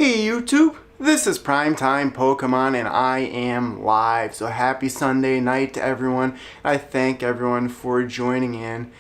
Hey YouTube, this is Primetime Pokemon and I am live. So happy Sunday night to everyone. I thank everyone for joining in.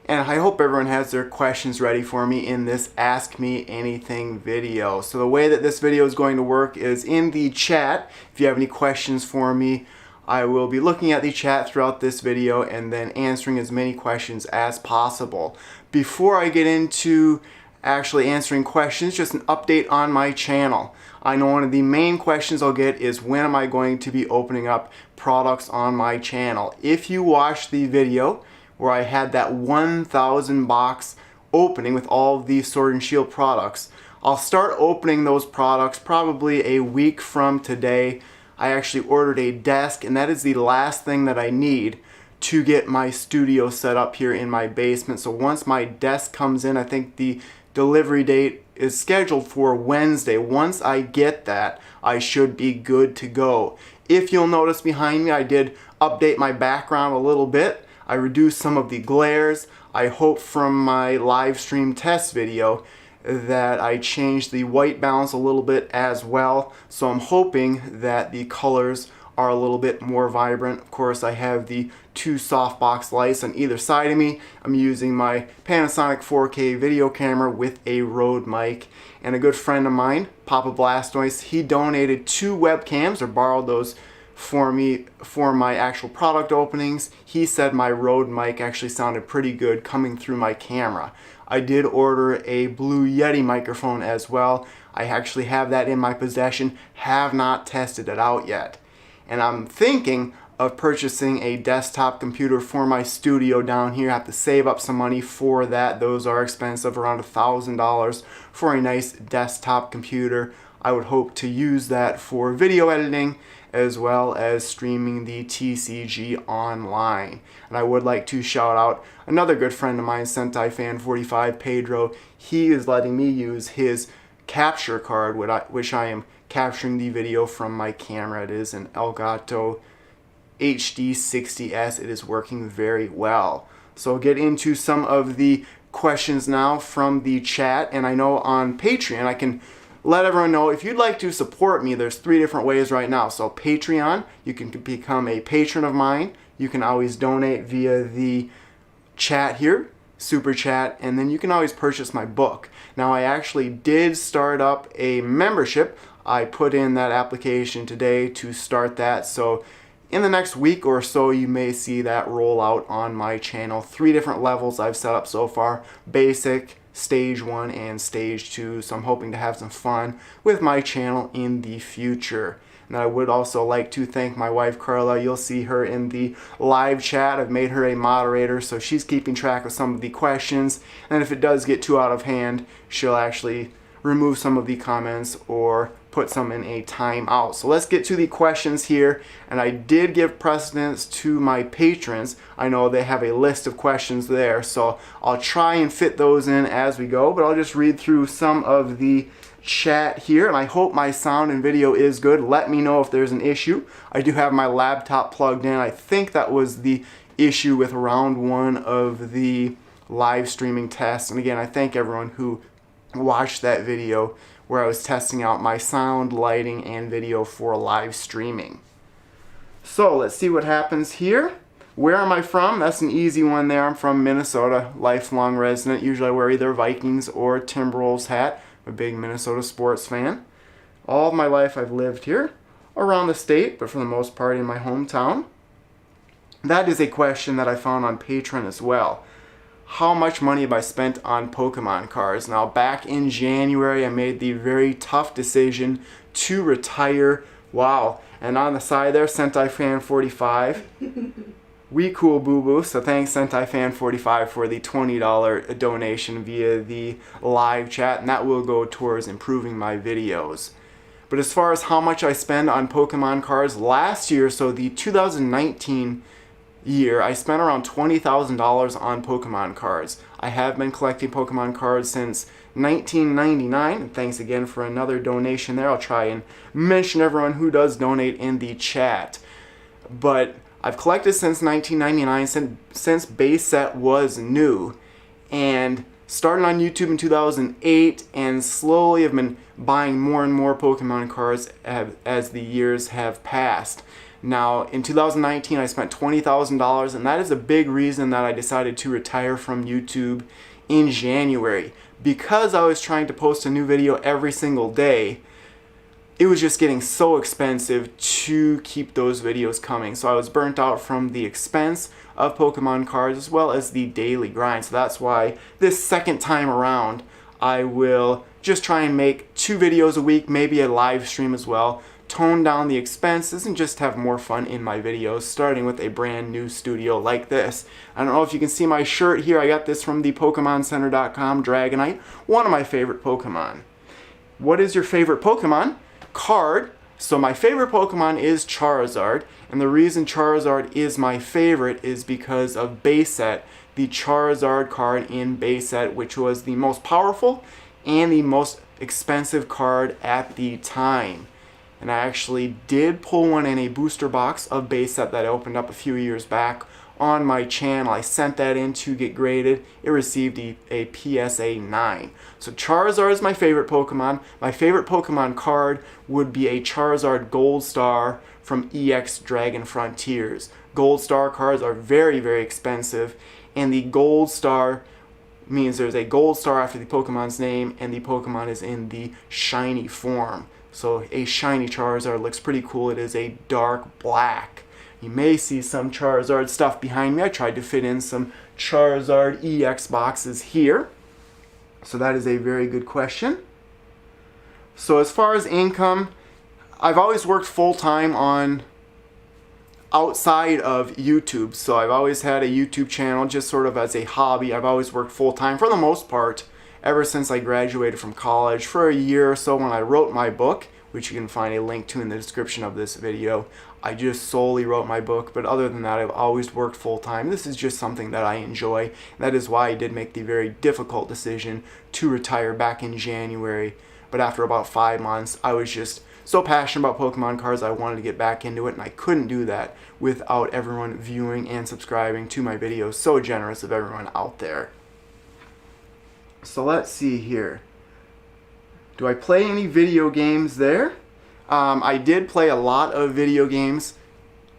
And I hope everyone has their questions ready for me in this Ask Me Anything video. So the way that this video is going to work is in the chat. If you have any questions for me, I will be looking at the chat throughout this video and then answering as many questions as possible. Before I get into actually answering questions, just an update on my channel. I know one of the main questions I'll get is when am I going to be opening up products on my channel. If you watched the video where I had that 1,000 box opening with all of these Sword and Shield products, I'll start opening those products probably a week from today. I actually ordered a desk, and that is the last thing that I need to get my studio set up here in my basement. So once my desk comes in, I think the delivery date is scheduled for Wednesday. Once I get that, I should be good to go. If you'll notice behind me, I did update my background a little bit. I reduced some of the glares. I hope from my live stream test video that I changed the white balance a little bit as well. So I'm hoping that the colors are a little bit more vibrant. Of course, I have the two softbox lights on either side of me. I'm using my Panasonic 4K video camera with a Rode mic. And a good friend of mine, Papa Blastoise, he donated 2 webcams, or borrowed those for me for my actual product openings. He said my Rode mic actually sounded pretty good coming through my camera. I did order a Blue Yeti microphone as well. I actually have that in my possession, have not tested it out yet. And I'm thinking of purchasing a desktop computer for my studio down here. I have to save up some money for that. Those are expensive, around $1,000 for a nice desktop computer. I would hope to use that for video editing as well as streaming the TCG online. And I would like to shout out another good friend of mine, Sentai Fan 45, Pedro. He is letting me use his capture card, which I am capturing the video from my camera. It is an Elgato HD60S. It is working very well. So I'll get into some of the questions now from the chat. And I know on Patreon I can let everyone know if you'd like to support me, there's 3 different ways right now. So Patreon, you can become a patron of mine. You can always donate via the chat here, super chat, and then you can always purchase my book. Now I actually did start up a membership. I put in that application today to start that. So in the next week or so, you may see that roll out on my channel. 3 different levels I've set up so far: basic, stage 1, and stage 2. So I'm hoping to have some fun with my channel in the future. And I would also like to thank my wife Carla. You'll see her in the live chat. I've made her a moderator, so she's keeping track of some of the questions. And if it does get too out of hand, she'll actually remove some of the comments or put some in a timeout. So let's get to the questions here. And I did give precedence to my patrons. I know they have a list of questions there, so I'll try and fit those in as we go, but I'll just read through some of the chat here, and I hope my sound and video is good. Let me know if there's an issue. I do have my laptop plugged in. I think that was the issue with round 1 of the live streaming test. And again, I thank everyone who watched that video where I was testing out my sound, lighting, and video for live streaming. So let's see what happens here. Where am I from? That's an easy one there. I'm from Minnesota, lifelong resident. Usually I wear either Vikings or Timberwolves hat. I'm a big Minnesota sports fan. All of my life I've lived here around the state, but for the most part in my hometown. That is a question that I found on Patreon as well. How much money have I spent on Pokemon cards? Now, back in January, I made the very tough decision to retire. Wow. And on the side there, Sentai Fan 45. We cool boo boo. So thanks Sentai Fan 45 for the $20 donation via the live chat. And that will go towards improving my videos. But as far as how much I spend on Pokemon cards, last year, so the 2019 year, I spent around $20,000 on Pokemon cards. I have been collecting Pokemon cards since 1999, and thanks again for another donation there. I'll try and mention everyone who does donate in the chat. But I've collected since 1999, since base set was new, and started on YouTube in 2008 and slowly have been buying more and more Pokemon cards as the years have passed. Now, in 2019, I spent $20,000, and that is a big reason that I decided to retire from YouTube in January. Because I was trying to post a new video every single day, it was just getting so expensive to keep those videos coming. So I was burnt out from the expense of Pokemon cards as well as the daily grind. So that's why this second time around, I will just try and make 2 videos a week, maybe a live stream as well, tone down the expenses and just have more fun in my videos, starting with a brand new studio like this. I don't know if you can see my shirt here. I got this from the PokemonCenter.com Dragonite, one of my favorite Pokemon. What is your favorite Pokemon? Card. So my favorite Pokemon is Charizard, and the reason Charizard is my favorite is because of base set, the Charizard card in base set, which was the most powerful and the most expensive card at the time. And I actually did pull one in a booster box of base set that I opened up a few years back on my channel. I sent that in to get graded. It received a PSA 9. So Charizard is my favorite Pokemon. My favorite Pokemon card would be a Charizard Gold Star from EX Dragon Frontiers. Gold Star cards are very, very expensive, and the Gold Star means there's a Gold Star after the Pokemon's name, and the Pokemon is in the shiny form. So a shiny Charizard looks pretty cool. It is a dark black. You may see some Charizard stuff behind me. I tried to fit in some Charizard EX boxes here. So that is a very good question. So as far as income, I've always worked full-time on outside of YouTube. So I've always had a YouTube channel just sort of as a hobby. I've always worked full-time for the most part ever since I graduated from college. For a year or so when I wrote my book, which you can find a link to in the description of this video, I just solely wrote my book, but other than that, I've always worked full-time. This is just something that I enjoy. That is why I did make the very difficult decision to retire back in January. But after about 5 months, I was just so passionate about Pokemon cards, I wanted to get back into it, and I couldn't do that without everyone viewing and subscribing to my videos. So generous of everyone out there. So let's see here. Do I play any video games there? I did play a lot of video games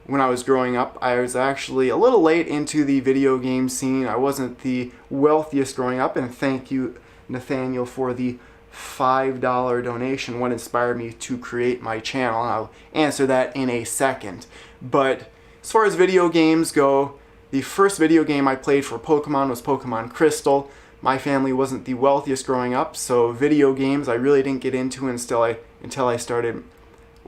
when I was growing up. I was actually a little late into the video game scene. I wasn't the wealthiest growing up, and thank you, Nathaniel, for the $5 donation, what inspired me to create my channel. I'll answer that in a second. But as far as video games go, the first video game I played for Pokemon was Pokemon Crystal. My family wasn't the wealthiest growing up, so video games I really didn't get into until I started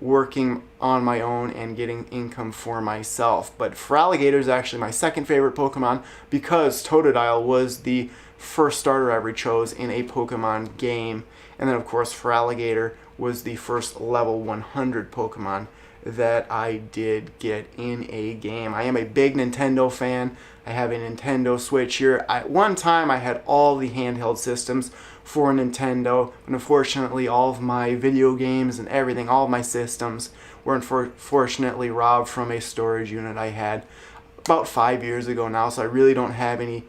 working on my own and getting income for myself. But Feraligatr is actually my second favorite Pokemon because Totodile was the first starter I ever chose in a Pokemon game. And then of course Feraligatr was the first level 100 Pokemon that I did get in a game. I am a big Nintendo fan. I have a Nintendo Switch here. At one time I had all the handheld systems for Nintendo, but unfortunately all of my video games and everything, all of my systems were unfortunately robbed from a storage unit I had about 5 years ago now, so I really don't have any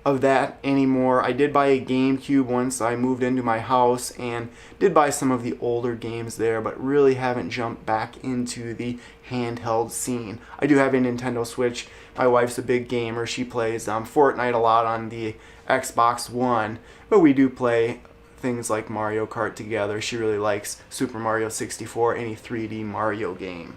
of that anymore. I did buy a GameCube once I moved into my house and did buy some of the older games there, but really haven't jumped back into the handheld scene. I do have a Nintendo Switch. My wife's a big gamer. She plays Fortnite a lot on the Xbox One, but we do play things like Mario Kart together. She really likes Super Mario 64, any 3D Mario game.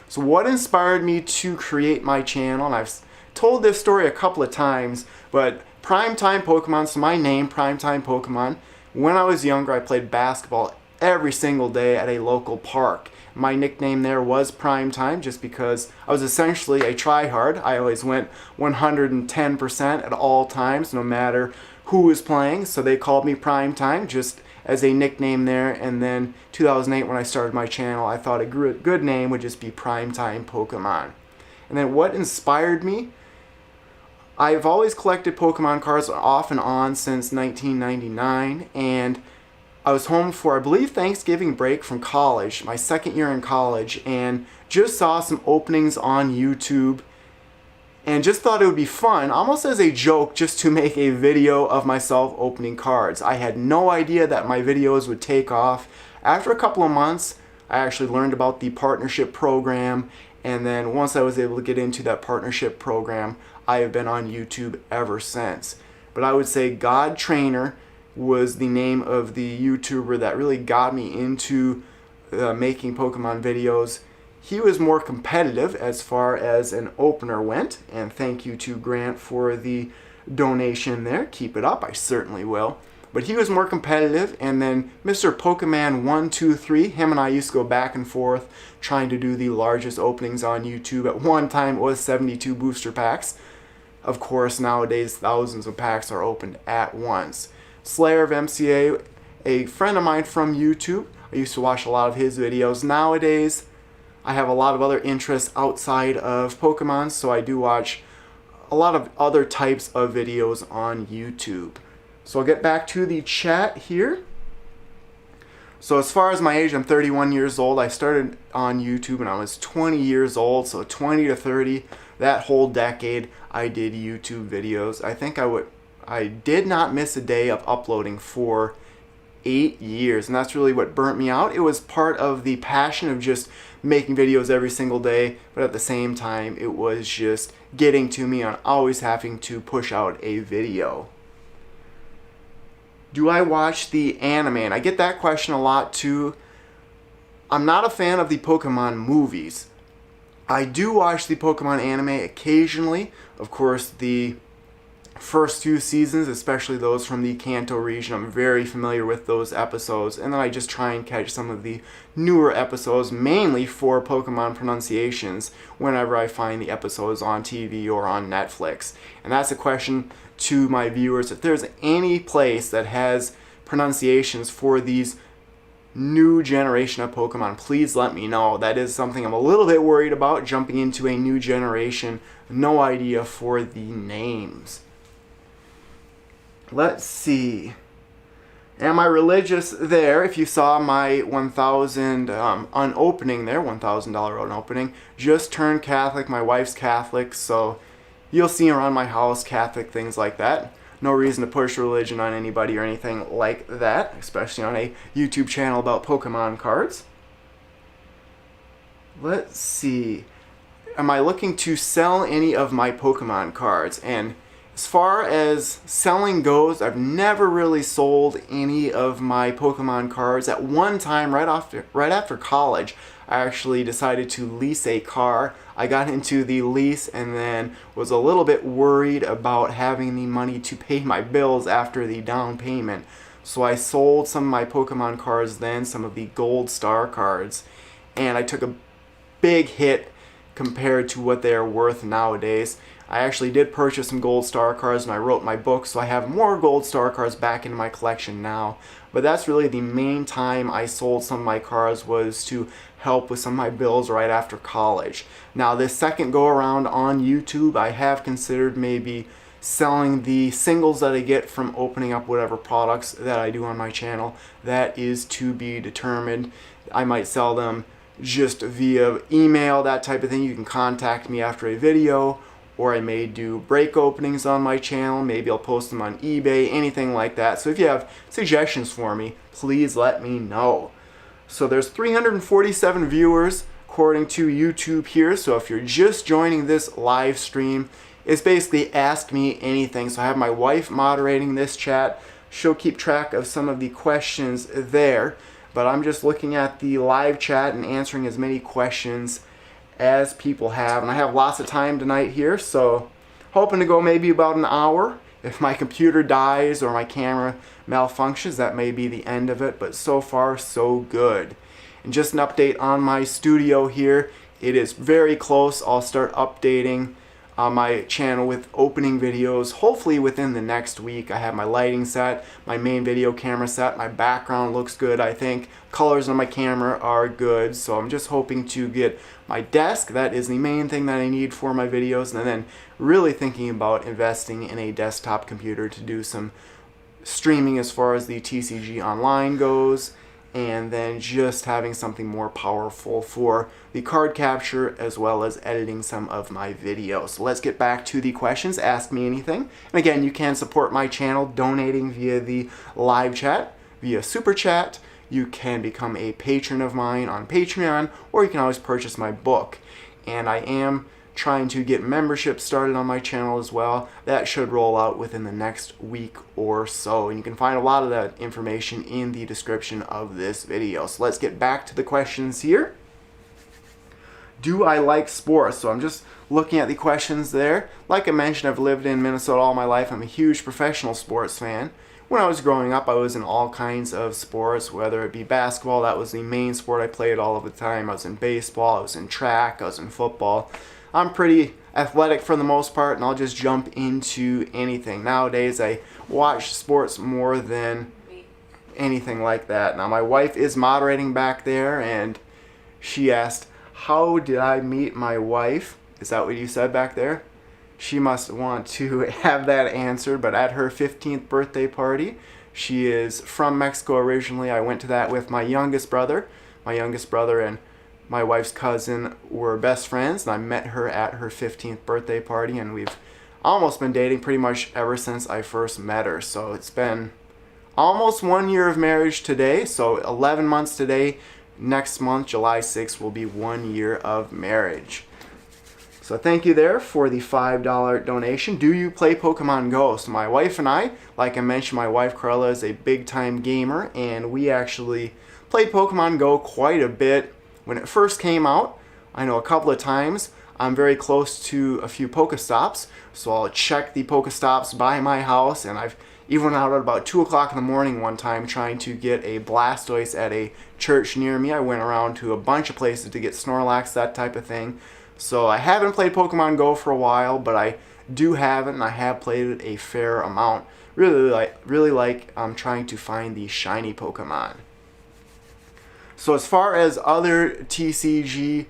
So what inspired me to create my channel, and I've told this story a couple of times, but PrimetimePokemon, so my name, PrimetimePokemon, when I was younger I played basketball every single day at a local park. My nickname there was Primetime just because I was essentially a tryhard. I always went 110% at all times, no matter who was playing, so they called me Primetime just as a nickname there. And then 2008 when I started my channel, I thought a good name would just be PrimetimePokemon. And then what inspired me? I've always collected Pokemon cards off and on since 1999, and I was home for, I believe, Thanksgiving break from college, my second year in college, and just saw some openings on YouTube and just thought it would be fun, almost as a joke, just to make a video of myself opening cards. I had no idea that my videos would take off. After a couple of months, I actually learned about the partnership program, and then once I was able to get into that partnership program, I have been on YouTube ever since. But I would say God Trainer was the name of the YouTuber that really got me into making Pokemon videos. He was more competitive as far as an opener went, and thank you to Grant for the donation there. Keep it up, I certainly will. But he was more competitive, and then Mr. Pokemon 123, him and I used to go back and forth trying to do the largest openings on YouTube. At one time it was 72 booster packs. Of course, nowadays thousands of packs are opened at once. Slayer of MCA, a friend of mine from YouTube. I used to watch a lot of his videos. Nowadays, I have a lot of other interests outside of Pokemon, so I do watch a lot of other types of videos on YouTube. So I'll get back to the chat here. So as far as my age, I'm 31 years old. I started on YouTube when I was 20 years old, so 20 to 30, that whole decade I did YouTube videos. I think I did not miss a day of uploading for 8 years, and that's really what burnt me out. It was part of the passion of just making videos every single day, but at the same time it was just getting to me on always having to push out a video. Do I watch the anime? And I get that question a lot too. I'm not a fan of the Pokemon movies. I do watch the Pokemon anime occasionally. Of course, the first few seasons, especially those from the Kanto region, I'm very familiar with those episodes, and then I just try and catch some of the newer episodes, mainly for Pokemon pronunciations, whenever I find the episodes on TV or on Netflix. And that's a question to my viewers: if there's any place that has pronunciations for these new generation of Pokemon, please let me know. That is something I'm a little bit worried about, jumping into a new generation, no idea for the names. Let's see. Am I religious there? If you saw my 1,000 unopening there, $1,000 unopening, just turned Catholic. My wife's Catholic, so you'll see around my house Catholic things like that. No reason to push religion on anybody or anything like that, especially on a YouTube channel about Pokemon cards. Let's see. Am I looking to sell any of my Pokemon cards? And as far as selling goes, I've never really sold any of my Pokemon cards. At one time, right after college, I actually decided to lease a car. I got into the lease and then was a little bit worried about having the money to pay my bills after the down payment. So I sold some of my Pokemon cards then, some of the Gold Star cards, and I took a big hit compared to what they are worth nowadays. I actually did purchase some Gold Star cards and I wrote my book, so I have more Gold Star cards back in my collection now. But that's really the main time I sold some of my cards, was to help with some of my bills right after college. Now this second go around on YouTube, I have considered maybe selling the singles that I get from opening up whatever products that I do on my channel. That is to be determined. I might sell them just via email, that type of thing. You can contact me after a video, or I may do break openings on my channel. Maybe I'll post them on eBay, anything like that. So if you have suggestions for me, please let me know. So there's 347 viewers according to YouTube here. So if you're just joining this live stream, it's basically Ask Me Anything. So I have my wife moderating this chat. She'll keep track of some of the questions there. But I'm just looking at the live chat and answering as many questions as people have. And I have lots of time tonight here, so hoping to go maybe about an hour. If my computer dies or my camera malfunctions, that may be the end of it, but so far so good. And just an update on my studio here. It is very close. I'll start updating my channel with opening videos hopefully within the next week. I have my lighting set, my main video camera set, my background looks good. I think colors on my camera are good, so I'm just hoping to get my desk. That is the main thing that I need for my videos, and then really thinking about investing in a desktop computer to do some streaming as far as the TCG Online goes, and then just having something more powerful for the card capture as well as editing some of my videos. So let's get back to the questions. Ask me anything. And again, you can support my channel donating via the live chat, via super chat. You can become a patron of mine on Patreon, or you can always purchase my book. And I am trying to get membership started on my channel as well. That should roll out within the next week or so. And you can find a lot of that information in the description of this video. So let's get back to the questions here. Do I like sports? So I'm just looking at the questions there. Like I mentioned, I've lived in Minnesota all my life. I'm a huge professional sports fan. When I was growing up, I was in all kinds of sports, whether it be basketball, that was the main sport I played all of the time. I was in baseball, I was in track, I was in football. I'm pretty athletic for the most part, and I'll just jump into anything. Nowadays, I watch sports more than anything like that. Now, my wife is moderating back there, and she asked, how did I meet my wife? Is that what you said back there? She must want to have that answered, but at her 15th birthday party, she is from Mexico originally. I went to that with my youngest brother. My youngest brother and my wife's cousin were best friends, and I met her at her 15th birthday party, and we've almost been dating pretty much ever since I first met her. So it's been almost 1 year of marriage today, so 11 months today. Next month, July 6th, will be 1 year of marriage. So thank you there for the $5 donation. Do you play Pokemon Go? So my wife and I, like I mentioned, my wife Carla is a big time gamer, and we actually played Pokemon Go quite a bit when it first came out. I know a couple of times. I'm very close to a few Pokestops, so I'll check the Pokestops by my house, and I've even went out at about 2 o'clock in the morning one time trying to get a Blastoise at a church near me. I went around to a bunch of places to get Snorlax, that type of thing. So I haven't played Pokemon Go for a while, but I do have it, and I have played it a fair amount. Really like trying to find the shiny Pokemon. So as far as other TCG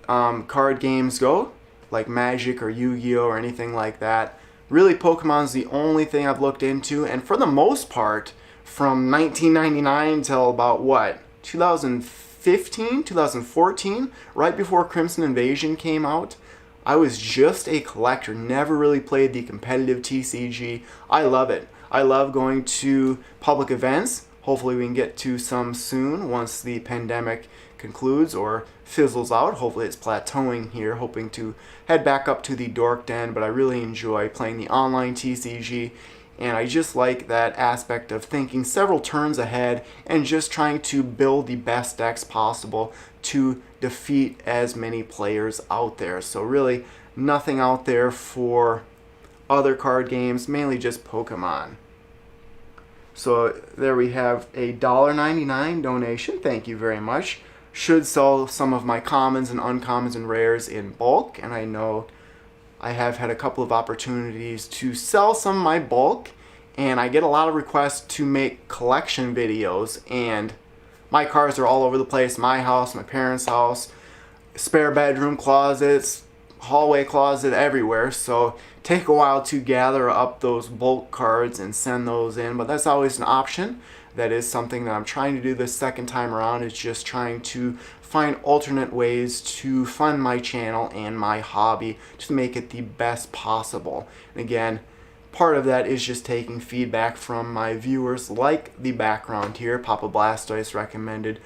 card games go, like Magic or Yu-Gi-Oh or anything like that, really Pokemon's the only thing I've looked into, and for the most part, from 1999 till about what, 2015, 2014, right before Crimson Invasion came out, I was just a collector, never really played the competitive TCG. I love it. I love going to public events. Hopefully we can get to some soon once the pandemic concludes or fizzles out. Hopefully it's plateauing here, hoping to head back up to the Dork Den, but I really enjoy playing the online TCG, and I just like that aspect of thinking several turns ahead and just trying to build the best decks possible to defeat as many players out there. So really nothing out there for other card games, mainly just Pokemon. So there we have a $1.99 donation. Thank you very much. Should sell some of my commons and uncommons and rares in bulk, and I know I have had a couple of opportunities to sell some of my bulk, and I get a lot of requests to make collection videos, and my cards are all over the place. My house, my parents' house, spare bedroom closets, hallway closet, everywhere. So take a while to gather up those bulk cards and send those in, but that's always an option. That is something that I'm trying to do this second time around, is just trying to find alternate ways to fund my channel and my hobby to make it the best possible. And again, part of that is just taking feedback from my viewers, like the background here. Papa Blastoise recommended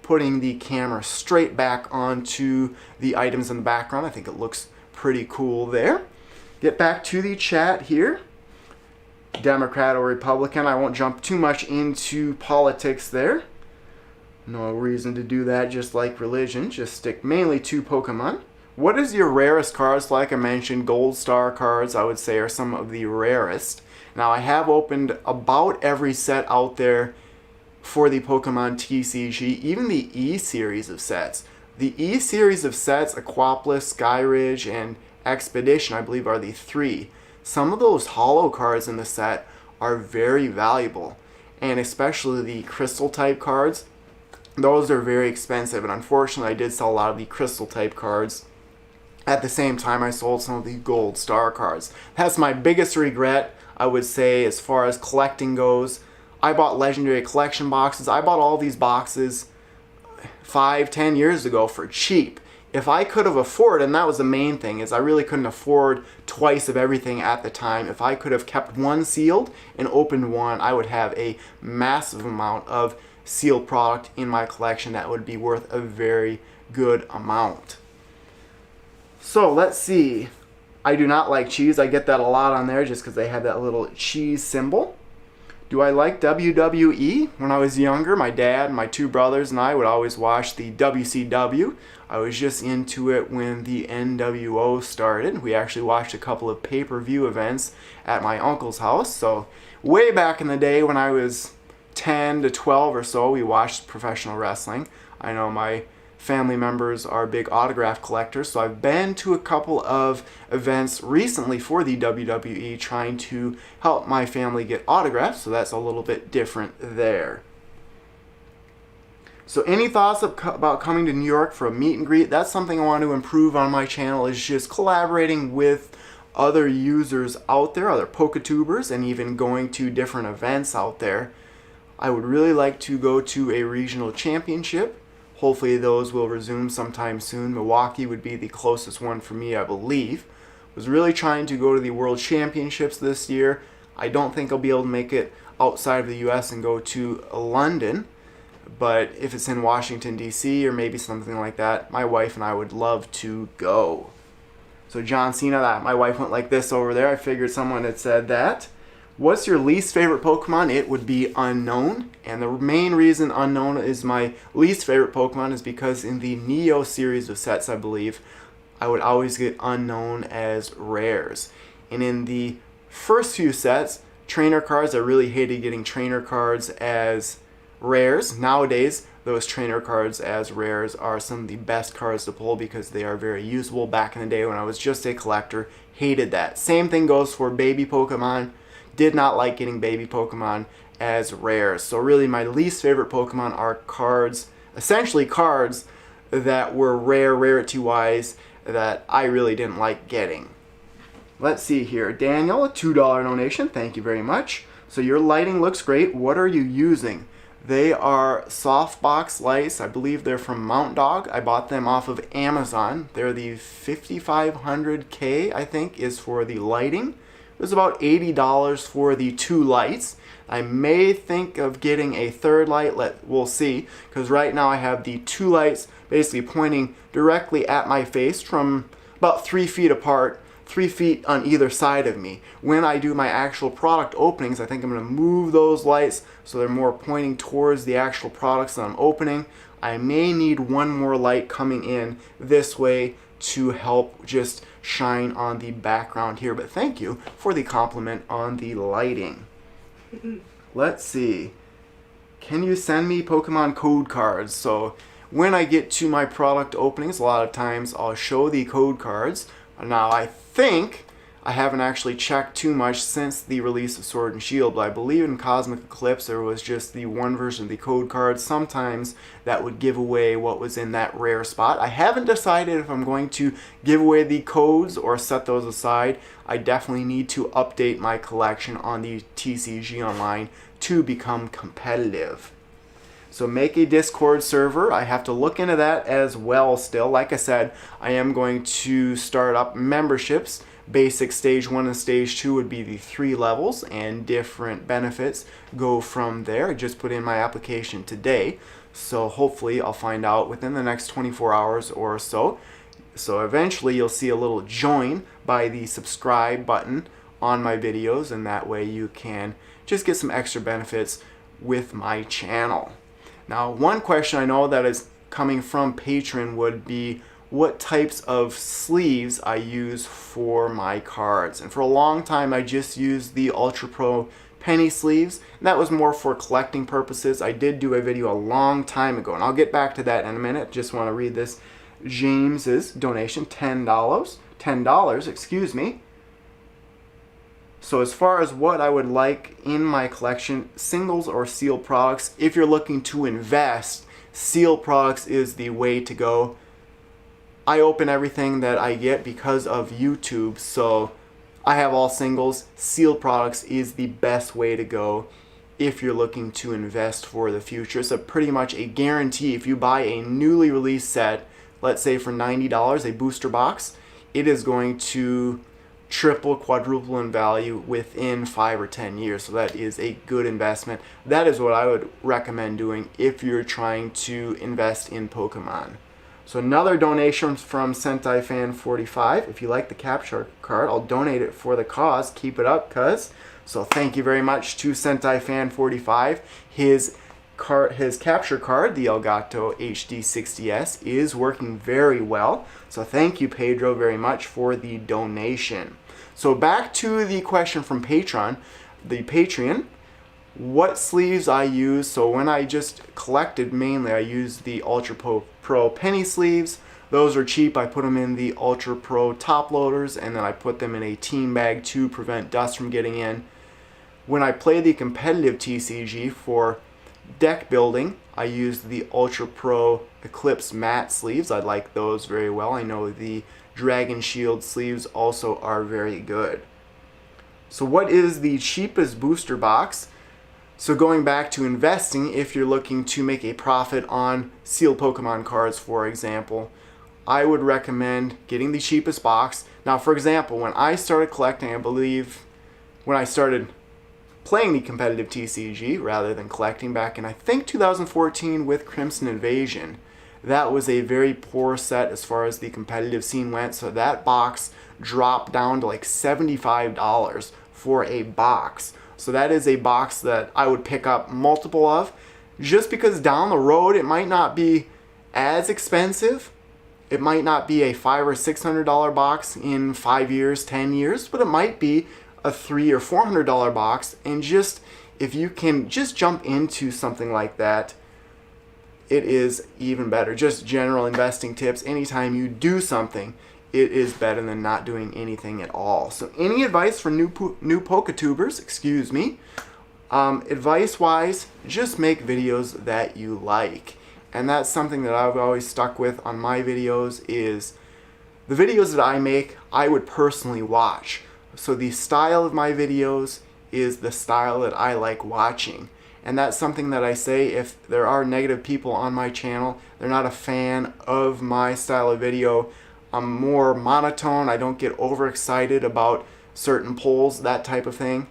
putting the camera straight back onto the items in the background. I think it looks pretty cool there. Get back to the chat here. Democrat or Republican, I won't jump too much into politics there. No reason to do that, just like religion. Just stick mainly to Pokemon. What is your rarest cards? Like I mentioned, Gold Star cards, I would say, are some of the rarest. Now, I have opened about every set out there for the Pokemon TCG, even the E series of sets. The E series of sets, Aquapolis, Skyridge, and Expedition, I believe, are the three. Some of those holo cards in the set are very valuable, and especially the crystal type cards. Those are very expensive, and unfortunately I did sell a lot of the crystal type cards. At the same time, I sold some of the Gold Star cards. That's my biggest regret, I would say, as far as collecting goes. I bought Legendary Collection boxes. I bought all these boxes 5-10 years ago for cheap. If I could have afforded, and that was the main thing, is I really couldn't afford twice of everything at the time. If I could have kept one sealed and opened one, I would have a massive amount of sealed product in my collection that would be worth a very good amount. So let's see. I do not like cheese. I get that a lot on there just because they have that little cheese symbol. Do I like WWE? When I was younger, my dad, my two brothers, and I would always watch the WCW. I was just into it when the NWO started. We actually watched a couple of pay-per-view events at my uncle's house. So way back in the day when I was 10 to 12 or so, we watched professional wrestling. I know my family members are big autograph collectors, so I've been to a couple of events recently for the WWE trying to help my family get autographs, so that's a little bit different there. So any thoughts about coming to New York for a meet and greet? That's something I want to improve on my channel, is just collaborating with other users out there, other PokeTubers, and even going to different events out there. I would really like to go to a regional championship. Hopefully those will resume sometime soon. Milwaukee would be the closest one for me, I believe. Was really trying to go to the World Championships this year. I don't think I'll be able to make it outside of the US and go to London. But if it's in Washington, D.C. or maybe something like that, my wife and I would love to go. So John Cena, my wife went like this over there. I figured someone had said that. What's your least favorite Pokemon? It would be Unknown. And the main reason Unknown is my least favorite Pokemon is because in the Neo series of sets, I believe, I would always get Unknown as rares. And in the first few sets, trainer cards, I really hated getting trainer cards as rares. Nowadays, those trainer cards as rares are some of the best cards to pull because they are very usable. Back in the day when I was just a collector, hated that. Same thing goes for baby Pokemon. Did not like getting baby Pokemon as rares. So really my least favorite Pokemon are cards, essentially cards that were rare, rarity-wise, that I really didn't like getting. Let's see here. Daniel, a $2 donation. Thank you very much. So your lighting looks great. What are you using? They are softbox lights. I believe they're from Mount Dog. I bought them off of Amazon. They're the 5500K, I think, is for the lighting. It was about $80 for the two lights. I may think of getting a third light. We'll see, because right now I have the two lights basically pointing directly at my face from about 3 feet apart, 3 feet on either side of me. When I do my actual product openings, I think I'm going to move those lights so they're more pointing towards the actual products that I'm opening. I may need one more light coming in this way to help just shine on the background here, but thank you for the compliment on the lighting. Let's see. Can you send me Pokemon code cards? So when I get to my product openings, a lot of times I'll show the code cards. Now I think I haven't actually checked too much since the release of Sword and Shield, but I believe in Cosmic Eclipse there was just the one version of the code card. Sometimes that would give away what was in that rare spot. I haven't decided if I'm going to give away the codes or set those aside. I definitely need to update my collection on the TCG Online to become competitive. So make a Discord server. I have to look into that as well still. Like I said, I am going to start up memberships. Basic Stage 1 and Stage 2 would be the 3 levels, and different benefits go from there. I just put in my application today, so hopefully I'll find out within the next 24 hours or so. So eventually you'll see a little join by the subscribe button on my videos, and that way you can just get some extra benefits with my channel. Now, one question I know that is coming from Patreon would be what types of sleeves I use for my cards. And for a long time I just used the Ultra Pro penny sleeves, and that was more for collecting purposes. I did do a video a long time ago, and I'll get back to that in a minute. Just want to read this James's donation, $10, excuse me. So as far as what I would like in my collection, singles or sealed products, if you're looking to invest, sealed products is the way to go. I open everything that I get because of YouTube, so I have all singles. Sealed products is the best way to go if you're looking to invest for the future. It's pretty much a guarantee. If you buy a newly released set, let's say for $90, a booster box, it is going to triple, quadruple in value within 5 or 10 years. So that is a good investment. That is what I would recommend doing if you're trying to invest in Pokemon. So another donation from Sentai Fan 45. If you like the capture card, I'll donate it for the cause. Keep it up, cuz. So thank you very much to Sentai Fan 45. His capture card, the Elgato HD 60S, is working very well. So thank you, Pedro, very much for the donation. So back to the question from Patreon. What sleeves I use. So when I just collected, mainly I used the Ultra Pro penny sleeves. Those are cheap. I put them in the Ultra Pro top loaders, and then I put them in a team bag to prevent dust from getting in. When I play the competitive TCG for deck building, I used the Ultra Pro Eclipse matte sleeves. I like those very well. I know the Dragon Shield sleeves also are very good. So what is the cheapest booster box? So going back to investing, if you're looking to make a profit on sealed Pokemon cards, for example, I would recommend getting the cheapest box. Now, for example, when I started collecting, I believe when I started playing the competitive TCG rather than collecting back in, I think, 2014 with Crimson Invasion, that was a very poor set as far as the competitive scene went. So that box dropped down to like $75 for a box. So that is a box that I would pick up multiple of, just because down the road it might not be as expensive. It might not be a $500 or $600 box in 5 years, 10 years, but it might be a $300 or $400 box. And just if you can just jump into something like that, it is even better. Just general investing tips. Anytime you do something, it is better than not doing anything at all. So any advice for new Poketubers, excuse me, advice-wise, just make videos that you like. And that's something that I've always stuck with on my videos, is the videos that I make, I would personally watch. So the style of my videos is the style that I like watching. And that's something that I say, if there are negative people on my channel, they're not a fan of my style of video. I'm more monotone. I don't get overexcited about certain polls, that type of thing.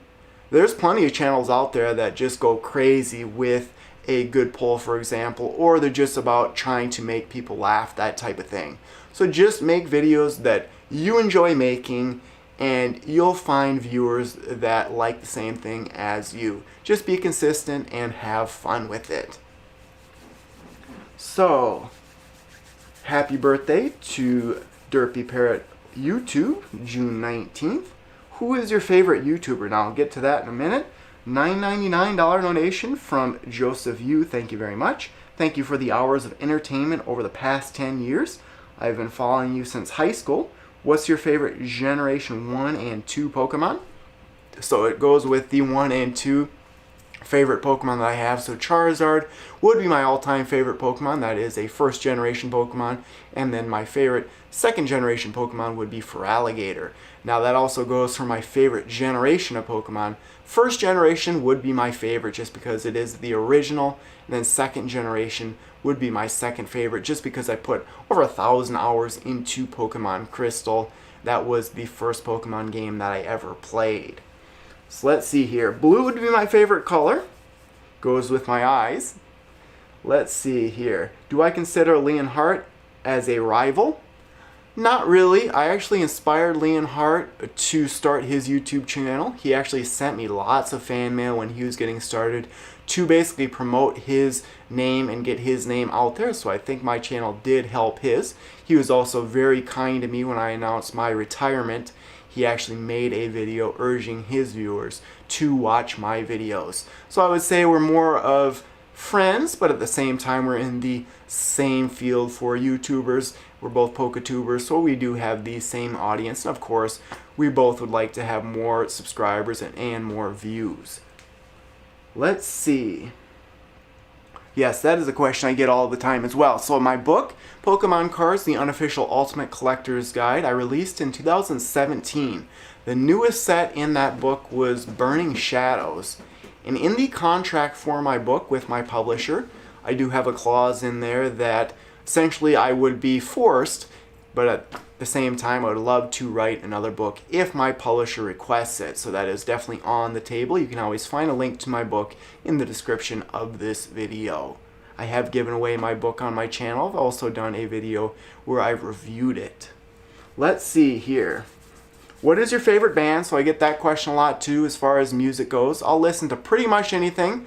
There's plenty of channels out there that just go crazy with a good poll, for example, or they're just about trying to make people laugh, that type of thing. So just make videos that you enjoy making, and you'll find viewers that like the same thing as you. Just be consistent and have fun with it. So, happy birthday to Derpy Parrot YouTube, June 19th. Who is your favorite YouTuber? Now, I'll get to that in a minute. $9.99 donation from Joseph Yu. Thank you very much. Thank you for the hours of entertainment over the past 10 years. I've been following you since high school. What's your favorite Generation 1 and 2 Pokemon? So it goes with the 1 and 2 favorite Pokemon that I have. So Charizard would be my all-time favorite Pokemon. That is a first generation Pokemon. And then my favorite second generation Pokemon would be Feraligatr. Now that also goes for my favorite generation of Pokemon. First generation would be my favorite just because it is the original. And then second generation would be my second favorite just because I put over 1,000 hours into Pokemon Crystal. That was the first Pokemon game that I ever played. So let's see here. Blue would be my favorite color. Goes with my eyes. Let's see here. Do I consider Leonhart as a rival? Not really. I actually inspired Leonhart to start his YouTube channel. He actually sent me lots of fan mail when he was getting started to basically promote his name and get his name out there. So I think my channel did help his. He was also very kind to me when I announced my retirement. He actually made a video urging his viewers to watch my videos. So I would say we're more of friends, but at the same time we're in the same field for YouTubers. We're both Poketubers, so we do have the same audience. And of course, we both would like to have more subscribers and more views. Let's see. Yes, that is a question I get all the time as well. So my book, Pokemon Cards, the Unofficial Ultimate Collector's Guide, I released in 2017. The newest set in that book was Burning Shadows. And in the contract for my book with my publisher, I do have a clause in there that essentially I would be forced, but at the same time I would love to write another book if my publisher requests it. So that is definitely on the table. You can always find a link to my book in the description of this video. I have given away my book on my channel. I've also done a video where I've reviewed it. Let's see here. What is your favorite band? So I get that question a lot too as far as music goes. I'll listen to pretty much anything.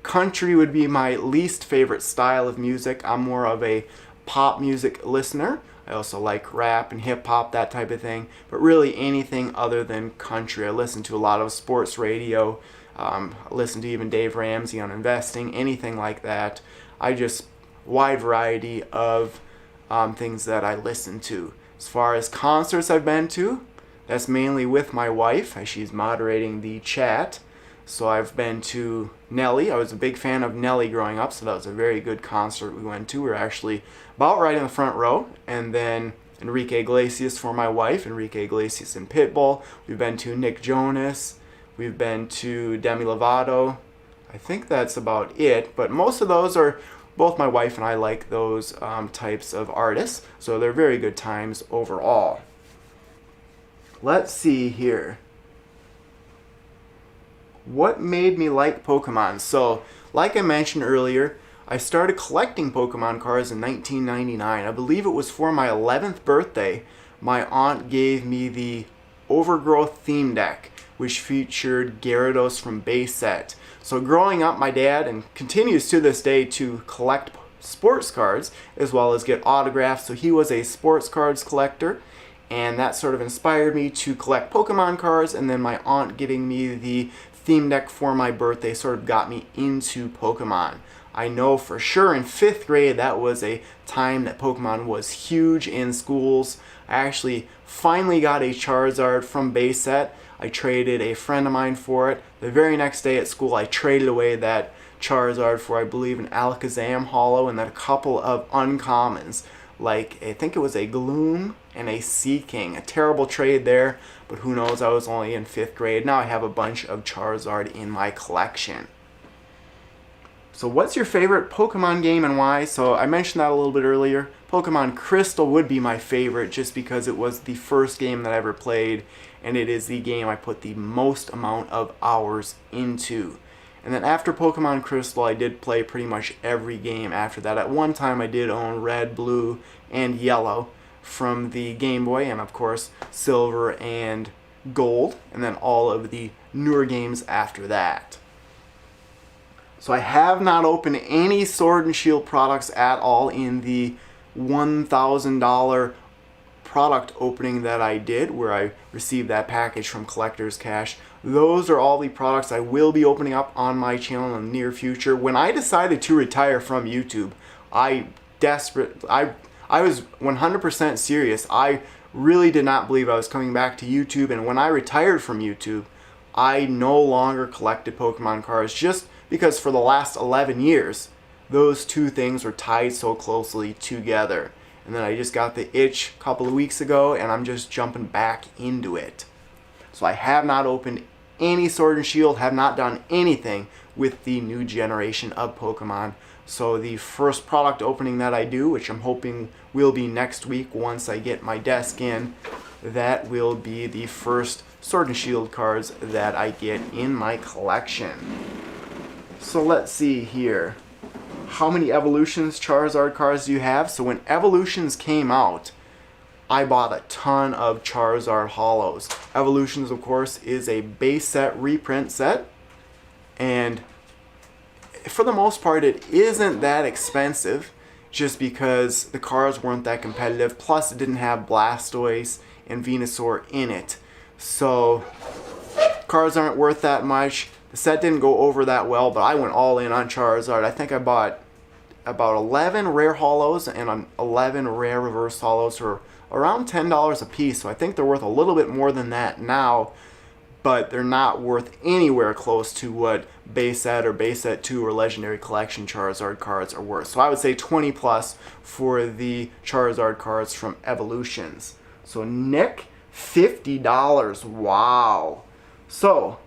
Country would be my least favorite style of music. I'm more of a pop music listener. I also like rap and hip hop, that type of thing. But really anything other than country. I listen to a lot of sports radio. I listen to even Dave Ramsey on investing, anything like that. Wide variety of things that I listen to. As far as concerts I've been to, that's mainly with my wife. She's moderating the chat. So I've been to Nelly. I was a big fan of Nelly growing up, so that was a very good concert we went to. We were actually about right in the front row. And then Enrique Iglesias for my wife, Enrique Iglesias and Pitbull. We've been to Nick Jonas. We've been to Demi Lovato. I think that's about it. But most of those are, both my wife and I like those types of artists. So they're very good times overall. Let's see here. What made me like Pokemon? So, like I mentioned earlier, I started collecting Pokemon cards in 1999. I believe it was for my 11th birthday. My aunt gave me the Overgrowth theme deck, which featured Gyarados from base set. So growing up, my dad, and continues to this day, to collect sports cards as well as get autographs. So he was a sports cards collector. And that sort of inspired me to collect Pokemon cards, and then my aunt getting me the theme deck for my birthday sort of got me into Pokemon. I know for sure in 5th grade that was a time that Pokemon was huge in schools. I actually finally got a Charizard from base set. I traded a friend of mine for it. The very next day at school I traded away that Charizard for, I believe, an Alakazam holo and then a couple of uncommons. Like, I think it was a Gloom and a Seaking. A terrible trade there, but who knows, I was only in 5th grade. Now I have a bunch of Charizard in my collection. So what's your favorite Pokemon game and why? So I mentioned that a little bit earlier. Pokemon Crystal would be my favorite just because it was the first game that I ever played, and it is the game I put the most amount of hours into. And then after Pokemon Crystal, I did play pretty much every game after that. At one time, I did own Red, Blue, and Yellow from the Game Boy, and of course, Silver and Gold, and then all of the newer games after that. So I have not opened any Sword and Shield products at all in the $1,000 product opening that I did, where I received that package from Collector's Cash. Those are all the products I will be opening up on my channel in the near future. When I decided to retire from YouTube, I was 100% serious. I really did not believe I was coming back to YouTube, and when I retired from YouTube, I no longer collected Pokemon cards just because for the last 11 years, those two things were tied so closely together. And then I just got the itch a couple of weeks ago, and I'm just jumping back into it. So I have not opened any Sword and Shield, have not done anything with the new generation of Pokemon. So the first product opening that I do, which I'm hoping will be next week once I get my desk in, that will be the first Sword and Shield cards that I get in my collection. So let's see here. How many Evolutions Charizard cards do you have? So when Evolutions came out, I bought a ton of Charizard holos. Evolutions, of course, is a base set reprint set, and for the most part it isn't that expensive just because the cards weren't that competitive, plus it didn't have Blastoise and Venusaur in it. So cards aren't worth that much. The set didn't go over that well, but I went all in on Charizard. I think I bought about 11 rare holos and 11 rare reverse holos for around $10 a piece. So I think they're worth a little bit more than that now, but they're not worth anywhere close to what base set or base set 2 or legendary collection Charizard cards are worth. So I would say 20 plus for the Charizard cards from Evolutions. So Nick, $50. Wow. So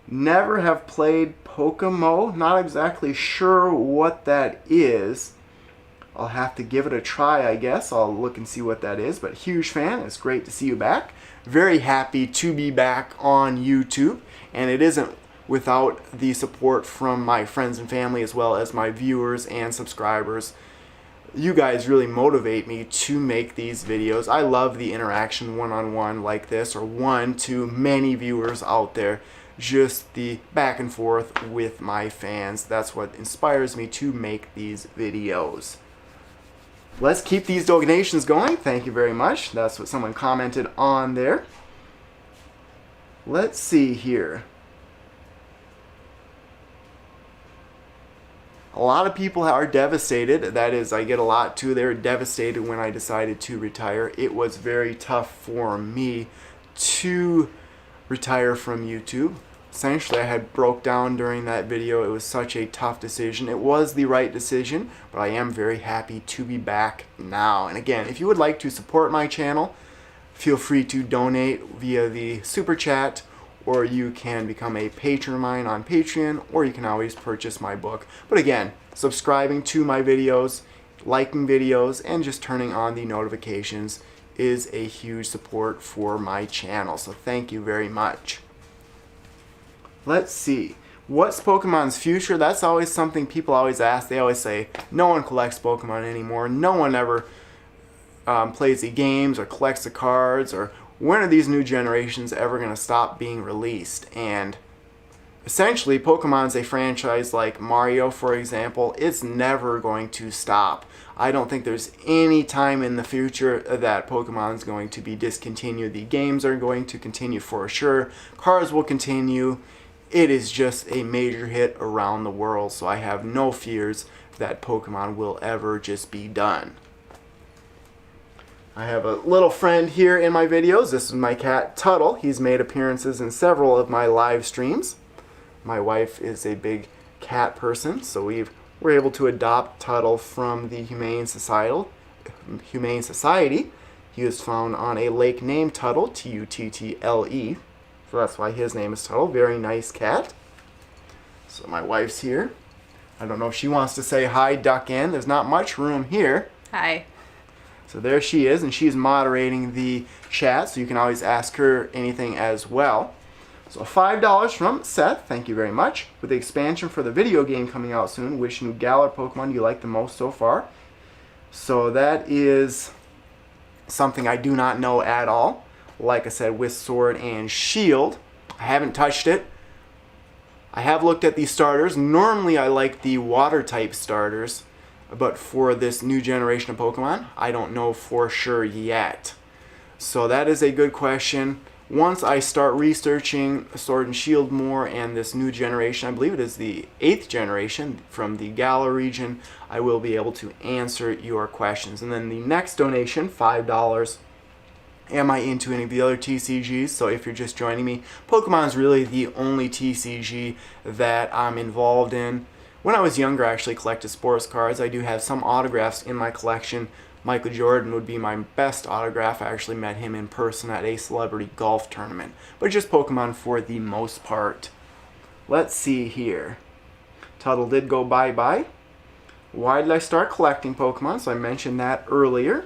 Never have played Pokemon. Not exactly sure what that is. I'll have to give it a try, I guess. I'll look and see what that is. But huge fan. It's great to see you back. Very happy to be back on YouTube. And it isn't without the support from my friends and family as well as my viewers and subscribers. You guys really motivate me to make these videos. I love the interaction one-on-one like this, or one to many viewers out there. Just the back and forth with my fans. That's what inspires me to make these videos. Let's keep these donations going. Thank you very much. That's what someone commented on there. Let's see here. A lot of people are devastated. That is, I get a lot too. They were devastated when I decided to retire. It was very tough for me to retire from YouTube. Essentially, I had broke down during that video. It was such a tough decision. It was the right decision, but I am very happy to be back now. And again, if you would like to support my channel, feel free to donate via the super chat, or you can become a patron of mine on Patreon, or you can always purchase my book. But again, subscribing to my videos, liking videos, and just turning on the notifications is a huge support for my channel. So thank you very much. Let's see. What's Pokemon's future? That's always something people always ask. They always say, no one collects Pokemon anymore. No one ever plays the games or collects the cards, or when are these new generations ever going to stop being released? And essentially, Pokemon's a franchise like Mario, for example. It's never going to stop. I don't think there's any time in the future that Pokemon's going to be discontinued. The games are going to continue for sure. Cards will continue. It is just a major hit around the world, so I have no fears that Pokemon will ever just be done. I have a little friend here in my videos. This is my cat, Tuttle. He's made appearances in several of my live streams. My wife is a big cat person, so we're able to adopt Tuttle from the Humane Society. He was found on a lake named Tuttle, Tuttle. So that's why his name is Tuttle. Very nice cat. So my wife's here. I don't know if she wants to say hi, duck in. There's not much room here. Hi. So there she is, and she's moderating the chat, so you can always ask her anything as well. So $5 from Seth, thank you very much. With the expansion for the video game coming out soon, which new Galar Pokemon do you like the most so far? So that is something I do not know at all. Like I said, with Sword and Shield, I haven't touched it. I have looked at the starters. Normally I like the water type starters, but for this new generation of Pokemon, I don't know for sure yet. So that is a good question. Once I start researching Sword and Shield more and this new generation, I believe it is the 8th generation from the Galar region, I will be able to answer your questions. And then the next donation, $5. Am I into any of the other TCGs? So if you're just joining me, Pokemon is really the only TCG that I'm involved in. When I was younger, I actually collected sports cards. I do have some autographs in my collection. Michael Jordan would be my best autograph. I actually met him in person at a celebrity golf tournament. But just Pokemon for the most part. Let's see here. Tuttle did go bye-bye. Why did I start collecting Pokemon? So I mentioned that earlier.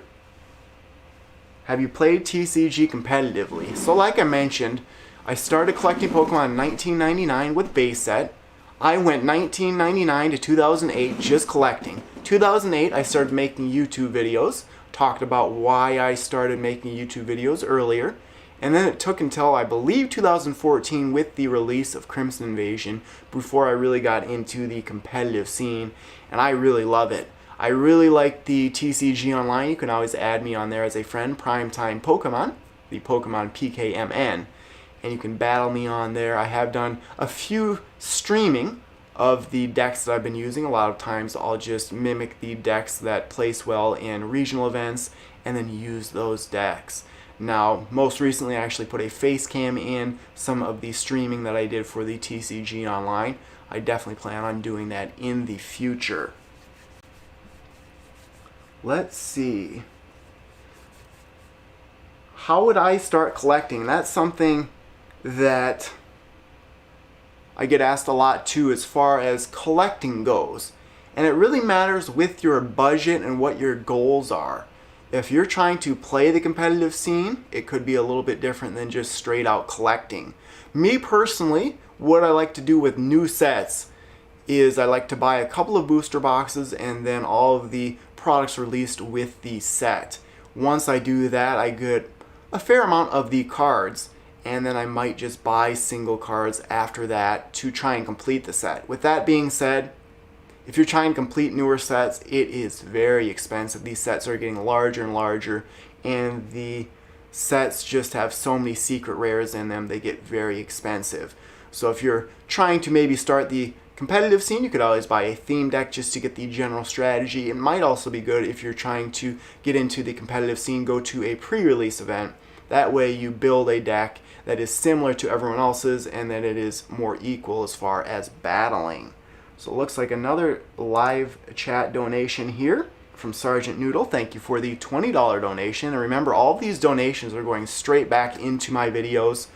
Have you played TCG competitively? So like I mentioned, I started collecting Pokemon in 1999 with base set. I went 1999 to 2008 just collecting. 2008 I started making YouTube videos. Talked about why I started making YouTube videos earlier. And then it took until I believe 2014 with the release of Crimson Invasion before I really got into the competitive scene. And I really love it. I really like the TCG Online. You can always add me on there as a friend, PrimetimePokemon, the Pokemon PKMN. And you can battle me on there. I have done a few streaming of the decks that I've been using. A lot of times I'll just mimic the decks that place well in regional events and then use those decks. Now, most recently I actually put a face cam in some of the streaming that I did for the TCG Online. I definitely plan on doing that in the future. Let's see. How would I start collecting? That's something that I get asked a lot too as far as collecting goes. And it really matters with your budget and what your goals are. If you're trying to play the competitive scene, it could be a little bit different than just straight out collecting. Me personally, what I like to do with new sets is I like to buy a couple of booster boxes and then all of the products released with the set. Once I do that, I get a fair amount of the cards, and then I might just buy single cards after that to try and complete the set. With that being said, if you're trying to complete newer sets, it is very expensive. These sets are getting larger and larger, and the sets just have so many secret rares in them, they get very expensive. So if you're trying to maybe start the competitive scene, you could always buy a theme deck just to get the general strategy. It might also be good if you're trying to get into the competitive scene, go to a pre-release event. That way you build a deck that is similar to everyone else's and that it is more equal as far as battling. So it looks like another live chat donation here from Sergeant Noodle. Thank you for the $20 donation. And remember, all of these donations are going straight back into my videos.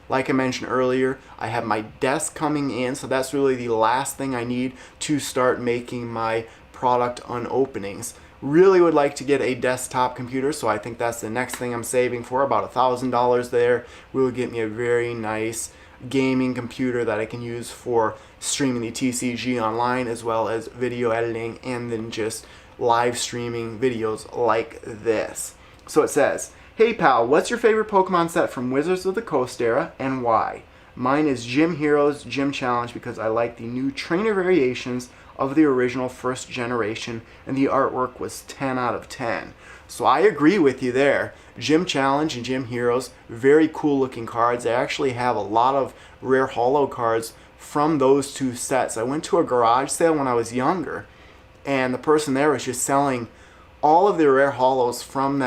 Like I mentioned earlier, I have my desk coming in, so that's really the last thing I need to start making my product unopenings. Really would like to get a desktop computer, so I think that's the next thing I'm saving for. About $1,000 there will get me a very nice gaming computer that I can use for streaming the TCG online, as well as video editing and then just live streaming videos like this. So it says, "Hey pal, what's your favorite Pokemon set from Wizards of the Coast era and why?" Mine is Gym Heroes Gym Challenge because I like the new trainer variations of the original first generation and the artwork was 10 out of 10. So I agree with you there. Gym Challenge and Gym Heroes, very cool looking cards. I actually have a lot of rare holo cards from those two sets. I went to a garage sale when I was younger, and the person there was just selling all of the rare holos from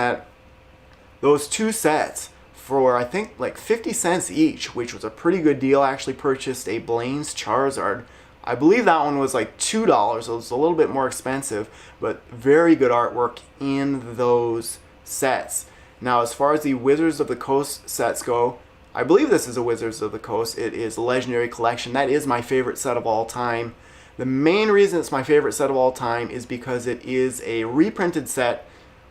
those two sets for I think like 50 cents each, which was a pretty good deal. I actually purchased a Blaine's Charizard. I believe that one was like $2, so it was a little bit more expensive, but very good artwork in those sets. Now, as far as the Wizards of the Coast sets go, I believe this is a Wizards of the Coast. It is Legendary Collection. That is my favorite set of all time. The main reason it's my favorite set of all time is because it is a reprinted set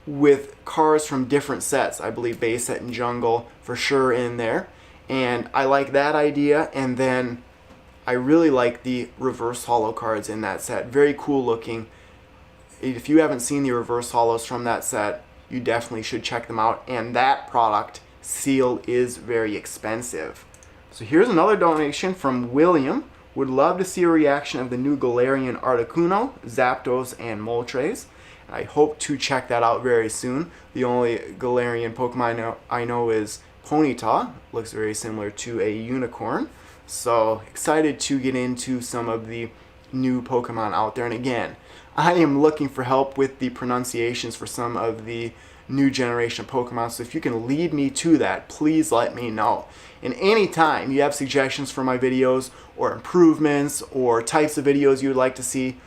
with cards from different sets. I believe base set and jungle for sure in there. And I like that idea. And then I really like the reverse holo cards in that set. Very cool looking. If you haven't seen the reverse holos from that set, you definitely should check them out. And that product sealed is very expensive. So here's another donation from William. Would love to see a reaction of the new Galarian Articuno, Zapdos, and Moltres. I hope to check that out very soon. The only Galarian Pokemon I know is Ponyta. Looks very similar to a unicorn. So excited to get into some of the new Pokemon out there. And again, I am looking for help with the pronunciations for some of the new generation of Pokemon. So if you can lead me to that, please let me know. And anytime you have suggestions for my videos or improvements or types of videos you would like to see,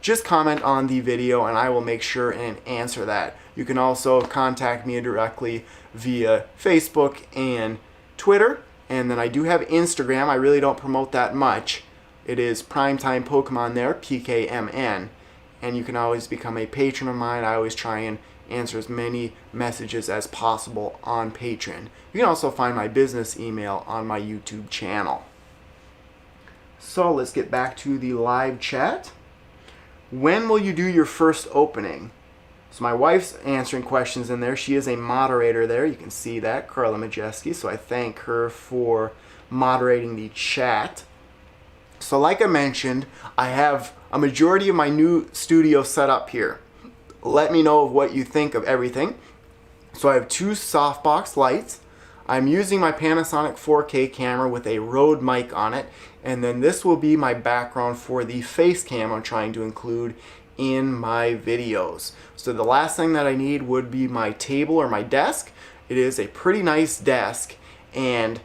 just comment on the video and I will make sure and answer that. You can also contact me directly via Facebook and Twitter. And then I do have Instagram. I really don't promote that much. It is PrimetimePokemon there, PKMN. And you can always become a patron of mine. I always try and answer as many messages as possible on Patreon. You can also find my business email on my YouTube channel. So let's get back to the live chat. When will you do your first opening? So my wife's answering questions in there. She is a moderator there. You can see that, Carla Majeski. So I thank her for moderating the chat. So like I mentioned, I have a majority of my new studio set up here. Let me know what you think of everything. So I have two softbox lights. I'm using my Panasonic 4K camera with a Rode mic on it. And then this will be my background for the face cam I'm trying to include in my videos. So the last thing that I need would be my table or my desk. It is a pretty nice desk, and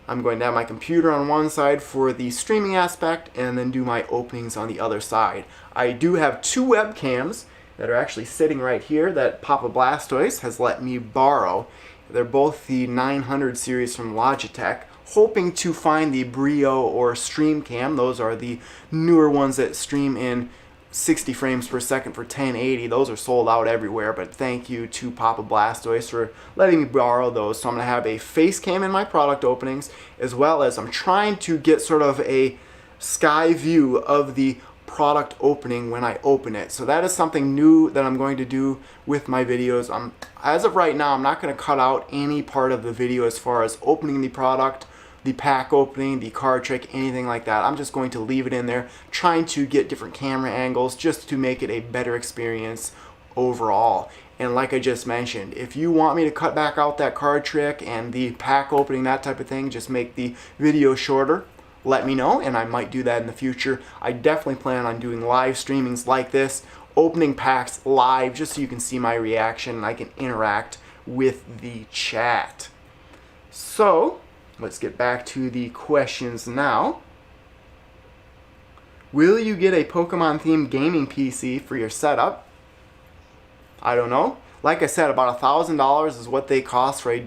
I'm going to have my computer on one side for the streaming aspect and then do my openings on the other side. I do have two webcams that are actually sitting right here that Papa Blastoise has let me borrow. They're both the 900 series from Logitech. hoping to find the Brio or Stream Cam. Those are the newer ones that stream in 60 frames per second for 1080. Those are sold out everywhere, but thank you to Papa Blastoise for letting me borrow those. So I'm going to have a face cam in my product openings, as well as I'm trying to get sort of a sky view of the product opening when I open it. So that is something new that I'm going to do with my videos. As of right now, I'm not going to cut out any part of the video as far as opening the product, the pack opening, the card trick, anything like that. I'm just going to leave it in there, trying to get different camera angles just to make it a better experience overall. And like I just mentioned, if you want me to cut back out that card trick and the pack opening, that type of thing, just make the video shorter, let me know, and I might do that in the future. I definitely plan on doing live streamings like this, opening packs live, just so you can see my reaction and I can interact with the chat. So let's get back to the questions now. Will you get a Pokemon themed gaming PC for your setup? I don't know. Like I said, about $1,000 is what they cost for a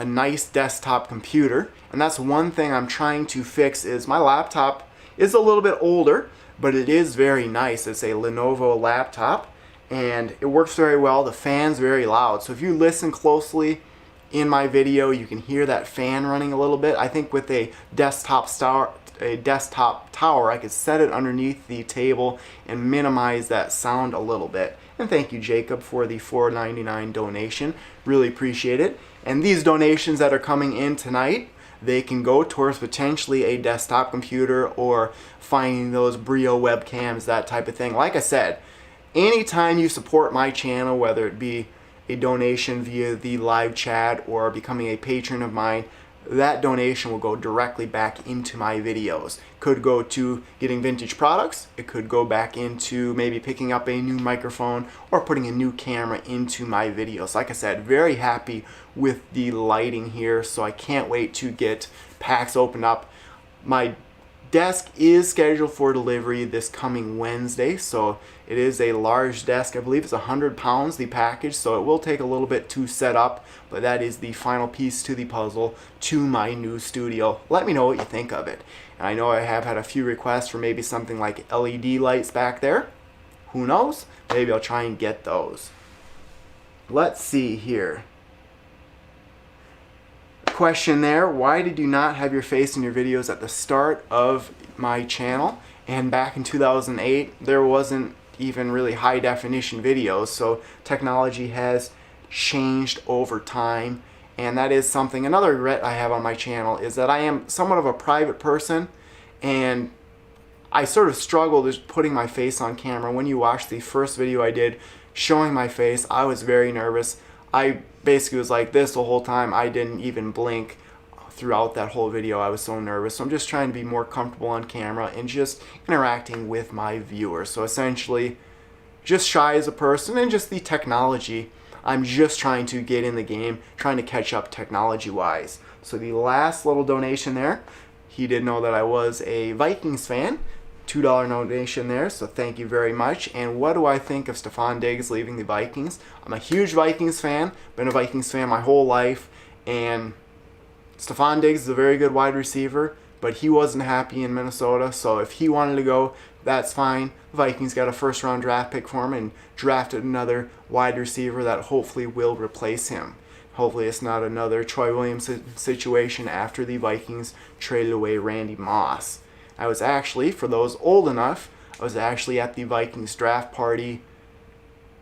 nice desktop computer. And that's one thing I'm trying to fix. Is my laptop is a little bit older, but it is very nice. It's a Lenovo laptop and it works very well. The fan's very loud. So if you listen closely in my video, you can hear that fan running a little bit. I think with a desktop tower, I could set it underneath the table and minimize that sound a little bit. And thank you, Jacob, for the $4.99 donation. Really appreciate it. And these donations that are coming in tonight, they can go towards potentially a desktop computer or finding those Brio webcams, that type of thing. Like I said, anytime you support my channel, whether it be a donation via the live chat or becoming a patron of mine, that donation will go directly back into my videos. Could go to getting vintage products, it could go back into maybe picking up a new microphone or putting a new camera into my videos. Like I said, very happy with the lighting here, so I can't wait to get packs opened up. My desk is scheduled for delivery this coming Wednesday, so it is a large desk. I believe it's 100 pounds, the package, so it will take a little bit to set up, but that is the final piece to the puzzle to my new studio. Let me know what you think of it. And I know I have had a few requests for maybe something like LED lights back there. Who knows? Maybe I'll try and get those. Let's see here. Question there, why did you not have your face in your videos at the start of my channel? And back in 2008 there wasn't even really high definition videos, so technology has changed over time, and that is something. Another regret I have on my channel is that I am somewhat of a private person, and I sort of struggled with putting my face on camera. When you watch the first video I did showing my face, I was very nervous. I basically was like this the whole time. I didn't even blink throughout that whole video. I was so nervous. So I'm just trying to be more comfortable on camera and just interacting with my viewers. So essentially, just shy as a person, and just the technology. I'm just trying to get in the game, trying to catch up technology-wise. So the last little donation there, he did know that I was a Vikings fan. $2 donation there, so thank you very much. And what do I think of Stefan Diggs leaving the Vikings? I'm a huge Vikings fan, been a Vikings fan my whole life, and Stefan Diggs is a very good wide receiver, but he wasn't happy in Minnesota, so if he wanted to go, that's fine. Vikings got a first-round draft pick for him and drafted another wide receiver that hopefully will replace him. Hopefully it's not another Troy Williams situation after the Vikings traded away Randy Moss. I was actually, for those old enough, I was actually at the Vikings draft party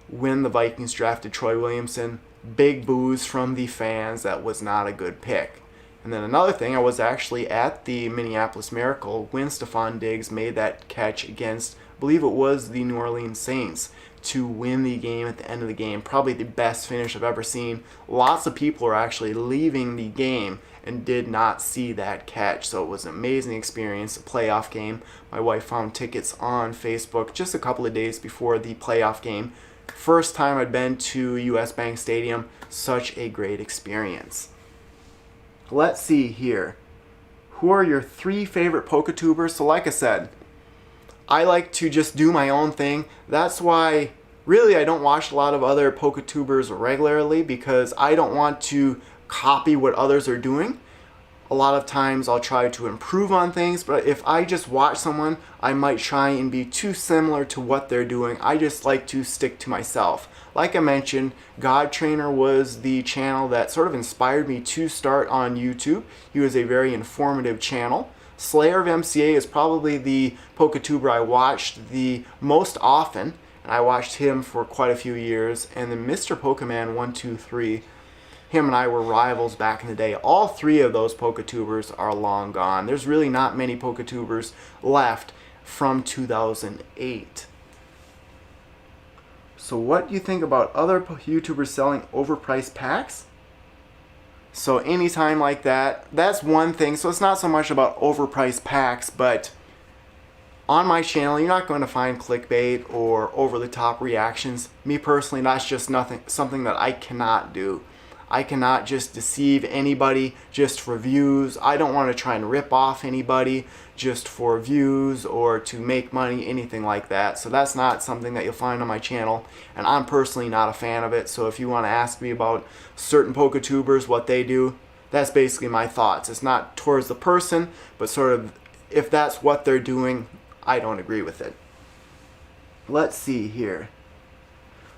when the Vikings drafted Troy Williamson. Big boos from the fans. That was not a good pick. And then another thing, I was actually at the Minneapolis Miracle when Stefan Diggs made that catch against, I believe it was the New Orleans Saints, to win the game at the end of the game. Probably the best finish I've ever seen. Lots of people are actually leaving the game and did not see that catch. So it was an amazing experience, a playoff game. My wife found tickets on Facebook just a couple of days before the playoff game. First time I'd been to US Bank Stadium. Such a great experience. Let's see here. Who are your 3 favorite PokeTubers? So like I said, I like to just do my own thing. That's why really I don't watch a lot of other PokeTubers regularly, because I don't want to copy what others are doing. A A lot of times I'll try to improve on things, but if I just watch someone, I might try and be too similar to what they're doing. I just like to stick to myself. Like I mentioned, God Trainer was the channel that sort of inspired me to start on YouTube. He was a very informative channel. Slayer of MCA is probably the Poketuber I watched the most often, and I watched him for quite a few years. And then Mr. Pokemon 123, him and I were rivals back in the day. All three of those Poketubers are long gone. There's really not many Poketubers left from 2008. So what do you think about other YouTubers selling overpriced packs? So anytime like that, that's one thing. So it's not so much about overpriced packs, but on my channel, you're not going to find clickbait or over-the-top reactions. Me personally, that's just something that I cannot do. I cannot just deceive anybody just for views. I don't want to try and rip off anybody just for views or to make money, anything like that. So that's not something that you'll find on my channel, and I'm personally not a fan of it. So if you want to ask me about certain Poketubers, what they do, that's basically my thoughts. It's not towards the person, but sort of if that's what they're doing, I don't agree with it. Let's see here.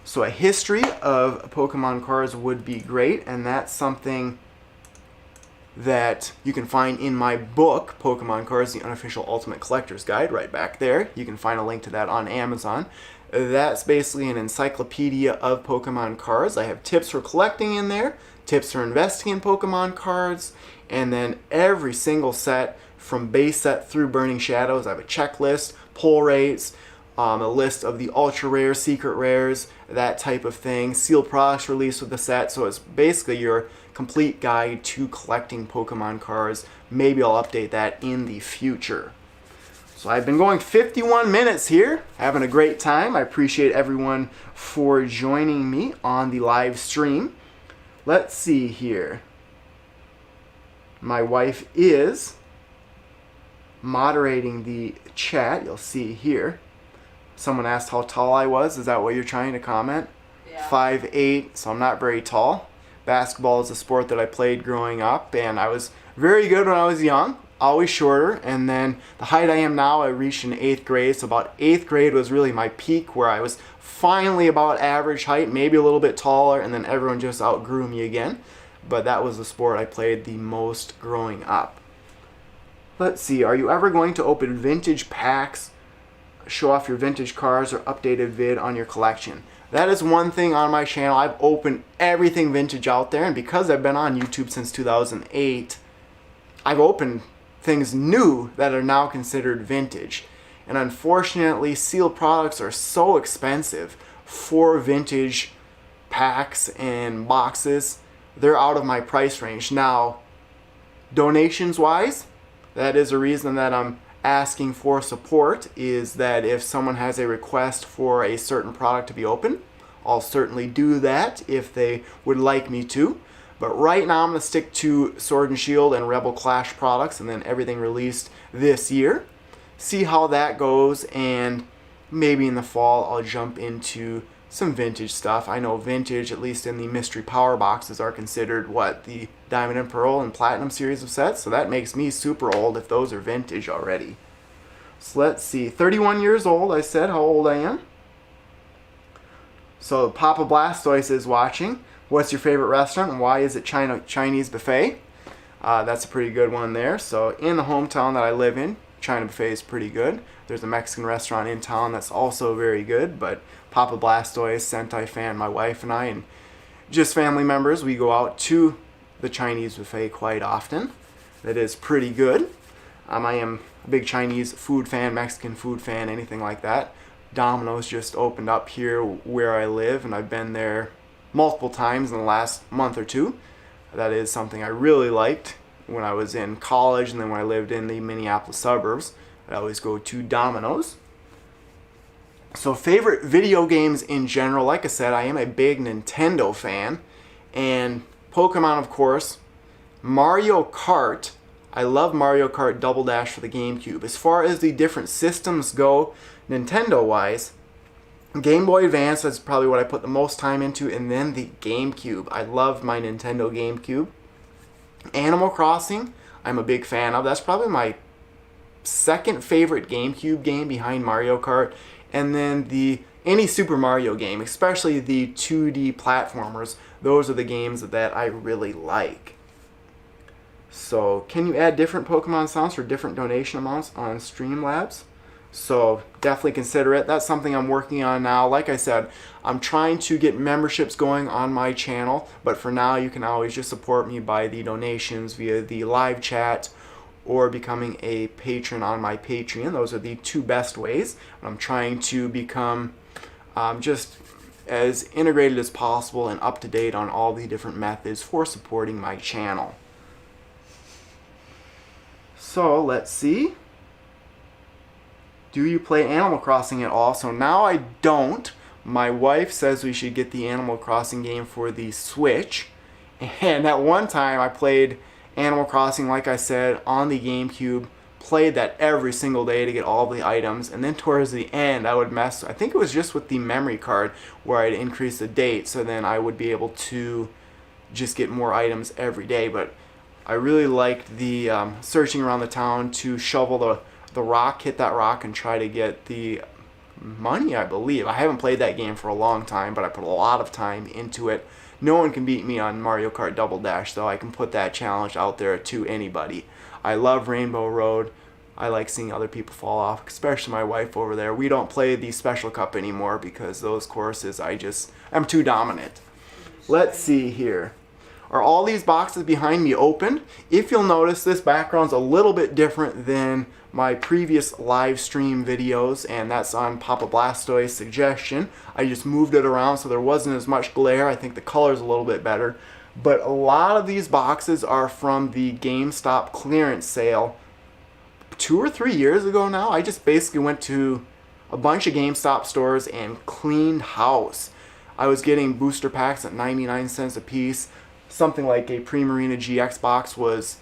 So a history of Pokemon cards would be great, and that's something that you can find in my book, Pokemon Cards, the Unofficial Ultimate Collector's Guide, right back there. You can find a link to that on Amazon. That's basically an encyclopedia of Pokemon cards. I have tips for collecting in there, tips for investing in Pokemon cards, and then every single set from base set through Burning Shadows. I have a checklist, pull rates, a list of the ultra rare, secret rares, that type of thing, sealed products released with the set. So it's basically your complete guide to collecting Pokemon cards. Maybe I'll update that in the future. So I've been going 51 minutes here, having a great time. I appreciate everyone for joining me on the live stream. Let's see here. My wife is moderating the chat. You'll see here. Someone asked how tall I was. Is that what you're trying to comment? Yeah. 5'8", so I'm not very tall. Basketball is a sport that I played growing up, and I was very good when I was young, always shorter. And then the height I am now, I reached in 8th grade. So about 8th grade was really my peak, where I was finally about average height, maybe a little bit taller, and then everyone just outgrew me again. But that was the sport I played the most growing up. Let's see, are you ever going to open vintage packs, show off your vintage cards, or updated vid on your collection? That is one thing on my channel. I've opened everything vintage out there, and because I've been on YouTube since 2008, I've opened things new that are now considered vintage. And unfortunately, sealed products are so expensive for vintage packs and boxes. They're out of my price range. Now, donations wise, that is a reason that I'm asking for support, is that if someone has a request for a certain product to be open, I'll certainly do that if they would like me to. But right now I'm going to stick to Sword and Shield and Rebel Clash products, and then everything released this year. See how that goes, and maybe in the fall I'll jump into some vintage stuff. I know vintage, at least in the mystery power boxes, are considered the Diamond and Pearl and Platinum series of sets, so that makes me super old if those are vintage already. So let's see, 31 years old, I said how old I am. So Papa Blastoise is watching. What's your favorite restaurant and why is it Chinese buffet? That's a pretty good one there. So in the hometown that I live in, China buffet is pretty good. There's a Mexican restaurant in town that's also very good, but Papa Blastoise, Sentai fan, my wife and I, and just family members, we go out to the Chinese buffet quite often. That is pretty good. I am a big Chinese food fan, Mexican food fan, anything like that. Domino's just opened up here where I live, and I've been there multiple times in the last month or two. That is something I really liked when I was in college, and then when I lived in the Minneapolis suburbs, I always go to Domino's. So favorite video games in general, like I said, I am a big Nintendo fan, and Pokemon, of course. Mario Kart, I love Mario Kart Double Dash for the GameCube. As far as the different systems go, Nintendo-wise, Game Boy Advance is probably what I put the most time into, and then the GameCube. I love my Nintendo GameCube. Animal Crossing, I'm a big fan of. That's probably my second favorite GameCube game behind Mario Kart. And then any Super Mario game, especially the 2D platformers, those are the games that I really like. So, can you add different Pokemon sounds for different donation amounts on Streamlabs? So, definitely consider it. That's something I'm working on now. Like I said, I'm trying to get memberships going on my channel, but for now, you can always just support me by the donations via the live chat or becoming a patron on my Patreon. Those are the two best ways. I'm trying to become just as integrated as possible and up to date on all the different methods for supporting my channel. So let's see. Do you play Animal Crossing at all? So now I don't. My wife says we should get the Animal Crossing game for the Switch. And at one time I played Animal Crossing, like I said, on the GameCube. Played that every single day to get all the items. And then towards the end I would mess, I think it was just with the memory card, where I'd increase the date so then I would be able to just get more items every day. But I really liked the searching around the town to shovel the rock, hit that rock, and try to get the money, I believe. I haven't played that game for a long time, but I put a lot of time into it. No one can beat me on Mario Kart Double Dash, though. I can put that challenge out there to anybody. I love Rainbow Road. I like seeing other people fall off, especially my wife over there. We don't play the Special Cup anymore because those courses, I'm too dominant. Let's see here. Are all these boxes behind me open? If you'll notice, this background's a little bit different than my previous live stream videos, and that's on Papa Blastoise's suggestion. I just moved it around so there wasn't as much glare. I think the color's a little bit better. But a lot of these boxes are from the GameStop clearance sale 2 or 3 years ago now. I just basically went to a bunch of GameStop stores and cleaned house. I was getting booster packs at 99 cents a piece. Something like a Primarina GX box was,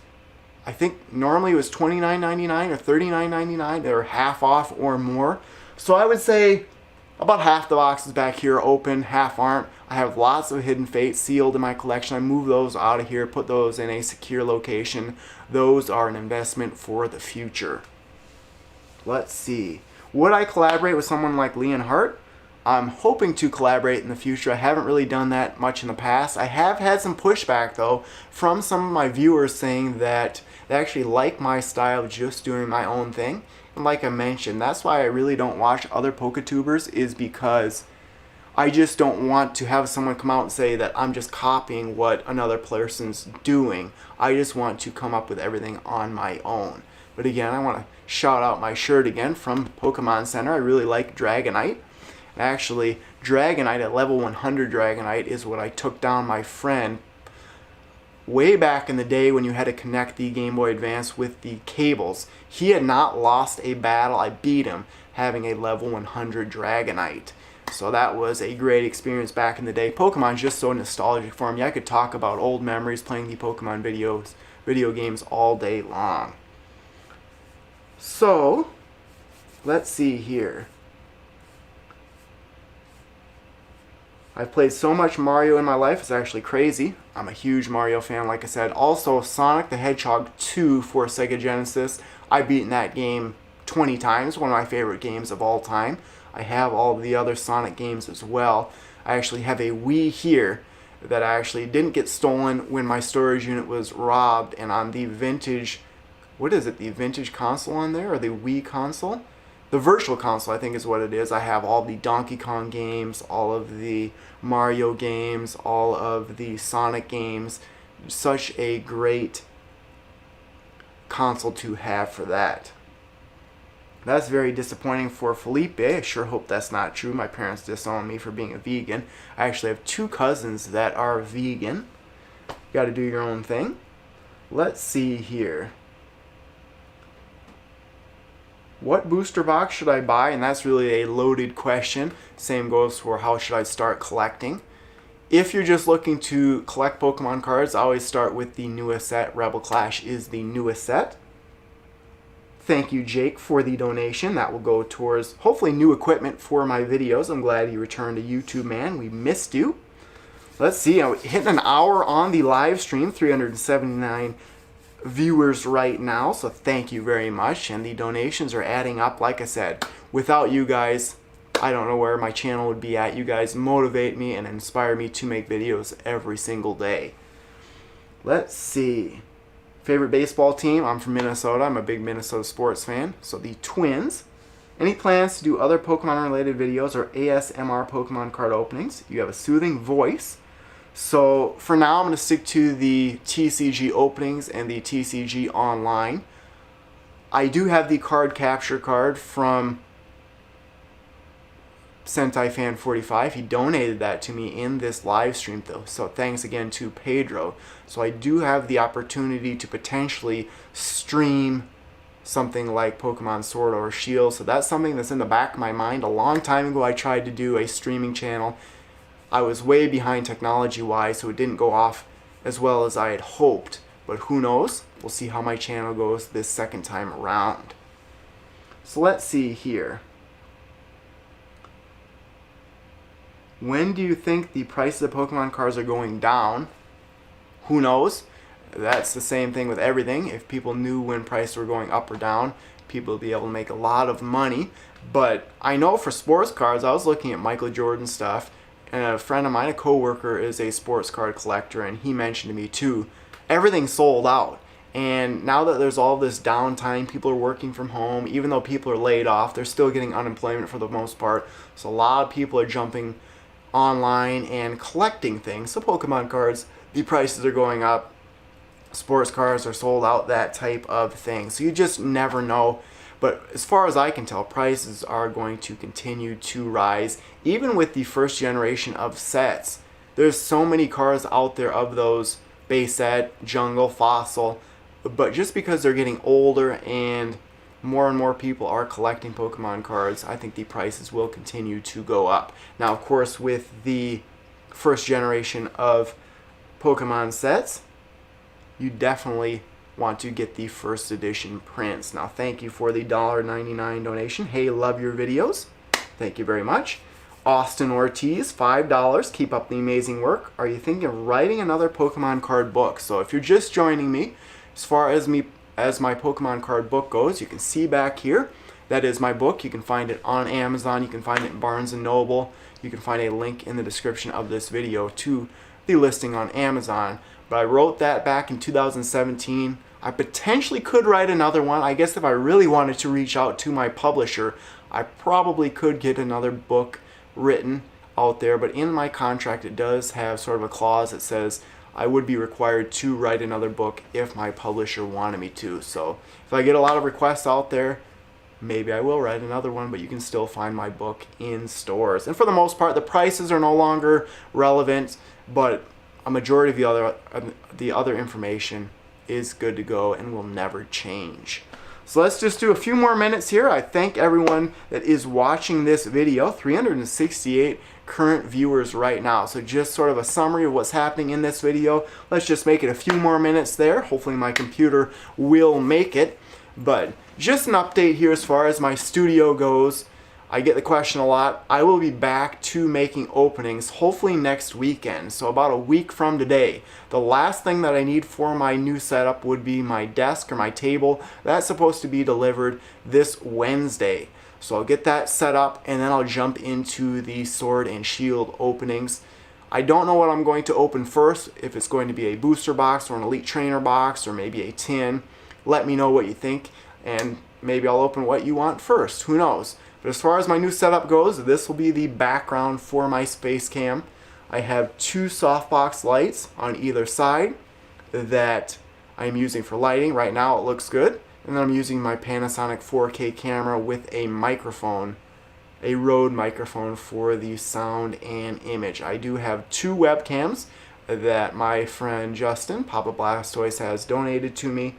I think normally it was $29.99 or $39.99. They were half off or more. So I would say about half the boxes back here are open, half aren't. I have lots of Hidden Fates sealed in my collection. I moved those out of here, put those in a secure location. Those are an investment for the future. Let's see. Would I collaborate with someone like Leon Hart? I'm hoping to collaborate in the future. I haven't really done that much in the past. I have had some pushback, though, from some of my viewers saying that they actually like my style of just doing my own thing. And like I mentioned, that's why I really don't watch other PokeTubers, is because I just don't want to have someone come out and say that I'm just copying what another person's doing. I just want to come up with everything on my own. But again, I want to shout out my shirt again from Pokemon Center. I really like Dragonite. Actually, Dragonite at level 100 Dragonite is what I took down my friend way back in the day when you had to connect the Game Boy Advance with the cables. He had not lost a battle. I beat him having a level 100 Dragonite. So that was a great experience back in the day. Pokemon's just so nostalgic for me. I could talk about old memories playing the Pokemon video games all day long. So, let's see here. I've played so much Mario in my life, it's actually crazy. I'm a huge Mario fan, like I said. Also, Sonic the Hedgehog 2 for Sega Genesis. I've beaten that game 20 times, one of my favorite games of all time. I have all of the other Sonic games as well. I actually have a Wii here that I actually didn't get stolen when my storage unit was robbed, and on the vintage, what is it, the vintage console on there, or the Wii console? The virtual console, I think is what it is. I have all the Donkey Kong games, all of the Mario games, all of the Sonic games. Such a great console to have for that. That's very disappointing for Felipe. I sure hope that's not true. My parents disowned me for being a vegan. I actually have 2 cousins that are vegan. Got to do your own thing. Let's see here. What booster box should I buy? And that's really a loaded question. Same goes for how should I start collecting. If you're just looking to collect Pokemon cards, I always start with the newest set. Rebel Clash is the newest set. Thank you, Jake, for the donation. That will go towards, hopefully, new equipment for my videos. I'm glad you returned to YouTube, man. We missed you. Let's see. I'm hitting an hour on the live stream, 379 viewers right now, so thank you very much. And the donations are adding up. Like I said, without you guys, I don't know where my channel would be at. You guys motivate me and inspire me to make videos every single day. Let's see. Favorite baseball team? I'm from Minnesota. I'm a big Minnesota sports fan. So the Twins. Any plans to do other Pokemon related videos or ASMR Pokemon card openings? You have a soothing voice. So for now, I'm going to stick to the TCG openings and the TCG online. I do have the card capture card from Sentai Fan 45. He donated that to me in this live stream though. So thanks again to Pedro. So I do have the opportunity to potentially stream something like Pokemon Sword or Shield. So that's something that's in the back of my mind. A long time ago I tried to do a streaming channel. I was way behind technology wise, so it didn't go off as well as I had hoped. But who knows? We'll see how my channel goes this second time around. So let's see here. When do you think the prices of Pokemon cards are going down? Who knows? That's the same thing with everything. If people knew when prices were going up or down, people would be able to make a lot of money. But I know for sports cards, I was looking at Michael Jordan stuff, and a friend of mine, a coworker, is a sports card collector, and he mentioned to me too, everything's sold out. And now that there's all this downtime, people are working from home, even though people are laid off, they're still getting unemployment for the most part. So a lot of people are jumping online and collecting things. So Pokemon cards, the prices are going up. Sports cards are sold out, that type of thing. So you just never know. But as far as I can tell, prices are going to continue to rise. Even with the first generation of sets, there's so many cards out there of those base set, jungle, fossil. But just because they're getting older and more people are collecting Pokemon cards, I think the prices will continue to go up. Now, of course, with the first generation of Pokemon sets, you definitely want to get the first edition prints. Now, thank you for the $1.99 donation. Hey, love your videos. Thank you very much. Austin Ortiz, $5. Keep up the amazing work. Are you thinking of writing another Pokemon card book? So if you're just joining me, as far as my Pokemon card book goes, you can see back here, that is my book. You can find it on Amazon. You can find it in Barnes & Noble. You can find a link in the description of this video to the listing on Amazon. But I wrote that back in 2017. I potentially could write another one. I guess if I really wanted to reach out to my publisher, I probably could get another book written out there. But in my contract, it does have sort of a clause that says I would be required to write another book if my publisher wanted me to. So if I get a lot of requests out there, maybe I will write another one, but you can still find my book in stores. And for the most part, the prices are no longer relevant, but a majority of the other information is good to go and will never change. So let's just do a few more minutes here. I thank everyone that is watching this video. 368 current viewers right now. So just sort of a summary of what's happening in this video. Let's just make it a few more minutes there. Hopefully my computer will make it. But just an update here as far as my studio goes. I get the question a lot. I will be back to making openings hopefully next weekend, so about a week from today. The last thing that I need for my new setup would be my desk or my table. That's supposed to be delivered this Wednesday. So I'll get that set up and then I'll jump into the Sword and Shield openings. I don't know what I'm going to open first, if it's going to be a booster box or an Elite Trainer box or maybe a tin. Let me know what you think and maybe I'll open what you want first. Who knows? But as far as my new setup goes, this will be the background for my Space Cam. I have two softbox lights on either side that I'm using for lighting. Right now it looks good. And then I'm using my Panasonic 4K camera with a microphone, a Rode microphone for the sound and image. I do have two webcams that my friend Justin, Papa Blastoise, has donated to me.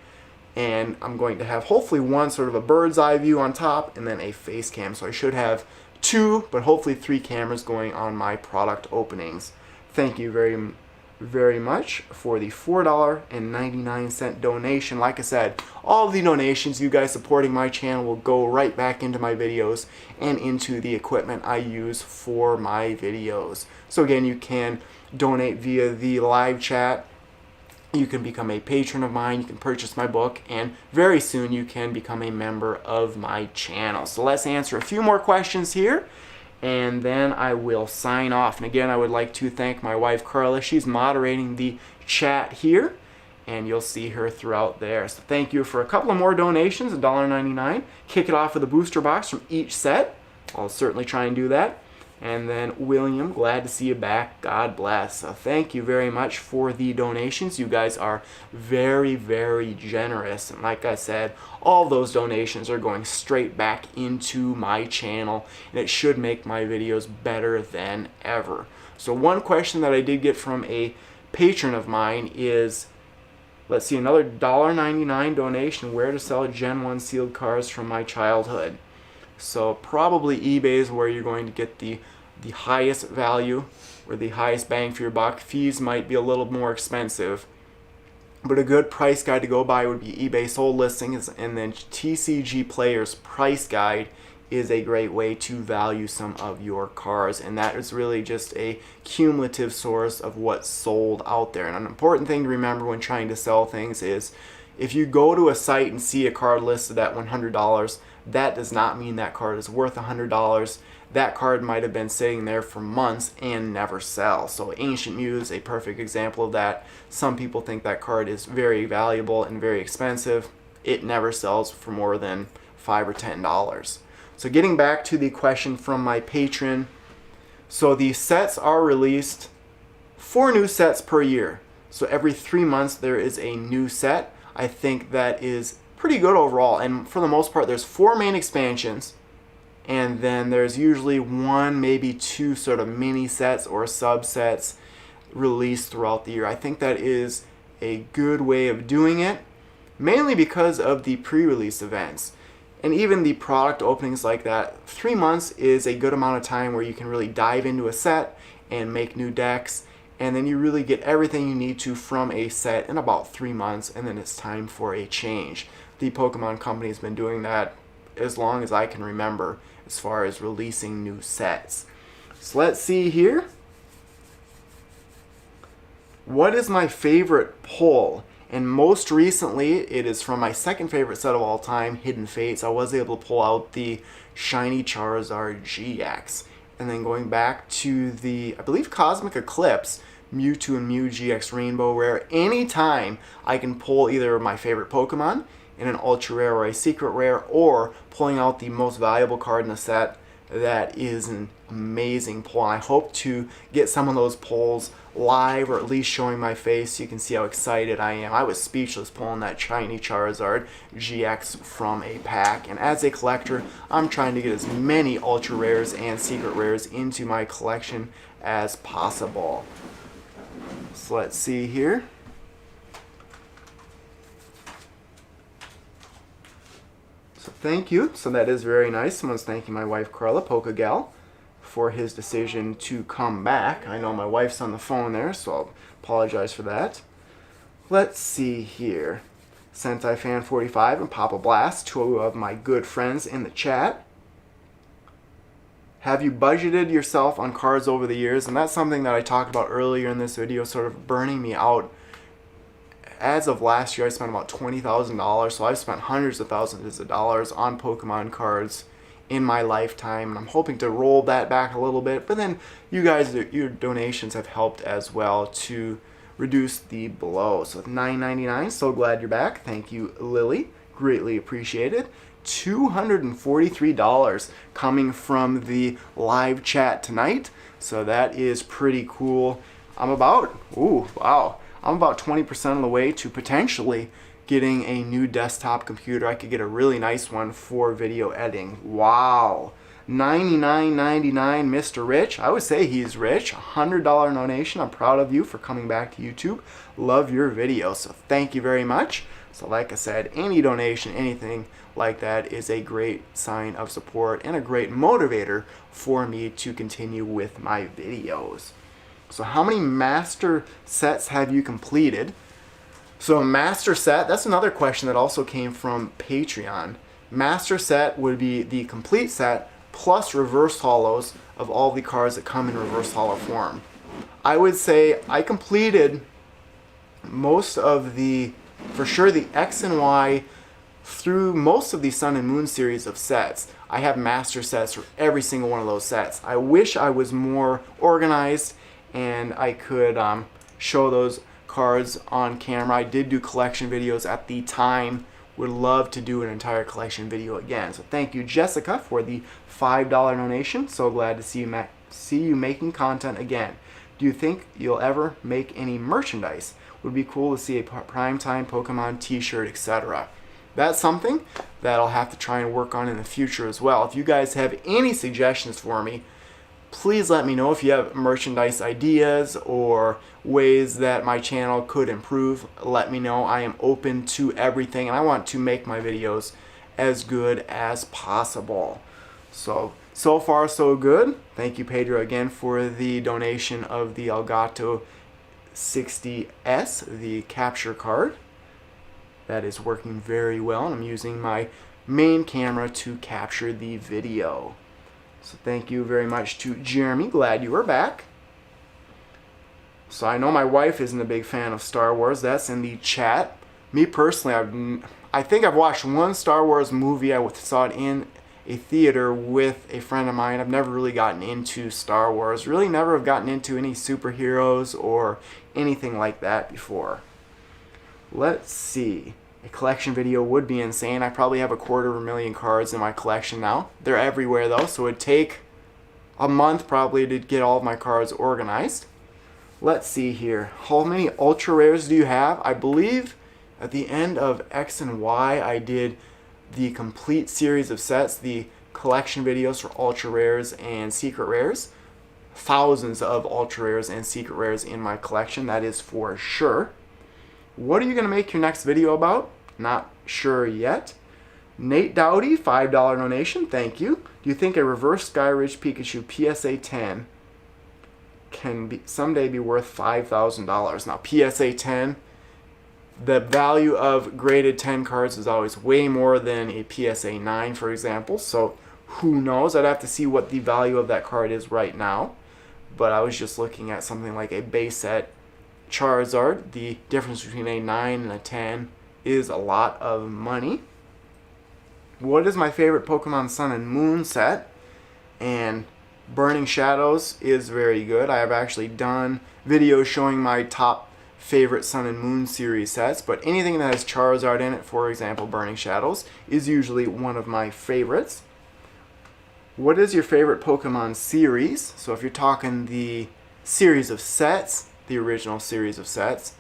And I'm going to have hopefully one sort of a bird's eye view on top and then a face cam. So I should have two, but hopefully three cameras going on my product openings. Thank you very much for the $4.99 donation. Like I said, all of the donations, you guys supporting my channel, will go right back into my videos and into the equipment I use for my videos. So again, you can donate via the live chat you can become a patron of mine, you can purchase my book, and very soon you can become a member of my channel. So let's answer a few more questions here, and then I will sign off. And again, I would like to thank my wife Carla. She's moderating the chat here, and you'll see her throughout there. So thank you for a couple of more donations, $1.99. Kick it off with a booster box from each set. I'll certainly try and do that. And then William, glad to see you back. God bless. So thank you very much for the donations. You guys are very, very generous. And like I said, all those donations are going straight back into my channel, and it should make my videos better than ever. So one question that I did get from a patron of mine is, let's see, another $1.99 donation, where to sell Gen 1 sealed cards from my childhood. So probably eBay is where you're going to get the highest value or the highest bang for your buck. Fees might be a little more expensive, but a good price guide to go by would be eBay sold listings, and then TCG Player's price guide is a great way to value some of your cards, and that is really just a cumulative source of what's sold out there. And an important thing to remember when trying to sell things is, if you go to a site and see a card listed at $100, that does not mean that card is worth $100. That card might have been sitting there for months and never sell. So Ancient Muse, a perfect example of that. Some people think that card is very valuable and very expensive. It never sells for more than $5 or $10. So getting back to the question from my patron. So the sets are released, 4 new sets per year. So every 3 months there is a new set. I think that is pretty good overall, and for the most part there's 4 main expansions, and then there's usually 1, maybe 2 sort of mini sets or subsets released throughout the year. I think that is a good way of doing it, mainly because of the pre-release events and even the product openings like that. 3 months is a good amount of time where you can really dive into a set and make new decks, and then you really get everything you need to from a set in about 3 months, and then it's time for a change. The Pokemon Company has been doing that as long as I can remember as far as releasing new sets. So let's see here. What is my favorite pull? And most recently, it is from my second favorite set of all time, Hidden Fates. I was able to pull out the Shiny Charizard GX. And then going back to the, I believe, Cosmic Eclipse, Mewtwo and Mew GX Rainbow Rare. Anytime I can pull either my favorite Pokemon in an ultra rare or a secret rare, or pulling out the most valuable card in the set, that is an amazing pull. And I hope to get some of those pulls live, or at least showing my face so you can see how excited I am. I was speechless pulling that Shiny Charizard GX from a pack, and as a collector I'm trying to get as many ultra rares and secret rares into my collection as possible. So let's see here. So thank you. So that is very nice. Someone's thanking my wife Carla, PokeGal, for his decision to come back. I know my wife's on the phone there, so I'll apologize for that. Let's see here. Sentai Fan 45 and Papa Blast, 2 of my good friends in the chat. Have you budgeted yourself on cards over the years? And that's something that I talked about earlier in this video, sort of burning me out. As of last year, I spent about $20,000, so I've spent hundreds of thousands of dollars on Pokemon cards in my lifetime, and I'm hoping to roll that back a little bit. But then you guys, your donations have helped as well to reduce the blow. So with $9.99, so glad you're back. Thank you, Lily. Greatly appreciated. $243 coming from the live chat tonight. So that is pretty cool. I'm about 20% of the way to potentially getting a new desktop computer. I could get a really nice one for video editing. Wow. $99.99, Mr. Rich. I would say he's rich. $100 donation. I'm proud of you for coming back to YouTube. Love your video, so thank you very much. So like I said, any donation, anything like that is a great sign of support and a great motivator for me to continue with my videos. So how many master sets have you completed? So a master set, that's another question that also came from Patreon. Master set would be the complete set plus reverse hollows of all the cards that come in reverse hollow form. I would say I completed most of the, for sure the X and Y through most of the Sun and Moon series of sets. I have master sets for every single one of those sets. I wish I was more organized and I could show those cards on camera. I did do collection videos at the time. Would love to do an entire collection video again. So thank you, Jessica, for the $5 donation. So glad to see you making content again. Do you think you'll ever make any merchandise? Would be cool to see a Primetime Pokemon t-shirt, etc. That's something that I'll have to try and work on in the future as well. If you guys have any suggestions for me, please let me know. If you have merchandise ideas or ways that my channel could improve, let me know. I am open to everything, and I want to make my videos as good as possible. So far so good. Thank you, Pedro, again for the donation of the Elgato 60S, the capture card. That is working very well, and I'm using my main camera to capture the video. So thank you very much to Jeremy. Glad you are back. So I know my wife isn't a big fan of Star Wars. That's in the chat. Me personally, I think I've watched one Star Wars movie. I saw it in a theater with a friend of mine. I've never really gotten into Star Wars. Really never have gotten into any superheroes or anything like that before. Let's see. A collection video would be insane. I probably have 250,000 cards in my collection now. They're everywhere though, so it'd take a month probably to get all of my cards organized. Let's see here. How many ultra rares do you have? I believe at the end of X and Y I did the complete series of sets, the collection videos for ultra rares and secret rares. Thousands of ultra rares and secret rares in my collection, that is for sure. What are you going to make your next video about? Not sure yet. Nate Dowdy, $5 donation, thank you. Do you think a reverse Skyridge Pikachu PSA 10 can someday be worth $5,000? Now, PSA 10, the value of graded 10 cards is always way more than a PSA 9, for example. So who knows? I'd have to see what the value of that card is right now. But I was just looking at something like a base set Charizard. The difference between a 9 and a 10 is a lot of money. What is my favorite Pokemon Sun and Moon set? And Burning Shadows is very good. I have actually done videos showing my top favorite Sun and Moon series sets, but anything that has Charizard in it, for example Burning Shadows, is usually one of my favorites. What is your favorite Pokemon series? So if you're talking the series of sets, the original series of sets,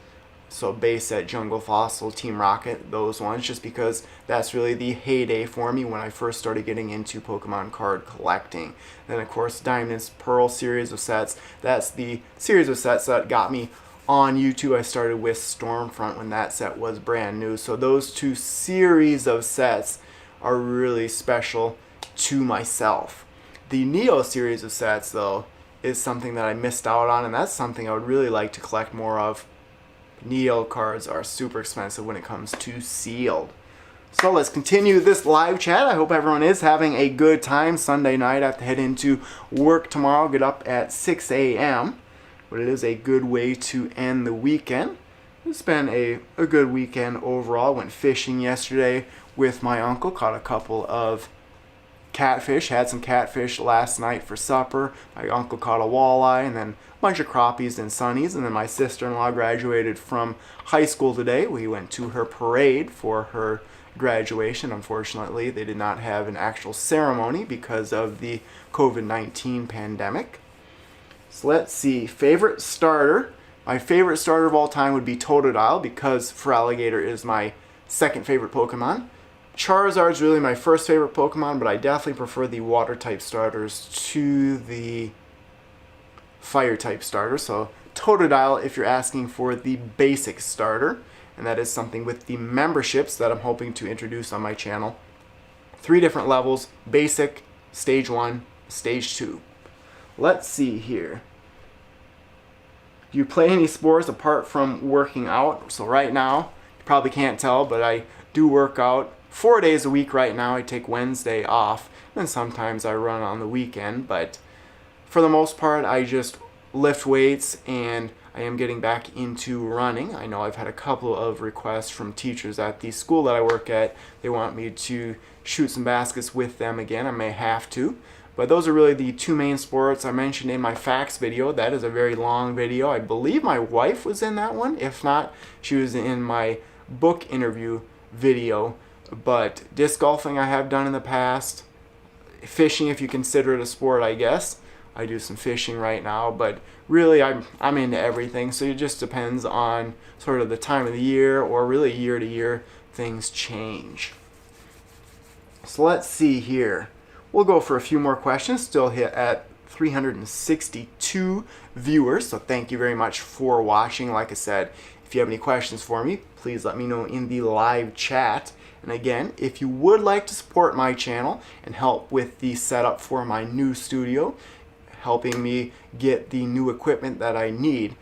so base set, Jungle Fossil, Team Rocket, those ones, just because that's really the heyday for me when I first started getting into Pokemon card collecting. Then of course Diamond's Pearl series of sets, that's the series of sets that got me on YouTube. I started with Stormfront when that set was brand new. So those two series of sets are really special to myself. The Neo series of sets though is something that I missed out on, and that's something I would really like to collect more of. Neo cards are super expensive when it comes to sealed. So let's continue this live chat. I hope everyone is having a good time. Sunday night, I have to head into work tomorrow, get up at 6 a.m. But it is a good way to end the weekend. It's been a good weekend overall. Went fishing yesterday with my uncle, caught a couple of catfish, had some catfish last night for supper. My uncle caught a walleye and then a bunch of crappies and sunnies. And then my sister-in-law graduated from high school today. We went to her parade for her graduation. Unfortunately, they did not have an actual ceremony because of the COVID-19 pandemic. So let's see, favorite starter. My favorite starter of all time would be Totodile because Feraligatr is my second favorite Pokemon. Charizard is really my first favorite Pokemon, but I definitely prefer the water type starters to the fire type starter. So Totodile if you're asking for the basic starter, and that is something with the memberships that I'm hoping to introduce on my channel. 3 different levels, basic, stage 1, stage 2. Let's see here. Do you play any sports apart from working out? So right now, you probably can't tell, but I do work out 4 days a week right now. I take Wednesday off, and sometimes I run on the weekend, but for the most part, I just lift weights, and I am getting back into running. I know I've had a couple of requests from teachers at the school that I work at. They want me to shoot some baskets with them again. I may have to. But those are really the two main sports I mentioned in my facts video. That is a very long video. I believe my wife was in that one. If not, she was in my book interview video. But disc golfing I have done in the past. Fishing, if you consider it a sport, I guess. I do some fishing right now, but really I'm into everything, so it just depends on sort of the time of the year, or really year to year things change. So let's see here. We'll go for a few more questions. Still hit at 362 viewers, so thank you very much for watching. Like I said, if you have any questions for me, please let me know in the live chat. And again, if you would like to support my channel and help with the setup for my new studio, helping me get the new equipment that I need,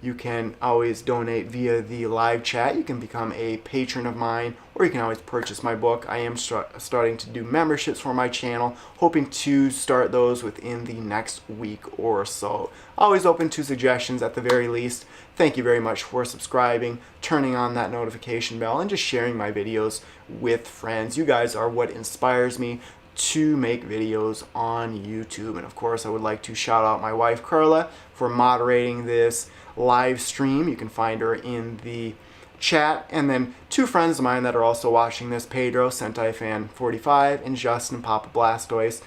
you can always donate via the live chat. You can become a patron of mine, or you can always purchase my book. I am starting to do memberships for my channel, hoping to start those within the next week or so. Always open to suggestions at the very least. Thank you very much for subscribing, turning on that notification bell, and just sharing my videos with friends. You guys are what inspires me to make videos on YouTube. And of course, I would like to shout out my wife Carla for moderating this live stream. You can find her in the chat. And then two friends of mine that are also watching this, Pedro Sentai Fan 45 and Justin Papa Blastoise.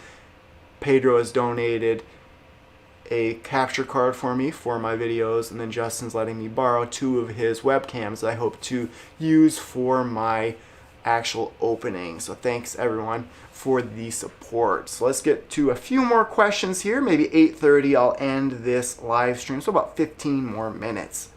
Pedro has donated a capture card for me for my videos, and then Justin's letting me borrow two of his webcams that I hope to use for my actual opening. So thanks everyone for the support. So let's get to a few more questions here. Maybe 8:30 I'll end this live stream, so about 15 more minutes.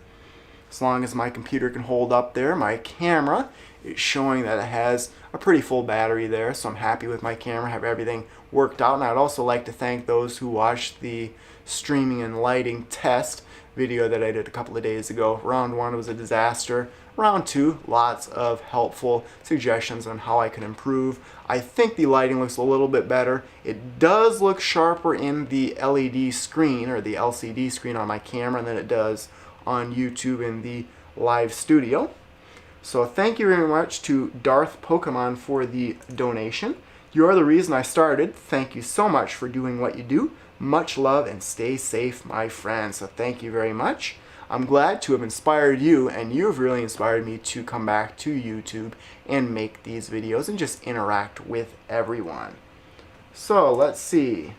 As long as my computer can hold up there. My camera is showing that it has a pretty full battery there, so I'm happy with my camera, have everything worked out. And I'd also like to thank those who watched the streaming and lighting test video that I did a couple of days ago. Round 1 was a disaster. Round 2, lots of helpful suggestions on how I can improve. I think the lighting looks a little bit better. It does look sharper in the LED screen, or the LCD screen on my camera, than it does on YouTube in the live studio. So thank you very much to Darth Pokemon for the donation. You are the reason I started. Thank you so much for doing what you do. Much love and stay safe, my friends. So thank you very much. I'm glad to have inspired you, and you've really inspired me to come back to YouTube and make these videos and just interact with everyone. So let's see.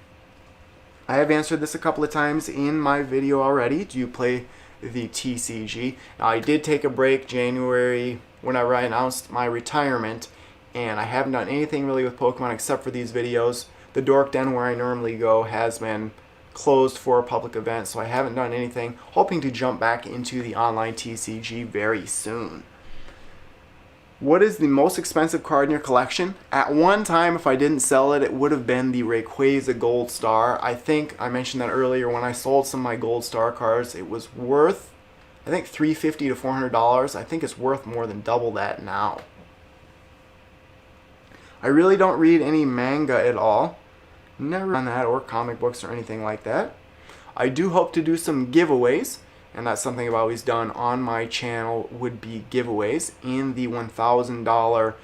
I have answered this a couple of times in my video already. Do you play the TCG? Now, I did take a break January whenever I announced my retirement, and I haven't done anything really with Pokemon except for these videos. The Dork Den, where I normally go, has been closed for public events, so I haven't done anything. Hoping to jump back into the online TCG very soon. What is the most expensive card in your collection? At one time, if I didn't sell it, it would have been the Rayquaza Gold Star. I think I mentioned that earlier. When I sold some of my Gold Star cards, it was worth, I think, $350 to $400. I think it's worth more than double that now. I really don't read any manga at all. Never done that, or comic books or anything like that. I do hope to do some giveaways, and that's something I've always done on my channel, would be giveaways. In the $1,000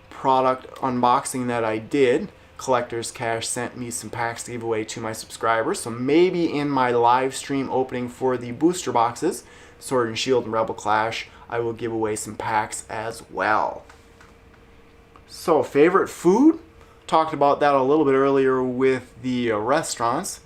product unboxing that I did, Collector's Cash sent me some packs to give away to my subscribers. So maybe in my live stream opening for the booster boxes, Sword and Shield and Rebel Clash, I will give away some packs as well. So, favorite food? Talked about that a little bit earlier with the restaurants.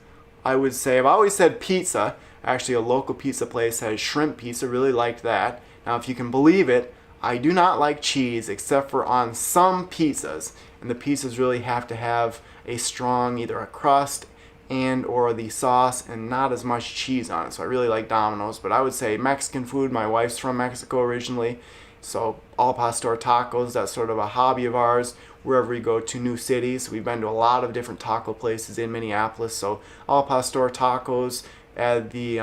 I would say, I've always said pizza. Actually, a local pizza place has shrimp pizza. Really liked that. Now, if you can believe it, I do not like cheese except for on some pizzas. And the pizzas really have to have a strong, either a crust and or the sauce, and not as much cheese on it. So I really like Domino's. But I would say Mexican food. My wife's from Mexico originally. So al pastor tacos, that's sort of a hobby of ours. Wherever we go to new cities, we've been to a lot of different taco places in Minneapolis. So al pastor tacos, add the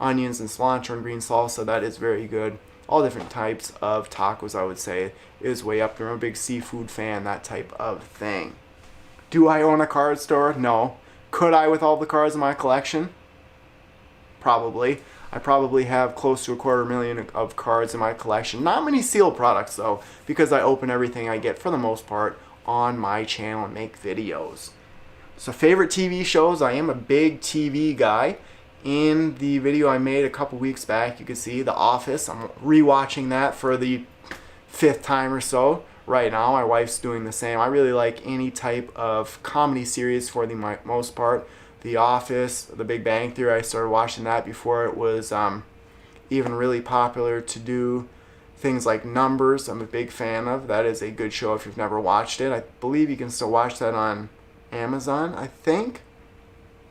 onions and cilantro and green salsa. That is very good. All different types of tacos, I would say, is way up there. I'm a big seafood fan, that type of thing. Do I own a card store? No. Could I with all the cards in my collection? probably. I probably have close to 250,000 of cards in my collection. Not many sealed products though, because I open everything I get for the most part on my channel and make videos. So favorite TV shows, I am a big TV guy. In the video I made a couple weeks back, you can see The Office. I'm rewatching that for the 5th time or so right now. My wife's doing the same. I really like any type of comedy series for the most part. The Office, The Big Bang Theory, I started watching that before it was even really popular to do. Things like Numbers, I'm a big fan of. That is a good show if you've never watched it. I believe you can still watch that on Amazon, I think.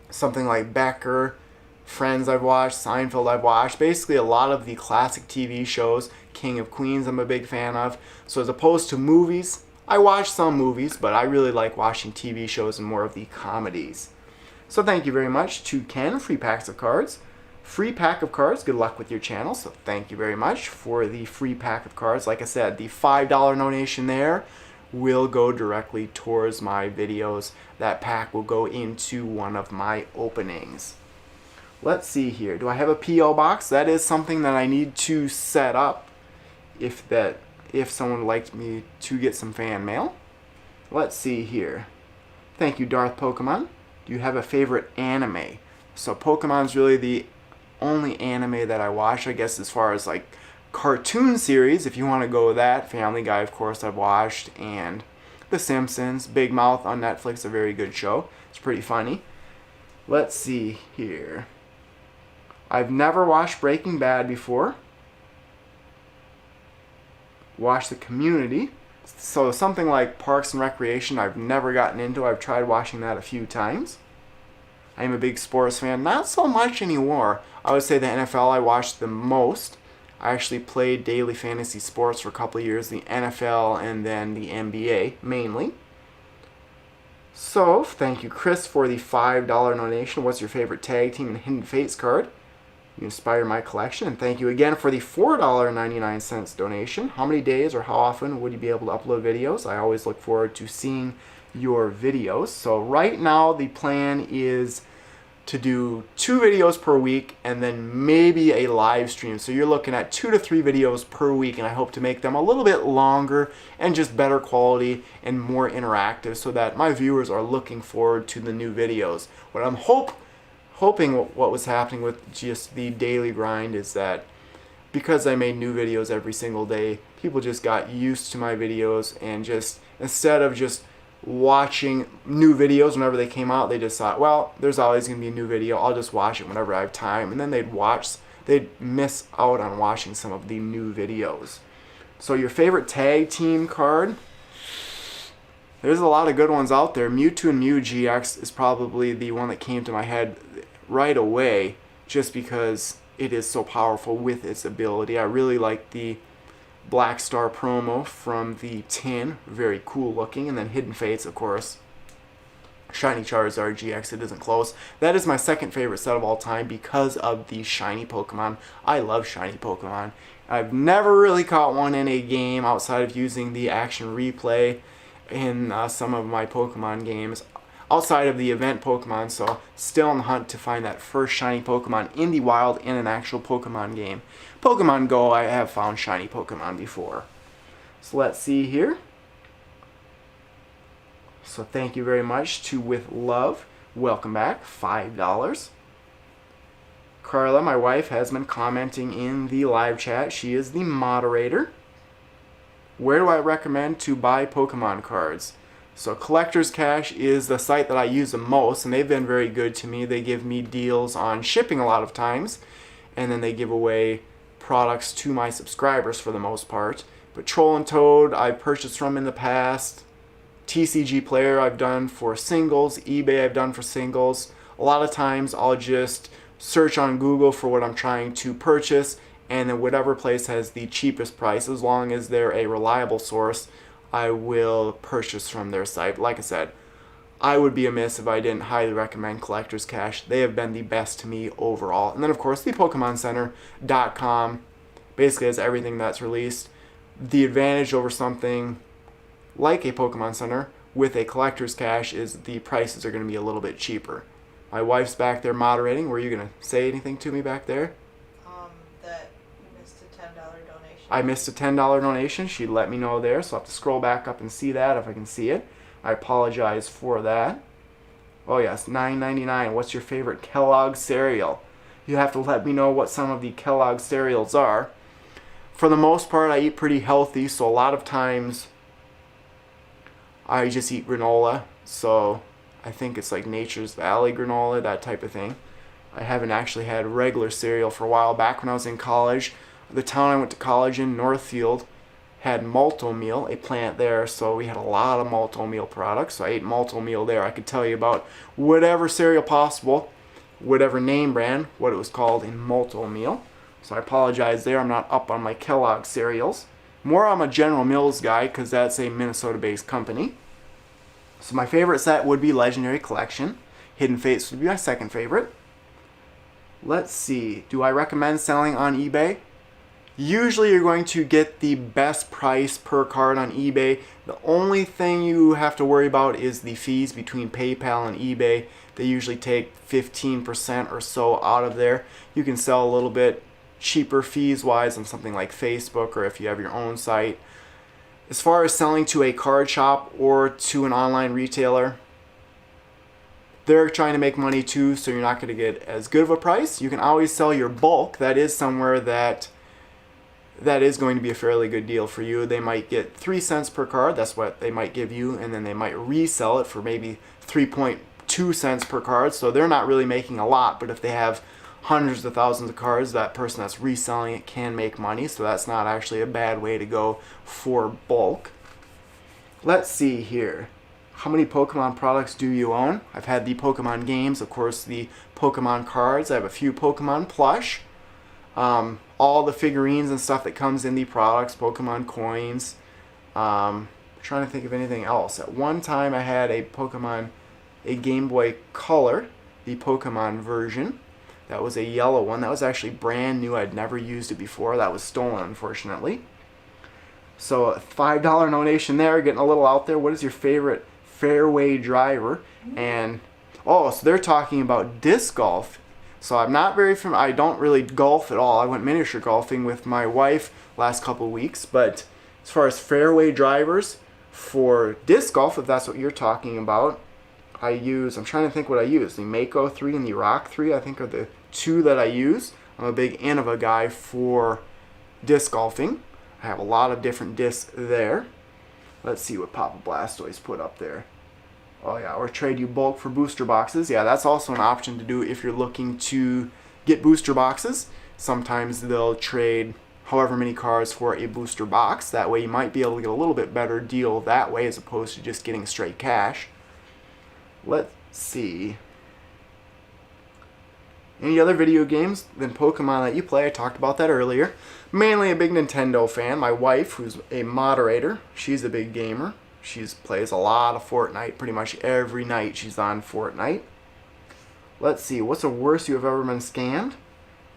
Something like Becker, Friends I've watched, Seinfeld I've watched. Basically a lot of the classic TV shows. King of Queens I'm a big fan of. So as opposed to movies, I watch some movies, but I really like watching TV shows and more of the comedies. So thank you very much to Ken, free packs of cards. Free pack of cards, good luck with your channel. So thank you very much for the free pack of cards. Like I said, the $5 donation there will go directly towards my videos. That pack will go into one of my openings. Let's see here. Do I have a P.O. box? That is something that I need to set up if someone would like me to get some fan mail. Let's see here. Thank you, Darth Pokemon. Do you have a favorite anime? So Pokemon's really the only anime that I watch, I guess, as far as like cartoon series, if you want to go with that. Family Guy, of course, I've watched, and The Simpsons. Big Mouth on Netflix, a very good show. It's pretty funny. Let's see here. I've never watched Breaking Bad before. Watched The Community. So something like Parks and Recreation I've never gotten into. I've tried watching that a few times. I am a big sports fan. Not so much anymore. I would say the NFL I watched the most. I actually played daily fantasy sports for a couple of years. The NFL and then the NBA mainly. So thank you, Chris, for the $5 donation. What's your favorite tag team and Hidden Fates card? You inspire my collection. And thank you again for the $4.99 donation. How many days or how often would you be able to upload videos? I always look forward to seeing your videos. So right now the plan is to do 2 videos per week and then maybe a live stream. So you're looking at 2 to 3 videos per week, and I hope to make them a little bit longer and just better quality and more interactive so that my viewers are looking forward to the new videos. What I'm hoping what was happening with just the daily grind is that because I made new videos every single day, people just got used to my videos, and just instead of just watching new videos whenever they came out, they just thought, well, there's always going to be a new video, I'll just watch it whenever I have time, and then they'd miss out on watching some of the new videos. So your favorite tag team card? There's a lot of good ones out there. Mewtwo and Mew GX is probably the one that came to my head right away, just because it is so powerful with its ability. I really like the Black Star promo from the tin, very cool looking, and then Hidden Fates, of course. Shiny Charizard GX, it isn't close. That is my second favorite set of all time because of the shiny Pokemon. I love shiny Pokemon. I've never really caught one in a game outside of using the action replay in some of my Pokemon games, outside of the event Pokemon, so still on the hunt to find that first shiny Pokemon in the wild in an actual Pokemon game. Pokemon Go, I have found shiny Pokemon before. So let's see here. So thank you very much to With Love. Welcome back, $5. Carla, my wife, has been commenting in the live chat. She is the moderator. Where do I recommend to buy Pokemon cards? So Collector's Cash is the site that I use the most, and they've been very good to me. They give me deals on shipping a lot of times, and then they give away products to my subscribers for the most part. But Troll and Toad I've purchased from in the past. TCG Player I've done for singles. eBay I've done for singles. A lot of times I'll just search on Google for what I'm trying to purchase, and then whatever place has the cheapest price, as long as they're a reliable source, I will purchase from their site. Like I said, I would be amiss if I didn't highly recommend Collector's Cash. They have been the best to me overall. And then, of course, the PokemonCenter.com basically has everything that's released. The advantage over something like a Pokemon Center with a Collector's Cash is the prices are going to be a little bit cheaper. My wife's back there moderating. Were you going to say anything to me back there? That you missed a $10 donation. I missed a $10 donation. She let me know there, so I'll have to scroll back up and see that if I can see it. I apologize for that. Oh yes, $9.99. What's your favorite Kellogg cereal? You have to let me know what some of the Kellogg cereals are. For the most part, I eat pretty healthy, so a lot of times I just eat granola. So I think it's like Nature's Valley granola, that type of thing. I haven't actually had regular cereal for a while. Back when I was in college, the town I went to college in, Northfield, had Malto Meal, a plant there, so we had a lot of Malto Meal products. So I ate Malto Meal there. I could tell you about whatever cereal possible, whatever name brand, what it was called in Malto Meal. So I apologize there. I'm not up on my Kellogg cereals. More I'm a General Mills guy because that's a Minnesota-based company. So my favorite set would be Legendary Collection. Hidden Fates would be my second favorite. Let's see. Do I recommend selling on eBay? Usually you're going to get the best price per card on eBay. The only thing you have to worry about is the fees between PayPal and eBay. They usually take 15% or so out of there. You can sell a little bit cheaper fees-wise on something like Facebook or if you have your own site. As far as selling to a card shop or to an online retailer, they're trying to make money too, so you're not going to get as good of a price. You can always sell your bulk. That is somewhere that is going to be a fairly good deal for you. They might get 3 cents per card. That's what they might give you, and then they might resell it for maybe 3.2 cents per card. So they're not really making a lot, but if they have hundreds of thousands of cards, that person that's reselling it can make money. So that's not actually a bad way to go for bulk. Let's see here. How many Pokemon products do you own? I've had the Pokemon games, of course, the Pokemon cards. I have a few Pokemon plush. All the figurines and stuff that comes in the products, Pokemon coins. Trying to think of anything else. At one time I had a Game Boy Color, the Pokemon version. That was a yellow one. That was actually brand new. I'd never used it before. That was stolen, unfortunately. So a $5 donation there, getting a little out there. What is your favorite fairway driver? And so they're talking about disc golf. So I'm not very familiar. I don't really golf at all. I went miniature golfing with my wife last couple of weeks. But as far as fairway drivers for disc golf, if that's what you're talking about, I'm trying to think what I use. The Mako 3 and the Rock 3, I think, are the two that I use. I'm a big Innova guy for disc golfing. I have a lot of different discs there. Let's see what Papa Blastoise put up there. Oh yeah, or trade you bulk for booster boxes. Yeah, that's also an option to do if you're looking to get booster boxes. Sometimes they'll trade however many cards for a booster box. That way you might be able to get a little bit better deal that way as opposed to just getting straight cash. Let's see. Any other video games than Pokemon that you play? I talked about that earlier. Mainly a big Nintendo fan. My wife, who's a moderator, she's a big gamer. She plays a lot of Fortnite. Pretty much every night she's on Fortnite. Let's see. What's the worst you have ever been scammed?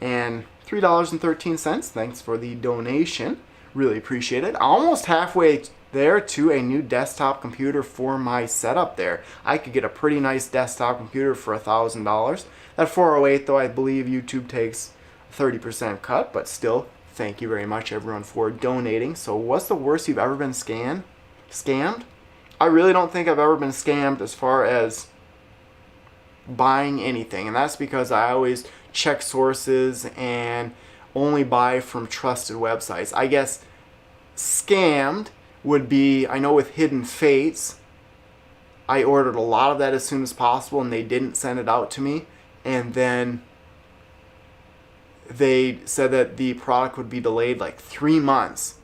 And $3.13. Thanks for the donation. Really appreciate it. Almost halfway there to a new desktop computer for my setup there. I could get a pretty nice desktop computer for $1,000. That 408 though, I believe YouTube takes 30% cut, but still, thank you very much everyone for donating. So what's the worst you've ever been scammed? I really don't think I've ever been scammed as far as buying anything, and that's because I always check sources and only buy from trusted websites. I guess scammed would be, I know with Hidden Fates, I ordered a lot of that as soon as possible and they didn't send it out to me, and then they said that the product would be delayed like 3 months,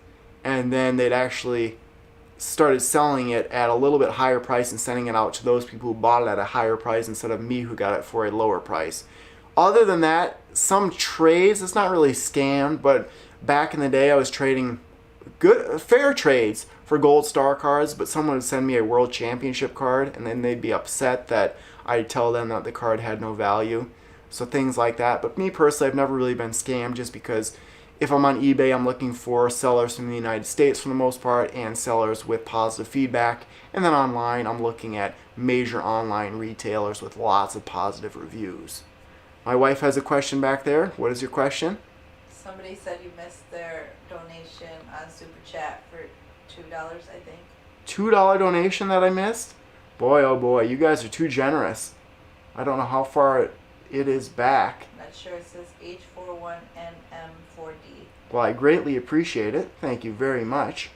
and then they'd actually started selling it at a little bit higher price and sending it out to those people who bought it at a higher price instead of me who got it for a lower price. Other than that, some trades, it's not really scammed, but back in the day I was trading fair trades for gold star cards, but someone would send me a world championship card and then they'd be upset that I'd tell them that the card had no value. So things like that. But me personally, I've never really been scammed just because If I'm on eBay, I'm looking for sellers from the United States for the most part and sellers with positive feedback. And then online, I'm looking at major online retailers with lots of positive reviews. My wife has a question back there. What is your question? Somebody said you missed their donation on Super Chat for $2, I think. $2 donation that I missed? Boy, oh boy, you guys are too generous. I don't know how far it is back. Not sure. It says H41NM4D. Well, I greatly appreciate it. Thank you very much.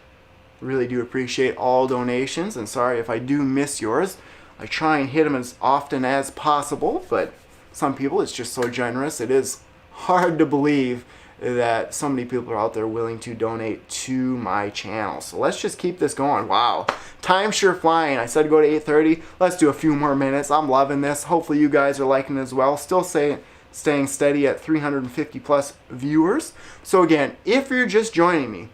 Really do appreciate all donations, and sorry if I do miss yours. I try and hit them as often as possible, but some people, it's just so generous. It is hard to believe that so many people are out there willing to donate to my channel. So let's just keep this going. Wow, time's sure flying. I said go to 8:30. Let's do a few more minutes. I'm loving this. Hopefully you guys are liking it as well. Still staying steady at 350 plus viewers. So again, if you're just joining me,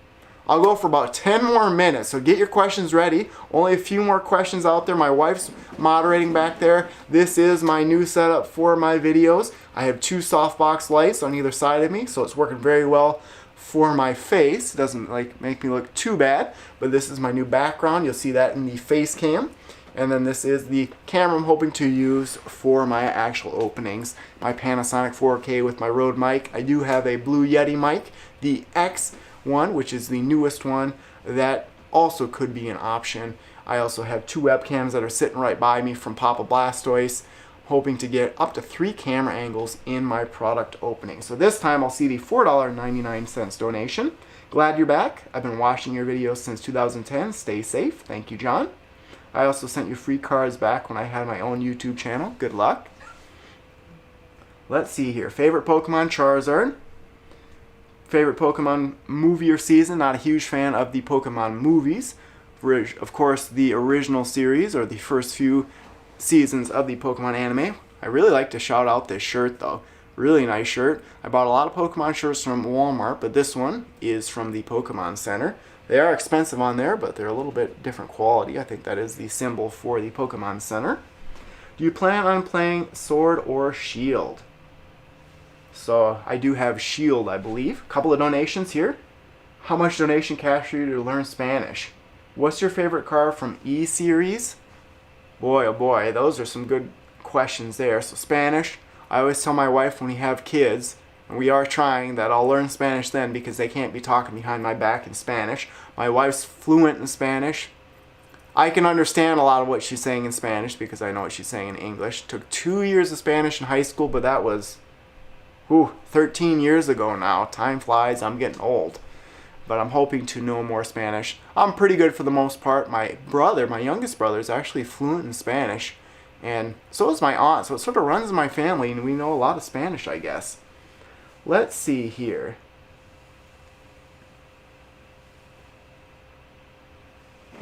I'll go for about 10 more minutes, so get your questions ready. Only a few more questions out there. My wife's moderating back there. This is my new setup for my videos. I have 2 softbox lights on either side of me, so it's working very well for my face. It doesn't make me look too bad, but this is my new background. You'll see that in the face cam. And then this is the camera I'm hoping to use for my actual openings. My Panasonic 4K with my Rode mic. I do have a Blue Yeti mic, the X one, which is the newest one. That also could be an option. I also have 2 webcams that are sitting right by me from Papa Blastoise. Hoping to get up to 3 camera angles in my product opening. So this time I'll see the $4.99 donation. Glad you're back. I've been watching your videos since 2010. Stay safe. Thank you, John. I also sent you free cards back when I had my own YouTube channel. Good luck. Let's see here. Favorite Pokemon, Charizard. Favorite Pokemon movie or season, not a huge fan of the Pokemon movies. Of course, the original series or the first few seasons of the Pokemon anime. I really like to shout out this shirt though. Really nice shirt. I bought a lot of Pokemon shirts from Walmart, but this one is from the Pokemon Center. They are expensive on there, but they're a little bit different quality. I think that is the symbol for the Pokemon Center. Do you plan on playing Sword or Shield? So I do have Shield, I believe. A couple of donations here. How much donation cash for you to learn Spanish? What's your favorite car from E-Series? Boy, oh boy, those are some good questions there. So Spanish, I always tell my wife when we have kids, and we are trying, that I'll learn Spanish then because they can't be talking behind my back in Spanish. My wife's fluent in Spanish. I can understand a lot of what she's saying in Spanish because I know what she's saying in English. Took 2 years of Spanish in high school, but that was 13 years ago now. Time flies, I'm getting old. But I'm hoping to know more Spanish. I'm pretty good for the most part. My brother, my youngest brother, is actually fluent in Spanish. And so is my aunt. So it sort of runs in my family, and we know a lot of Spanish, I guess. Let's see here.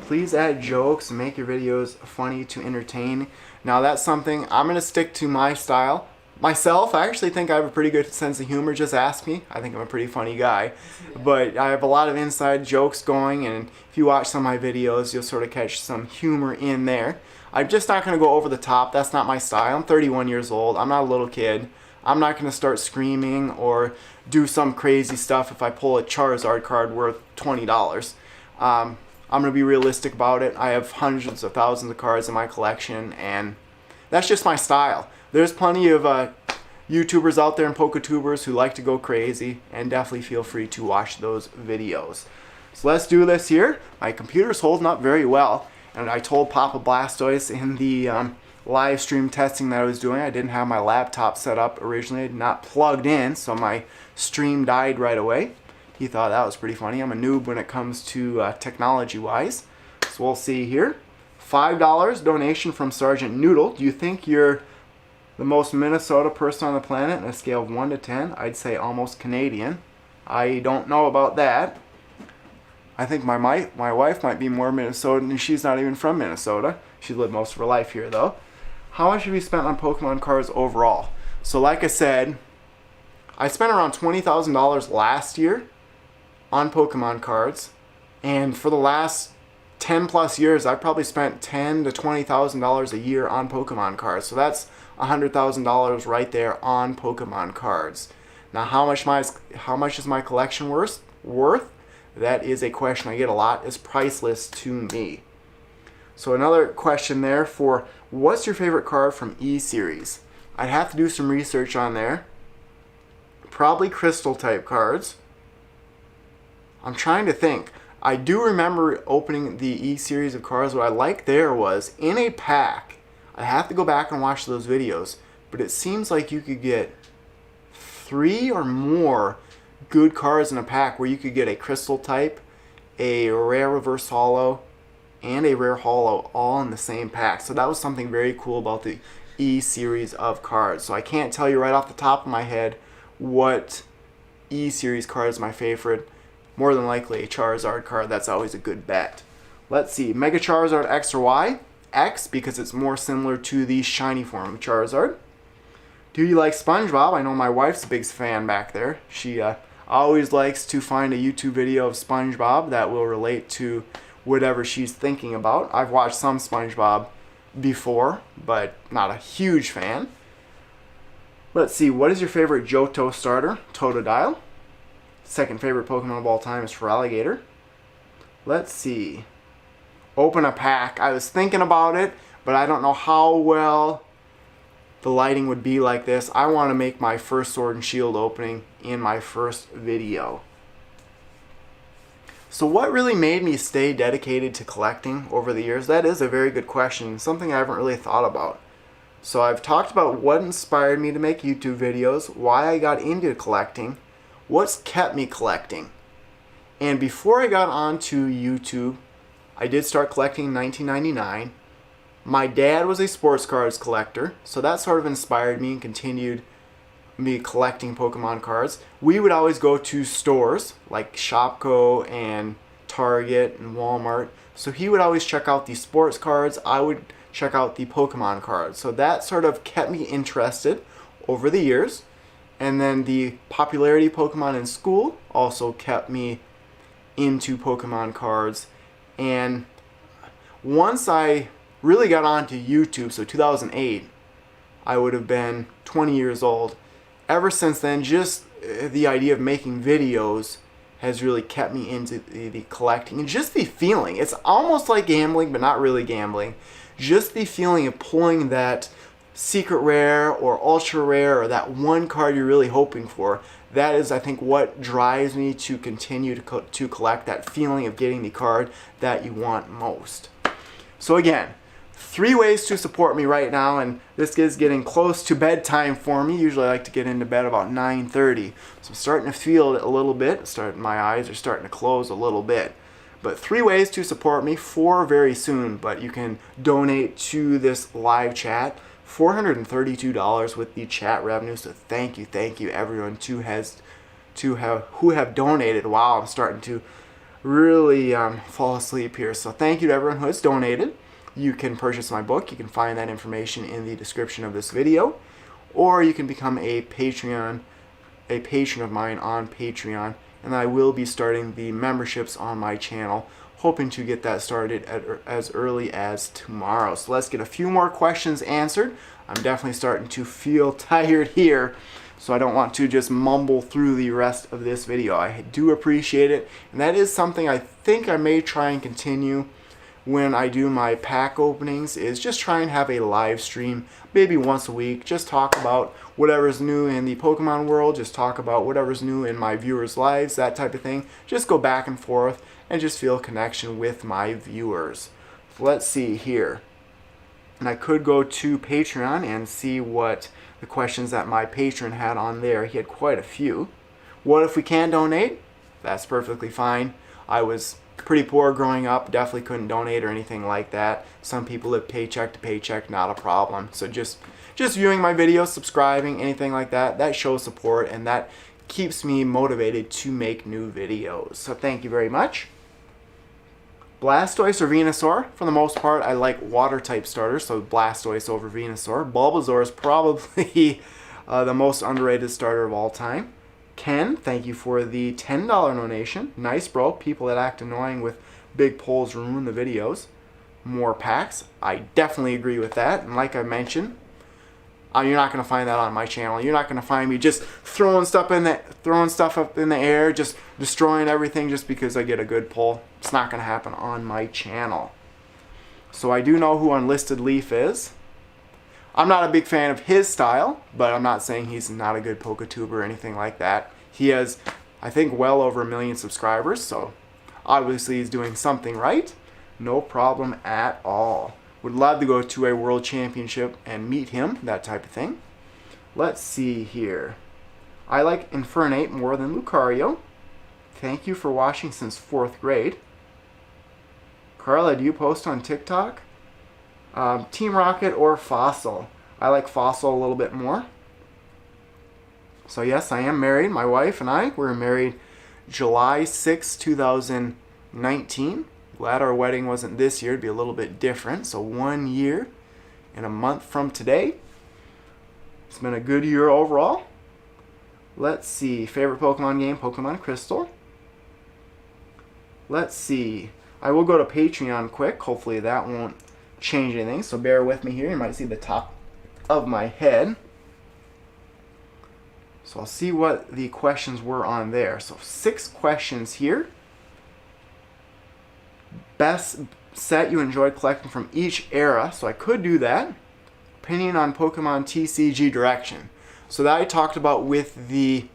Please add jokes and make your videos funny to entertain. Now that's something I'm going to stick to my style. Myself, I actually think I have a pretty good sense of humor. Just ask me. I think I'm a pretty funny guy. Yeah. But I have a lot of inside jokes going, and if you watch some of my videos, you'll sort of catch some humor in there. I'm just not going to go over the top. That's not my style. I'm 31 years old. I'm not a little kid. I'm not going to start screaming or do some crazy stuff if I pull a Charizard card worth $20. I'm going to be realistic about it. I have hundreds of thousands of cards in my collection, and that's just my style. There's plenty of YouTubers out there and Poketubers who like to go crazy, and definitely feel free to watch those videos. So let's do this here. My computer's holding up very well, and I told Papa Blastoise in the live stream testing that I was doing, I didn't have my laptop set up originally, not plugged in, so my stream died right away. He thought that was pretty funny. I'm a noob when it comes to technology-wise. So we'll see here. $5 donation from Sergeant Noodle. Do you think you're the most Minnesota person on the planet on a scale of 1 to 10? I'd say almost Canadian. I don't know about that. I think my wife might be more Minnesotan, and she's not even from Minnesota. She lived most of her life here, though. How much have you spent on Pokemon cards overall? So like I said, I spent around $20,000 last year on Pokemon cards, and for the last 10 plus years, I've probably spent $10,000 to $20,000 a year on Pokemon cards. So that's $100,000 right there on Pokemon cards. Now, how much is my collection worth? That is a question I get a lot. It's priceless to me. So another question there for what's your favorite card from E-Series? I'd have to do some research on there. Probably crystal type cards. I'm trying to think. I do remember opening the E-Series of cards. What I liked there was in a pack. I have to go back and watch those videos, but it seems like you could get 3 or more good cards in a pack where you could get a crystal type, a rare reverse holo, and a rare holo all in the same pack. So that was something very cool about the E-Series of cards. So I can't tell you right off the top of my head what E-Series card is my favorite. More than likely a Charizard card. That's always a good bet. Let's see. Mega Charizard X or Y? X, because it's more similar to the shiny form of Charizard. Do you like SpongeBob? I know my wife's a big fan back there. She always likes to find a YouTube video of SpongeBob that will relate to whatever she's thinking about. I've watched some SpongeBob before, but not a huge fan. Let's see. What is your favorite Johto starter? Totodile. Second favorite Pokemon of all time is Feraligatr. Let's see. Open a pack. I was thinking about it, but I don't know how well the lighting would be like this. I want to make my first Sword and Shield opening in my first video. So what really made me stay dedicated to collecting over the years? That is a very good question. Something I haven't really thought about. So I've talked about what inspired me to make YouTube videos, why I got into collecting, what's kept me collecting. And before I got onto YouTube, I did start collecting in 1999. My dad was a sports cards collector, so that sort of inspired me and continued me collecting Pokemon cards. We would always go to stores like Shopko and Target and Walmart. So he would always check out the sports cards. I would check out the Pokemon cards. So that sort of kept me interested over the years. And then the popularity of Pokemon in school also kept me into Pokemon cards. And once I really got onto YouTube, so 2008, I would have been 20 years old. Ever since then, just the idea of making videos has really kept me into the collecting. And just the feeling, it's almost like gambling, but not really gambling. Just the feeling of pulling that secret rare or ultra rare or that one card you're really hoping for. That is, I think, what drives me to continue to collect, that feeling of getting the card that you want most. So again, 3 ways to support me right now, and this is getting close to bedtime for me. Usually I like to get into bed about 9:30. So I'm starting to feel it a little bit. My eyes are starting to close a little bit. But 3 ways to support me, 4 very soon, but you can donate to this live chat. $432 with the chat revenue, so thank you everyone who have donated. Wow, I'm starting to really fall asleep here. So thank you to everyone who has donated. You can purchase my book. You can find that information in the description of this video, or you can become a patron of mine on Patreon, and I will be starting the memberships on my channel, hoping to get that started as early as tomorrow. So let's get a few more questions answered. I'm definitely starting to feel tired here, so I don't want to just mumble through the rest of this video. I do appreciate it, and that is something I think I may try and continue when I do my pack openings, is just try and have a live stream maybe once a week. Just talk about whatever's new in the Pokemon world, just talk about whatever's new in my viewers' lives, that type of thing. Just go back and forth and just feel a connection with my viewers. So let's see here. And I could go to Patreon and see what the questions that my patron had on there. He had quite a few. What if we can't donate? That's perfectly fine. I was pretty poor growing up, definitely couldn't donate or anything like that. Some people live paycheck to paycheck, not a problem. So just viewing my videos, subscribing, anything like that, that shows support, and that keeps me motivated to make new videos. So thank you very much. Blastoise or Venusaur? For the most part, I like water type starters, so Blastoise over Venusaur. Bulbasaur is probably the most underrated starter of all time. Ken, thank you for the $10 donation. Nice, bro. People that act annoying with big polls ruin the videos. More packs. I definitely agree with that. And like I mentioned, You're not going to find that on my channel. You're not going to find me just throwing stuff up in the air, just destroying everything just because I get a good pull. It's not going to happen on my channel. So I do know who Unlisted Leaf is. I'm not a big fan of his style, but I'm not saying he's not a good PokeTuber or anything like that. He has, I think, well over 1 million subscribers, so obviously he's doing something right. No problem at all. Would love to go to a world championship and meet him, that type of thing. Let's see here. I like Infernape more than Lucario. Thank you for watching since 4th grade. Carla, do you post on TikTok? Team Rocket or Fossil? I like Fossil a little bit more. So yes, I am married. My wife and I were married July 6, 2019. Glad our wedding wasn't this year. It'd be a little bit different. So 1 year and a month from today. It's been a good year overall. Let's see. Favorite Pokemon game? Pokemon Crystal. Let's see. I will go to Patreon quick. Hopefully that won't change anything. So bear with me here. You might see the top of my head. So I'll see what the questions were on there. So 6 questions here. Best set you enjoyed collecting from each era. So I could do that. Opinion on Pokemon TCG direction. So that I talked about with the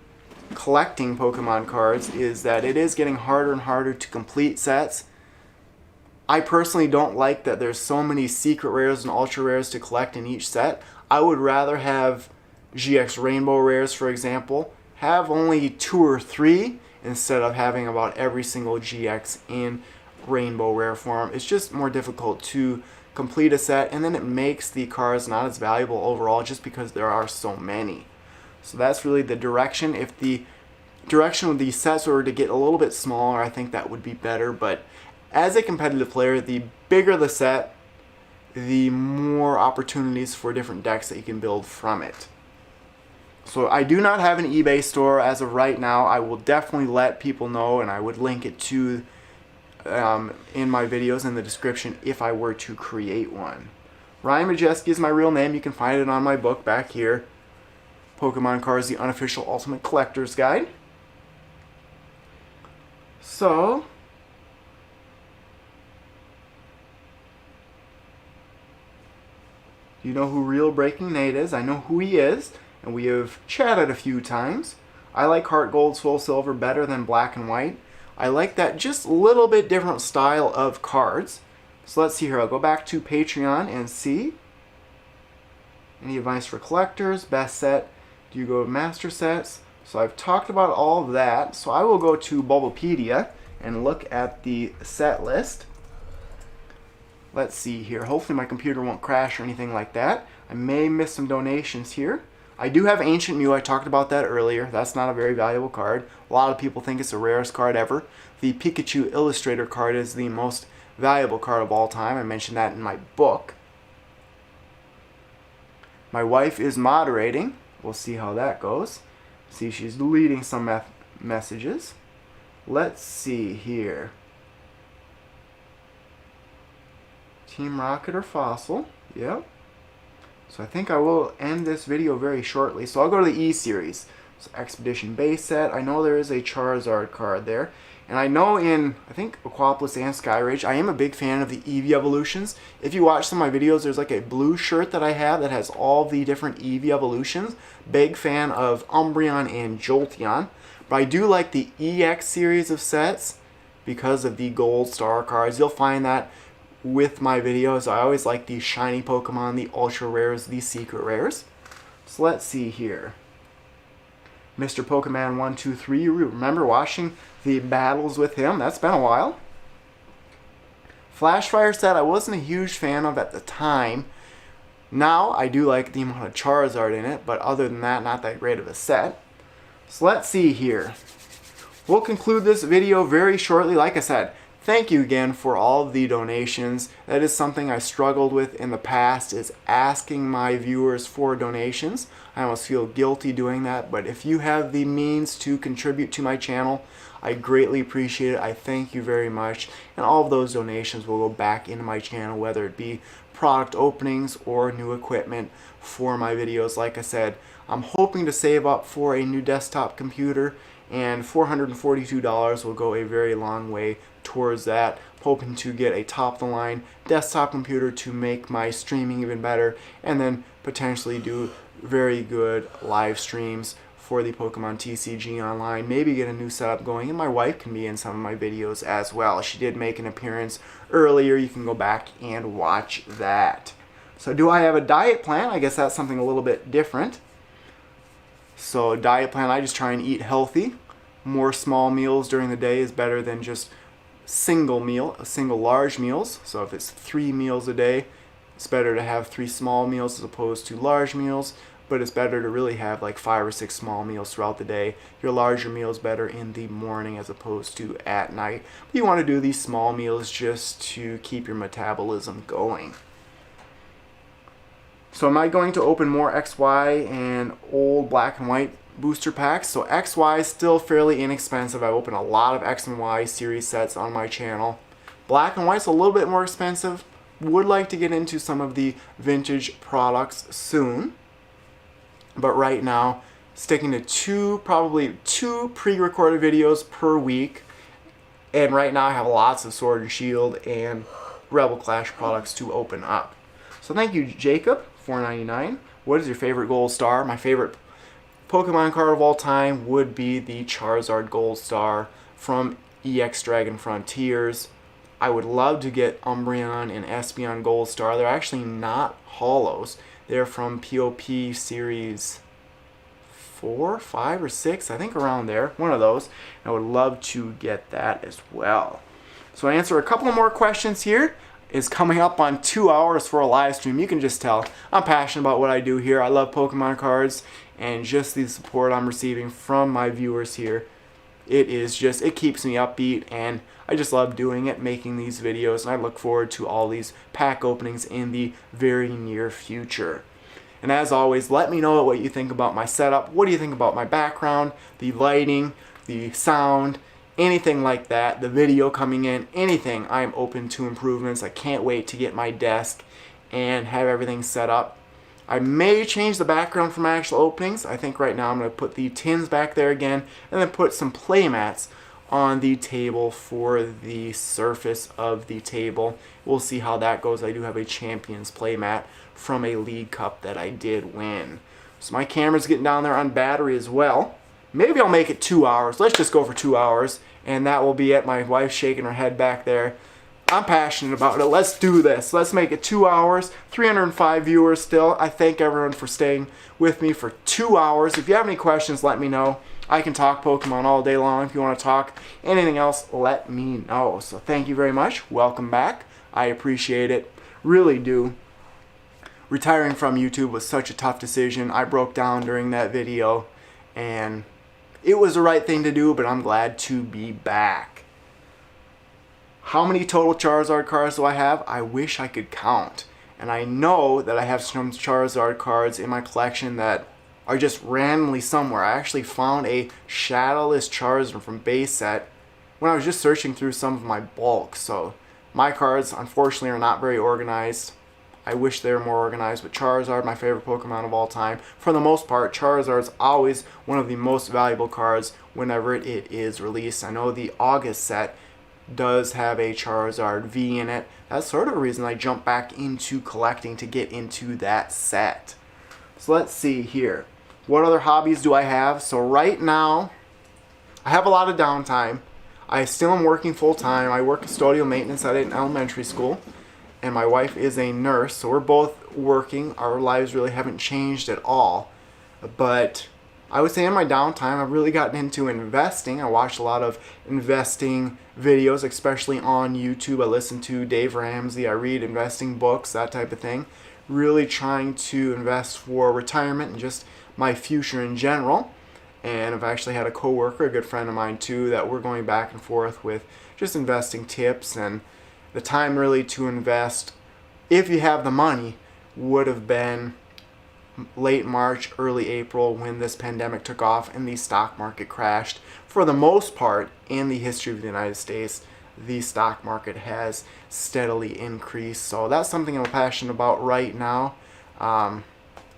collecting Pokemon cards is that it is getting harder and harder to complete sets. I personally don't like that there's so many secret rares and ultra rares to collect in each set. I would rather have GX Rainbow rares, for example, have only 2 or 3 instead of having about every single GX in Rainbow rare form. It's just more difficult to complete a set, and then it makes the cards not as valuable overall just because there are so many. So that's really the direction. If the direction of these sets were to get a little bit smaller, I think that would be better, but as a competitive player, the bigger the set, the more opportunities for different decks that you can build from it. So I do not have an eBay store as of right now. I will definitely let people know, and I would link it to in my videos in the description if I were to create one. Ryan Majeski is my real name. You can find it on my book back here. Pokemon Cards, the Unofficial Ultimate Collector's Guide. So you know who Real Breaking Nate is? I know who he is, and we have chatted a few times. I like Heart Gold, Soul Silver better than Black and White. I like that just a little bit different style of cards. So let's see here. I'll go back to Patreon and see. Any advice for collectors? Best set? Do you go with master sets? So I've talked about all of that. So I will go to Bulbapedia and look at the set list. Let's see here. Hopefully my computer won't crash or anything like that. I may miss some donations here. I do have Ancient Mew. I talked about that earlier. That's not a very valuable card. A lot of people think it's the rarest card ever. The Pikachu Illustrator card is the most valuable card of all time. I mentioned that in my book. My wife is moderating. We'll see how that goes. See, she's deleting some messages. Let's see here. Team Rocket or Fossil? Yep. So I think I will end this video very shortly. So I'll go to the E-Series. So Expedition base set. I know there is a Charizard card there. And I know in, I think, Aquapolis and Skyrage, I am a big fan of the Eevee evolutions. If you watch some of my videos, there's like a blue shirt that I have that has all the different Eevee evolutions. Big fan of Umbreon and Jolteon. But I do like the EX series of sets because of the gold star cards. You'll find that with my videos. I always like the shiny Pokemon, the ultra rares, the secret rares. So let's see here. Mr. Pokemon 123, you remember watching the battles with him? That's been a while. Flashfire set I wasn't a huge fan of at the time. Now I do like the amount of Charizard in it, but other than that, not that great of a set. So let's see here. We'll conclude this video very shortly. Like I said, thank you again for all of the donations. That is something I struggled with in the past, is asking my viewers for donations. I almost feel guilty doing that, but if you have the means to contribute to my channel, I greatly appreciate it. I thank you very much. And all of those donations will go back into my channel, whether it be product openings or new equipment for my videos. Like I said, I'm hoping to save up for a new desktop computer, and $442 will go a very long way towards that. I'm hoping to get a top-of-the-line desktop computer to make my streaming even better, and then potentially do very good live streams for the Pokemon TCG online. Maybe get a new setup going, and my wife can be in some of my videos as well. She did make an appearance earlier. You can go back and watch that. So do I have a diet plan? I guess that's something a little bit different. So diet plan, I just try and eat healthy. More small meals during the day is better than just single large meals. So if it's 3 meals a day, it's better to have 3 small meals as opposed to large meals. But it's better to really have like 5 or 6 small meals throughout the day. Your larger meals better in the morning as opposed to at night. But you want to do these small meals just to keep your metabolism going. So am I going to open more XY and old black and white booster packs? So XY is still fairly inexpensive. I open a lot of X and Y series sets on my channel. Black and white's a little bit more expensive. Would like to get into some of the vintage products soon. But right now, sticking to probably two pre-recorded videos per week. And right now I have lots of Sword and Shield and Rebel Clash products to open up. So thank you, Jacob, $4.99. What is your favorite gold star? My favorite Pokemon card of all time would be the Charizard Gold Star from EX Dragon Frontiers. I would love to get Umbreon and Espeon Gold Star. They're actually not holos. They're from POP Series 4, 5, or 6, I think around there. One of those. I would love to get that as well. So I answer a couple more questions here. Is coming up on 2 hours for a live stream. You can just tell I'm passionate about what I do here. I love Pokemon cards, and just the support I'm receiving from my viewers here, it keeps me upbeat, and I just love doing it, making these videos, and I look forward to all these pack openings in the very near future. And as always, let me know what you think about my setup. What do you think about my background, the lighting, the sound, anything like that, the video coming in, anything. I'm open to improvements. I can't wait to get my desk and have everything set up. I may change the background for my actual openings. I think right now I'm going to put the tins back there again, and then put some play mats on the table for the surface of the table. We'll see how that goes. I do have a Champions play mat from a League Cup that I did win. So my camera's getting down there on battery as well. Maybe I'll make it 2 hours. Let's just go for 2 hours, and that will be it. My wife's shaking her head back there. I'm passionate about it. Let's do this. Let's make it 2 hours. 305 viewers still. I thank everyone for staying with me for 2 hours. If you have any questions, let me know. I can talk Pokemon all day long. If you want to talk anything else, let me know. So thank you very much. Welcome back. I appreciate it. Really do. Retiring from YouTube was such a tough decision. I broke down during that video, and it was the right thing to do, but I'm glad to be back. How many total Charizard cards do I have? I wish I could count. And I know that I have some Charizard cards in my collection that are just randomly somewhere. I actually found a Shadowless Charizard from base set when I was just searching through some of my bulk. So my cards, unfortunately, are not very organized. I wish they were more organized, but Charizard, my favorite Pokemon of all time. For the most part, Charizard's always one of the most valuable cards whenever it is released. I know the August set does have a Charizard V in it. That's sort of the reason I jumped back into collecting, to get into that set. So let's see here. What other hobbies do I have? So right now, I have a lot of downtime. I still am working full time. I work custodial maintenance at an elementary school, and my wife is a nurse, so we're both working. Our lives really haven't changed at all. But I would say in my downtime, I've really gotten into investing. I watch a lot of investing videos, especially on YouTube. I listen to Dave Ramsey. I read investing books, that type of thing. Really trying to invest for retirement and just my future in general. And I've actually had a coworker, a good friend of mine too, that we're going back and forth with just investing tips. And the time really to invest, if you have the money, would have been late March, early April, when this pandemic took off and the stock market crashed. For the most part, in the history of the United States, the stock market has steadily increased. So that's something I'm passionate about right now.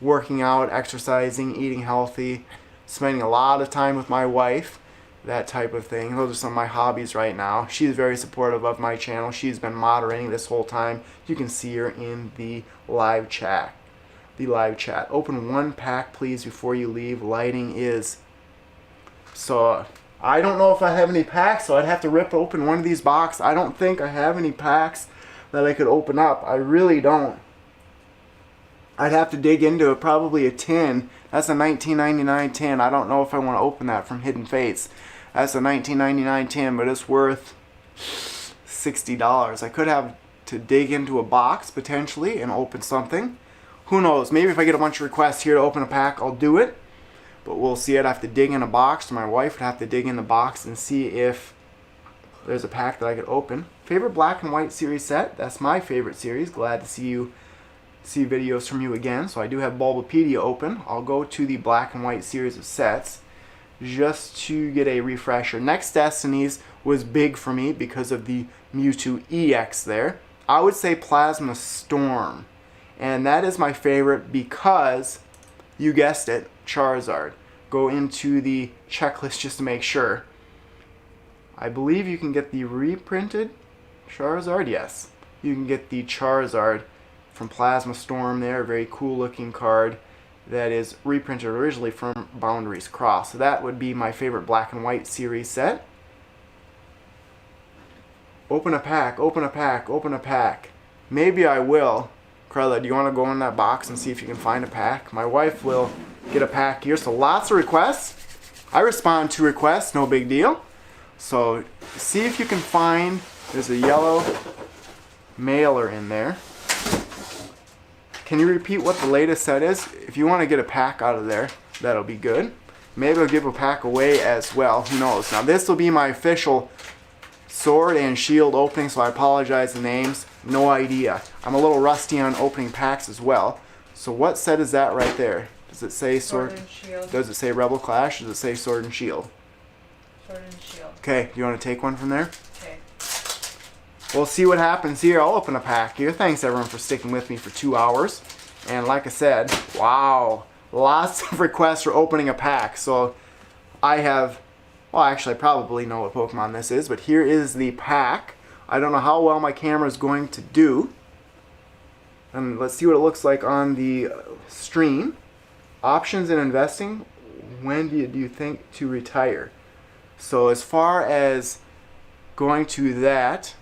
Working out, exercising, eating healthy, spending a lot of time with my wife, that type of thing. Those are some of my hobbies right now. She's very supportive of my channel. She's been moderating this whole time. You can see her in the live chat. Open one pack, please, before you leave. Lighting is... So, I don't know if I have any packs, so I'd have to rip open one of these boxes. I don't think I have any packs that I could open up. I really don't. I'd have to dig into it, probably a tin. That's a $19.99 tin. I don't know if I want to open that from Hidden Fates. That's a $19.99 tin, but it's worth $60. I could have to dig into a box, potentially, and open something. Who knows? Maybe if I get a bunch of requests here to open a pack, I'll do it. But we'll see. I'd have to dig in a box, or my wife would have to dig in the box and see if there's a pack that I could open. Favorite black and white series set? That's my favorite series. Glad to see videos from you again. So I do have Bulbapedia open. I'll go to the black and white series of sets just to get a refresher. Next Destinies was big for me because of the Mewtwo EX there. I would say Plasma Storm. And that is my favorite because, you guessed it, Charizard. Go into the checklist just to make sure. I believe you can get the reprinted Charizard. Yes, you can get the Charizard from Plasma Storm there. Very cool looking card that is reprinted originally from Boundaries Cross. So that would be my favorite black and white series set. Open a pack, open a pack, open a pack. Maybe I will. Carla, do you want to go in that box and see if you can find a pack? My wife will get a pack here. So lots of requests. I respond to requests, no big deal. So see if you can find, there's a yellow mailer in there. Can you repeat what the latest set is? If you want to get a pack out of there, that'll be good. Maybe I'll give a pack away as well. Who knows? Now this will be my official Sword and Shield opening, so I apologize the names. No idea. I'm a little rusty on opening packs as well. So what set is that right there? Does it say Sword and Shield? Does it say Rebel Clash? Does it say Sword and Shield? Sword and Shield. Okay, do you want to take one from there? Okay. We'll see what happens here. I'll open a pack here. Thanks everyone for sticking with me for 2 hours. And like I said, wow, lots of requests for opening a pack. So I have, well actually I probably know what Pokemon this is, but here is the pack. I don't know how well my camera is going to do. And let's see what it looks like on the stream. Options in investing. When do you think to retire? So as far as going to that,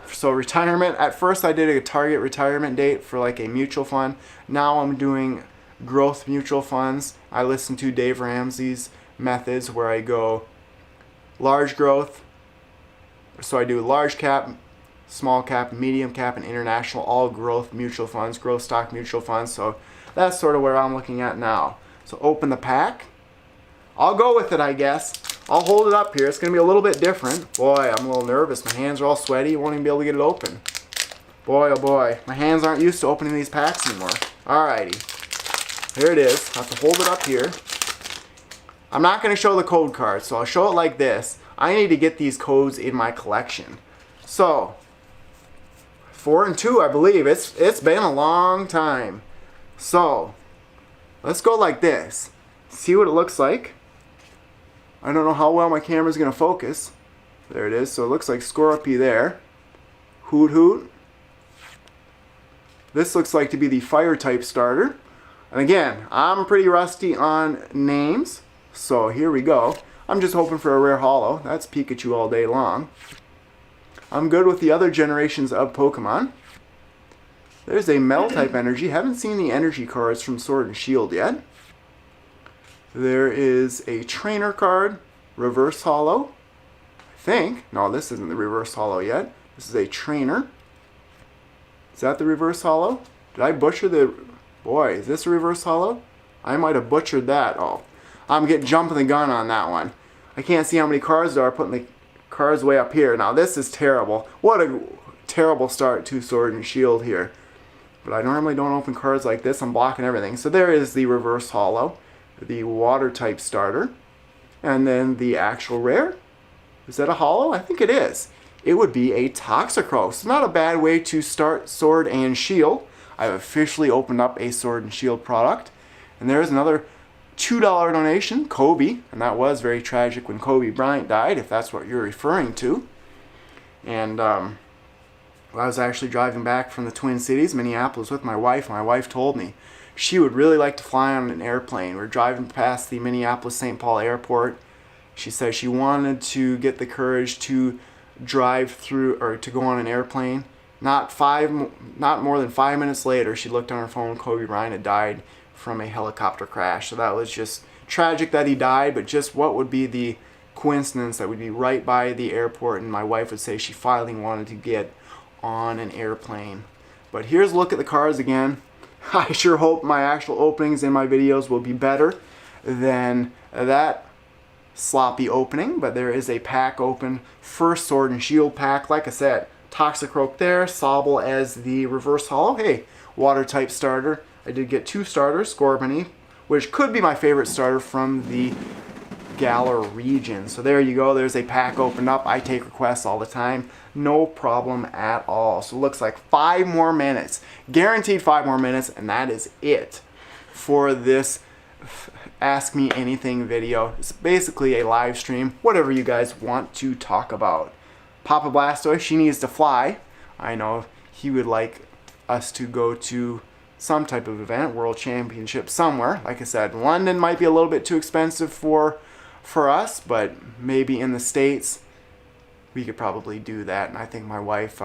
so retirement, at first I did a target retirement date for like a mutual fund. Now I'm doing growth mutual funds. I listen to Dave Ramsey's methods where I go large growth. So I do large cap, small cap, medium cap, and international, all growth mutual funds, growth stock mutual funds. So that's sort of where I'm looking at now. So open the pack. I'll go with it, I guess. I'll hold it up here. It's going to be a little bit different. Boy, I'm a little nervous. My hands are all sweaty. I won't even be able to get it open. Boy, oh boy. My hands aren't used to opening these packs anymore. Alrighty. Here it is. I have to hold it up here. I'm not going to show the code card, so I'll show it like this. I need to get these codes in my collection. So, 4 and 2, I believe. It's been a long time. So, let's go like this. See what it looks like. I don't know how well my camera's going to focus. There it is. So it looks like Scorpy there. Hoot Hoot. This looks like to be the fire type starter. And again, I'm pretty rusty on names. So here we go. I'm just hoping for a rare holo. That's Pikachu all day long. I'm good with the other generations of Pokemon. There's a Metal type energy. Haven't seen the energy cards from Sword and Shield yet. There is a trainer card, reverse holo. I think. No, this isn't the reverse holo yet. This is a trainer. Is that the reverse holo? Did I butcher the... Boy, is this a reverse holo? I might have butchered that. Oh, I'm getting jumping the gun on that one. I can't see how many cards there are, putting the cards way up here. Now this is terrible. What a terrible start to Sword and Shield here. But I normally don't open cards like this. I'm blocking everything. So there is the reverse holo, the water type starter, and then the actual rare. Is that a holo? I think it is. It would be a Toxicroak. So not a bad way to start Sword and Shield. I've officially opened up a Sword and Shield product. And there's another $2 donation, Kobe. And that was very tragic when Kobe Bryant died, if that's what you're referring to. And I was actually driving back from the Twin Cities, Minneapolis, with my wife. My wife told me she would really like to fly on an airplane. We're driving past the Minneapolis-St. Paul airport. She said she wanted to get the courage to drive through, or to go on an airplane. Not more than 5 minutes later, she looked on her phone. Kobe Bryant had died from a helicopter crash. So that was just tragic that he died, but just what would be the coincidence that would be right by the airport, and my wife would say she finally wanted to get on an airplane. But here's a look at the cards again. I sure hope my actual openings in my videos will be better than that sloppy opening, but there is a pack open, first Sword and Shield pack. Like I said, Toxicroak there, Sobble as the reverse holo. Hey, water type starter. I did get 2 starters, Scorbunny, which could be my favorite starter from the Galar region. So there you go, there's a pack opened up. I take requests all the time, no problem at all. So it looks like 5 more minutes, guaranteed 5 more minutes, and that is it for this Ask Me Anything video. It's basically a live stream, whatever you guys want to talk about. Papa Blastoise, she needs to fly. I know he would like us to go to some type of event, World Championship somewhere. Like I said, London might be a little bit too expensive for us, but maybe in the States we could probably do that. And I think my wife,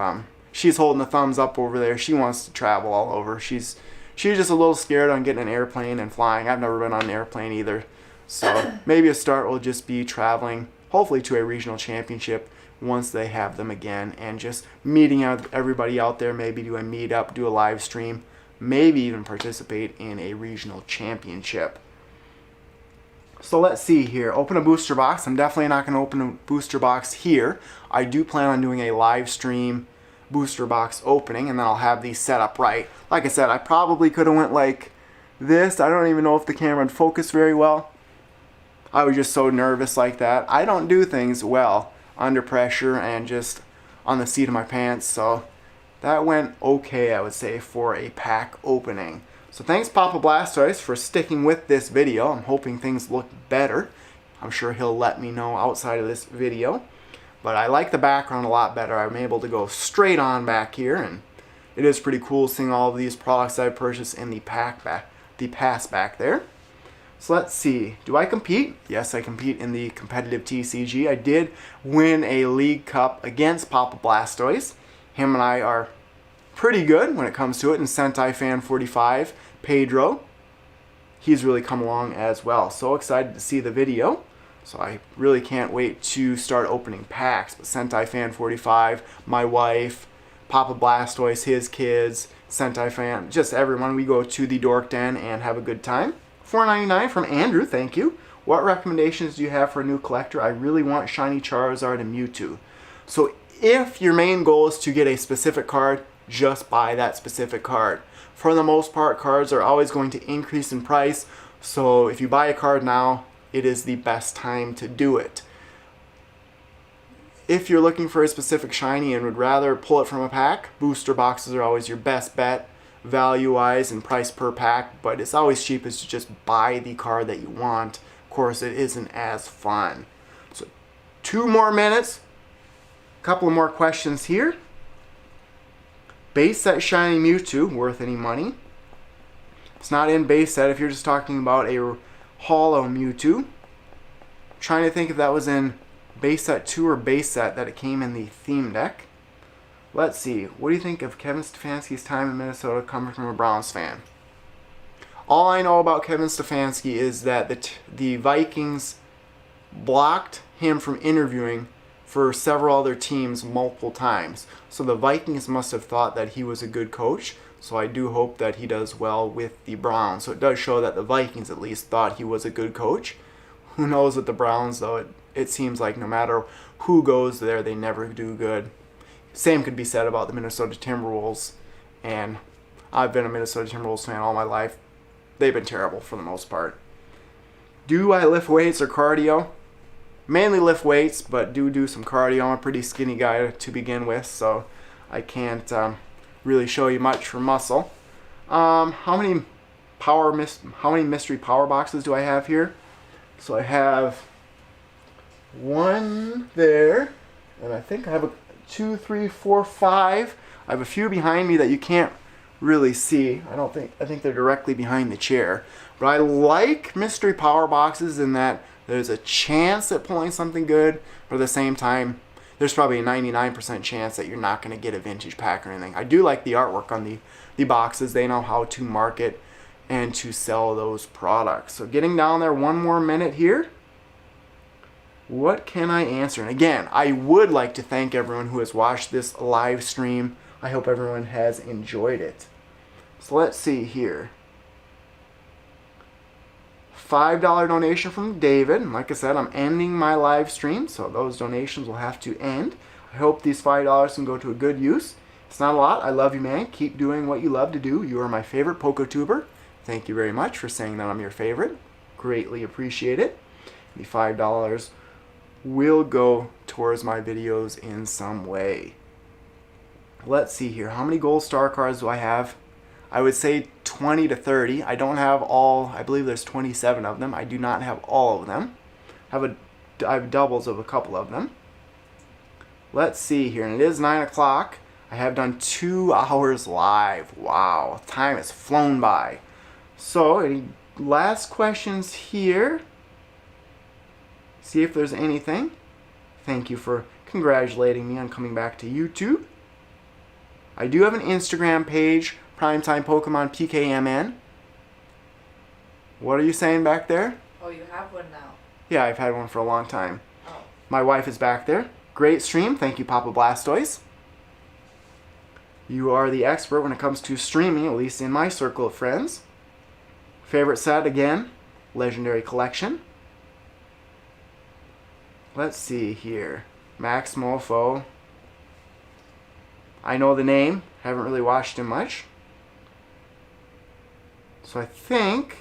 she's holding the thumbs up over there. She wants to travel all over. She's just a little scared on getting an airplane and flying. I've never been on an airplane either. So maybe a start will just be traveling, hopefully to a regional championship once they have them again, and just meeting out everybody out there, maybe do a meetup, do a live stream, maybe even participate in a regional championship. So let's see here. Open a booster box. I'm definitely not going to open a booster box here. I do plan on doing a live stream booster box opening, and then I'll have these set up right. Like I said, I probably could have went like this. I don't even know if the camera would focus very well. I was just so nervous like that. I don't do things well under pressure and just on the seat of my pants, so that went okay, I would say, for a pack opening. So thanks Papa Blastoise for sticking with this video. I'm hoping things look better. I'm sure he'll let me know outside of this video. But I like the background a lot better. I'm able to go straight on back here, and it is pretty cool seeing all of these products I've purchased in the pass back there. So let's see. Do I compete? Yes, I compete in the competitive TCG. I did win a League Cup against Papa Blastoise. Him and I are pretty good when it comes to it. And Sentai Fan 45, Pedro, he's really come along as well. So excited to see the video. So I really can't wait to start opening packs. But Sentai Fan 45, my wife, Papa Blastoise, his kids, Sentai Fan, just everyone. We go to the Dork Den and have a good time. $4.99 from Andrew, thank you. What recommendations do you have for a new collector? I really want Shiny Charizard and Mewtwo. So if your main goal is to get a specific card, just buy that specific card. For the most part, cards are always going to increase in price. So if you buy a card now, it is the best time to do it. If you're looking for a specific shiny and would rather pull it from a pack, booster boxes are always your best bet, value-wise and price per pack, but it's always cheapest to just buy the card that you want. Of course, it isn't as fun. So 2 more minutes, a couple of more questions here. Base set shiny Mewtwo, worth any money? It's not in base set if you're just talking about a holo Mewtwo. Trying to think if that was in base set 2 or base set that it came in the theme deck. Let's see. What do you think of Kevin Stefanski's time in Minnesota coming from a Browns fan? All I know about Kevin Stefanski is that the Vikings blocked him from interviewing for several other teams multiple times. So the Vikings must have thought that he was a good coach. So I do hope that he does well with the Browns. So it does show that the Vikings at least thought he was a good coach. Who knows with the Browns, though? It seems like no matter who goes there, they never do good. Same could be said about the Minnesota Timberwolves. And I've been a Minnesota Timberwolves fan all my life. They've been terrible for the most part. Do I lift weights or cardio? Mainly lift weights, but do some cardio. I'm a pretty skinny guy to begin with, so I can't really show you much for muscle. How many mystery power boxes do I have here? So I have one there, and I think I have 2, 3, 4, 5. I have a few behind me that you can't really see. I think they're directly behind the chair. But I like mystery power boxes in that there's a chance at pulling something good, but at the same time, there's probably a 99% chance that you're not going to get a vintage pack or anything. I do like the artwork on the boxes. They know how to market and to sell those products. So getting down there, one more minute here. What can I answer? And again, I would like to thank everyone who has watched this live stream. I hope everyone has enjoyed it. So let's see here. $5 donation from David. And like I said, I'm ending my live stream, so those donations will have to end. I hope these $5 can go to a good use. It's not a lot. I love you, man. Keep doing what you love to do. You are my favorite PokeTuber. Thank you very much for saying that I'm your favorite. Greatly appreciate it. The $5 will go towards my videos in some way. Let's see here. How many gold star cards do I have? I would say 20 to 30. I don't have all. I believe there's 27 of them. I do not have all of them. I have doubles of a couple of them. Let's see here. And it is 9 o'clock. I have done 2 hours live. Wow. Time has flown by. So, any last questions here? See if there's anything. Thank you for congratulating me on coming back to YouTube. I do have an Instagram page, PrimetimePokemon PKMN. What are you saying back there? Oh, you have one now. Yeah, I've had one for a long time. Oh. My wife is back there. Great stream. Thank you, Papa Blastoise. You are the expert when it comes to streaming, at least in my circle of friends. Favorite set, again, Legendary Collection. Let's see here. Max Mofo. I know the name. Haven't really watched him much. So I think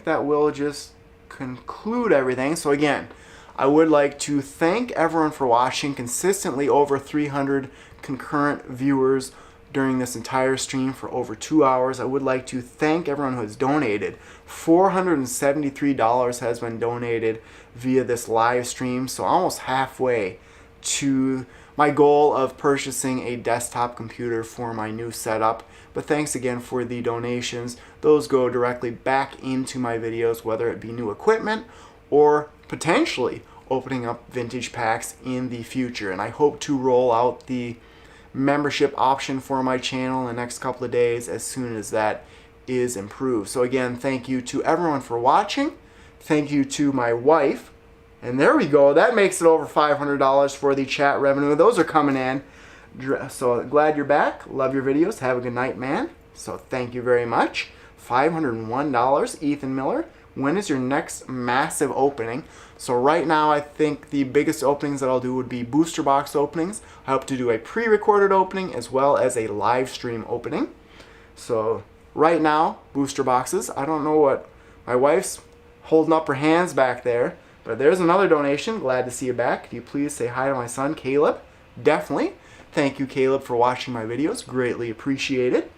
that will just conclude everything. So again, I would like to thank everyone for watching. Consistently over 300 concurrent viewers during this entire stream for over 2 hours. I would like to thank everyone who has donated. $473 has been donated via this live stream, so almost halfway to my goal of purchasing a desktop computer for my new setup. But thanks again for the donations. Those go directly back into my videos, whether it be new equipment or potentially opening up vintage packs in the future. And I hope to roll out the membership option for my channel in the next couple of days as soon as that is improved. So again, thank you to everyone for watching. Thank you to my wife. And there we go. That makes it over $500 for the chat revenue. Those are coming in. So glad you're back. Love your videos. Have a good night, man. So thank you very much. $501. Ethan Miller. When is your next massive opening? So right now, I think the biggest openings that I'll do would be booster box openings. I hope to do a pre-recorded opening as well as a live stream opening. So right now, booster boxes. I don't know what my wife's holding up her hands back there, but there's another donation. Glad to see you back. Can you please say hi to my son, Caleb? Definitely. Thank you, Caleb, for watching my videos. Greatly appreciated.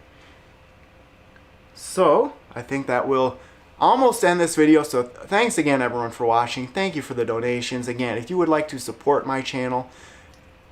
So I think that will almost end this video. So thanks again, everyone, for watching. Thank you for the donations. Again, if you would like to support my channel,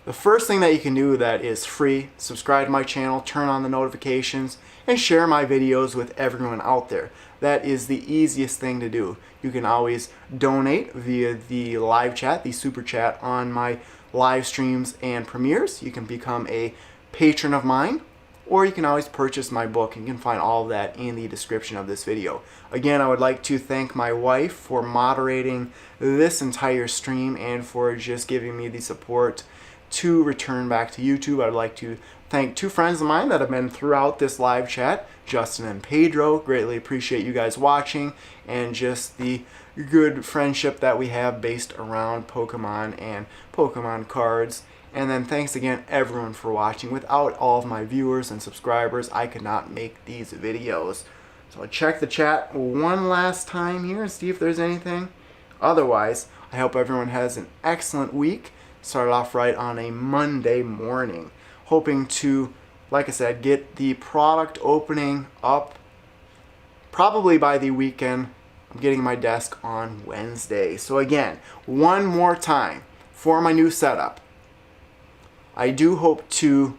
the first thing that you can do that is free: subscribe to my channel, turn on the notifications, and share my videos with everyone out there. That is the easiest thing to do. You can always donate via the live chat, the super chat on my live streams and premieres. You can become a patron of mine, or you can always purchase my book. You can find all of that in the description of this video. Again, I would like to thank my wife for moderating this entire stream and for just giving me the support to return back to YouTube, I'd like to thank two friends of mine that have been throughout this live chat, Justin and Pedro. Greatly appreciate you guys watching and just the good friendship that we have based around Pokemon and Pokemon cards. And then thanks again everyone for watching. Without all of my viewers and subscribers, I could not make these videos. So I'll check the chat one last time here and see if there's anything. Otherwise, I hope everyone has an excellent week. Started off right on a Monday morning. Hoping to, like I said, get the product opening up probably by the weekend. I'm getting my desk on Wednesday. So again, one more time for my new setup. I do hope to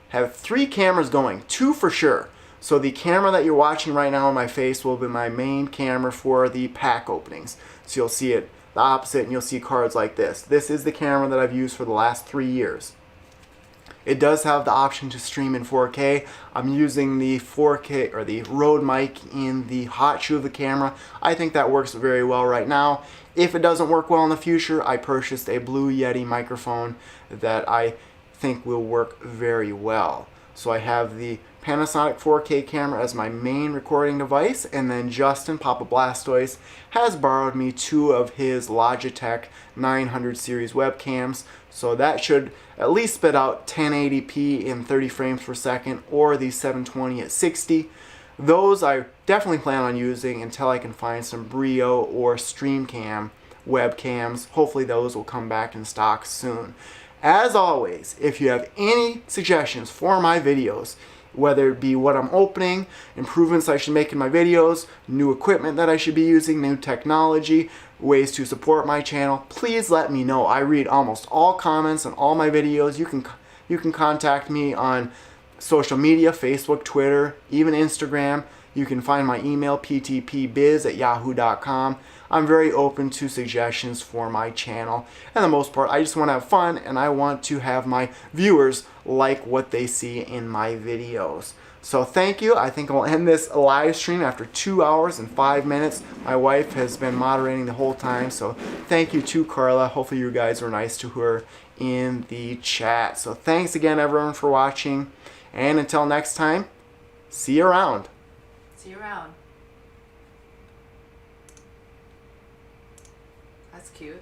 have 3 cameras going, 2 for sure. So the camera that you're watching right now on my face will be my main camera for the pack openings. So you'll see it the opposite and you'll see cards like this. This is the camera that I've used for the last 3 years. It does have the option to stream in 4K. I'm using the 4K or the Rode mic in the hot shoe of the camera. I think that works very well right now. If it doesn't work well in the future, I purchased a Blue Yeti microphone that I think will work very well. So I have the Panasonic 4K camera as my main recording device, and then Justin, Papa Blastoise, has borrowed me 2 of his Logitech 900 series webcams, so that should at least spit out 1080p in 30 frames per second or the 720 at 60. Those I definitely plan on using until I can find some Brio or StreamCam webcams. Hopefully those will come back in stock soon. As always, if you have any suggestions for my videos, whether it be what I'm opening, improvements I should make in my videos, new equipment that I should be using, new technology, ways to support my channel, please let me know. I read almost all comments on all my videos. You can contact me on social media, Facebook, Twitter, even Instagram. You can find my email, ptpbiz@yahoo.com. I'm very open to suggestions for my channel. And the most part, I just want to have fun and I want to have my viewers like what they see in my videos. So thank you. I think I'll end this live stream after 2 hours and 5 minutes. My wife has been moderating the whole time, so thank you to Carla. Hopefully you guys were nice to her in the chat. So thanks again everyone for watching, and until next time, see you around. See you around. That's cute.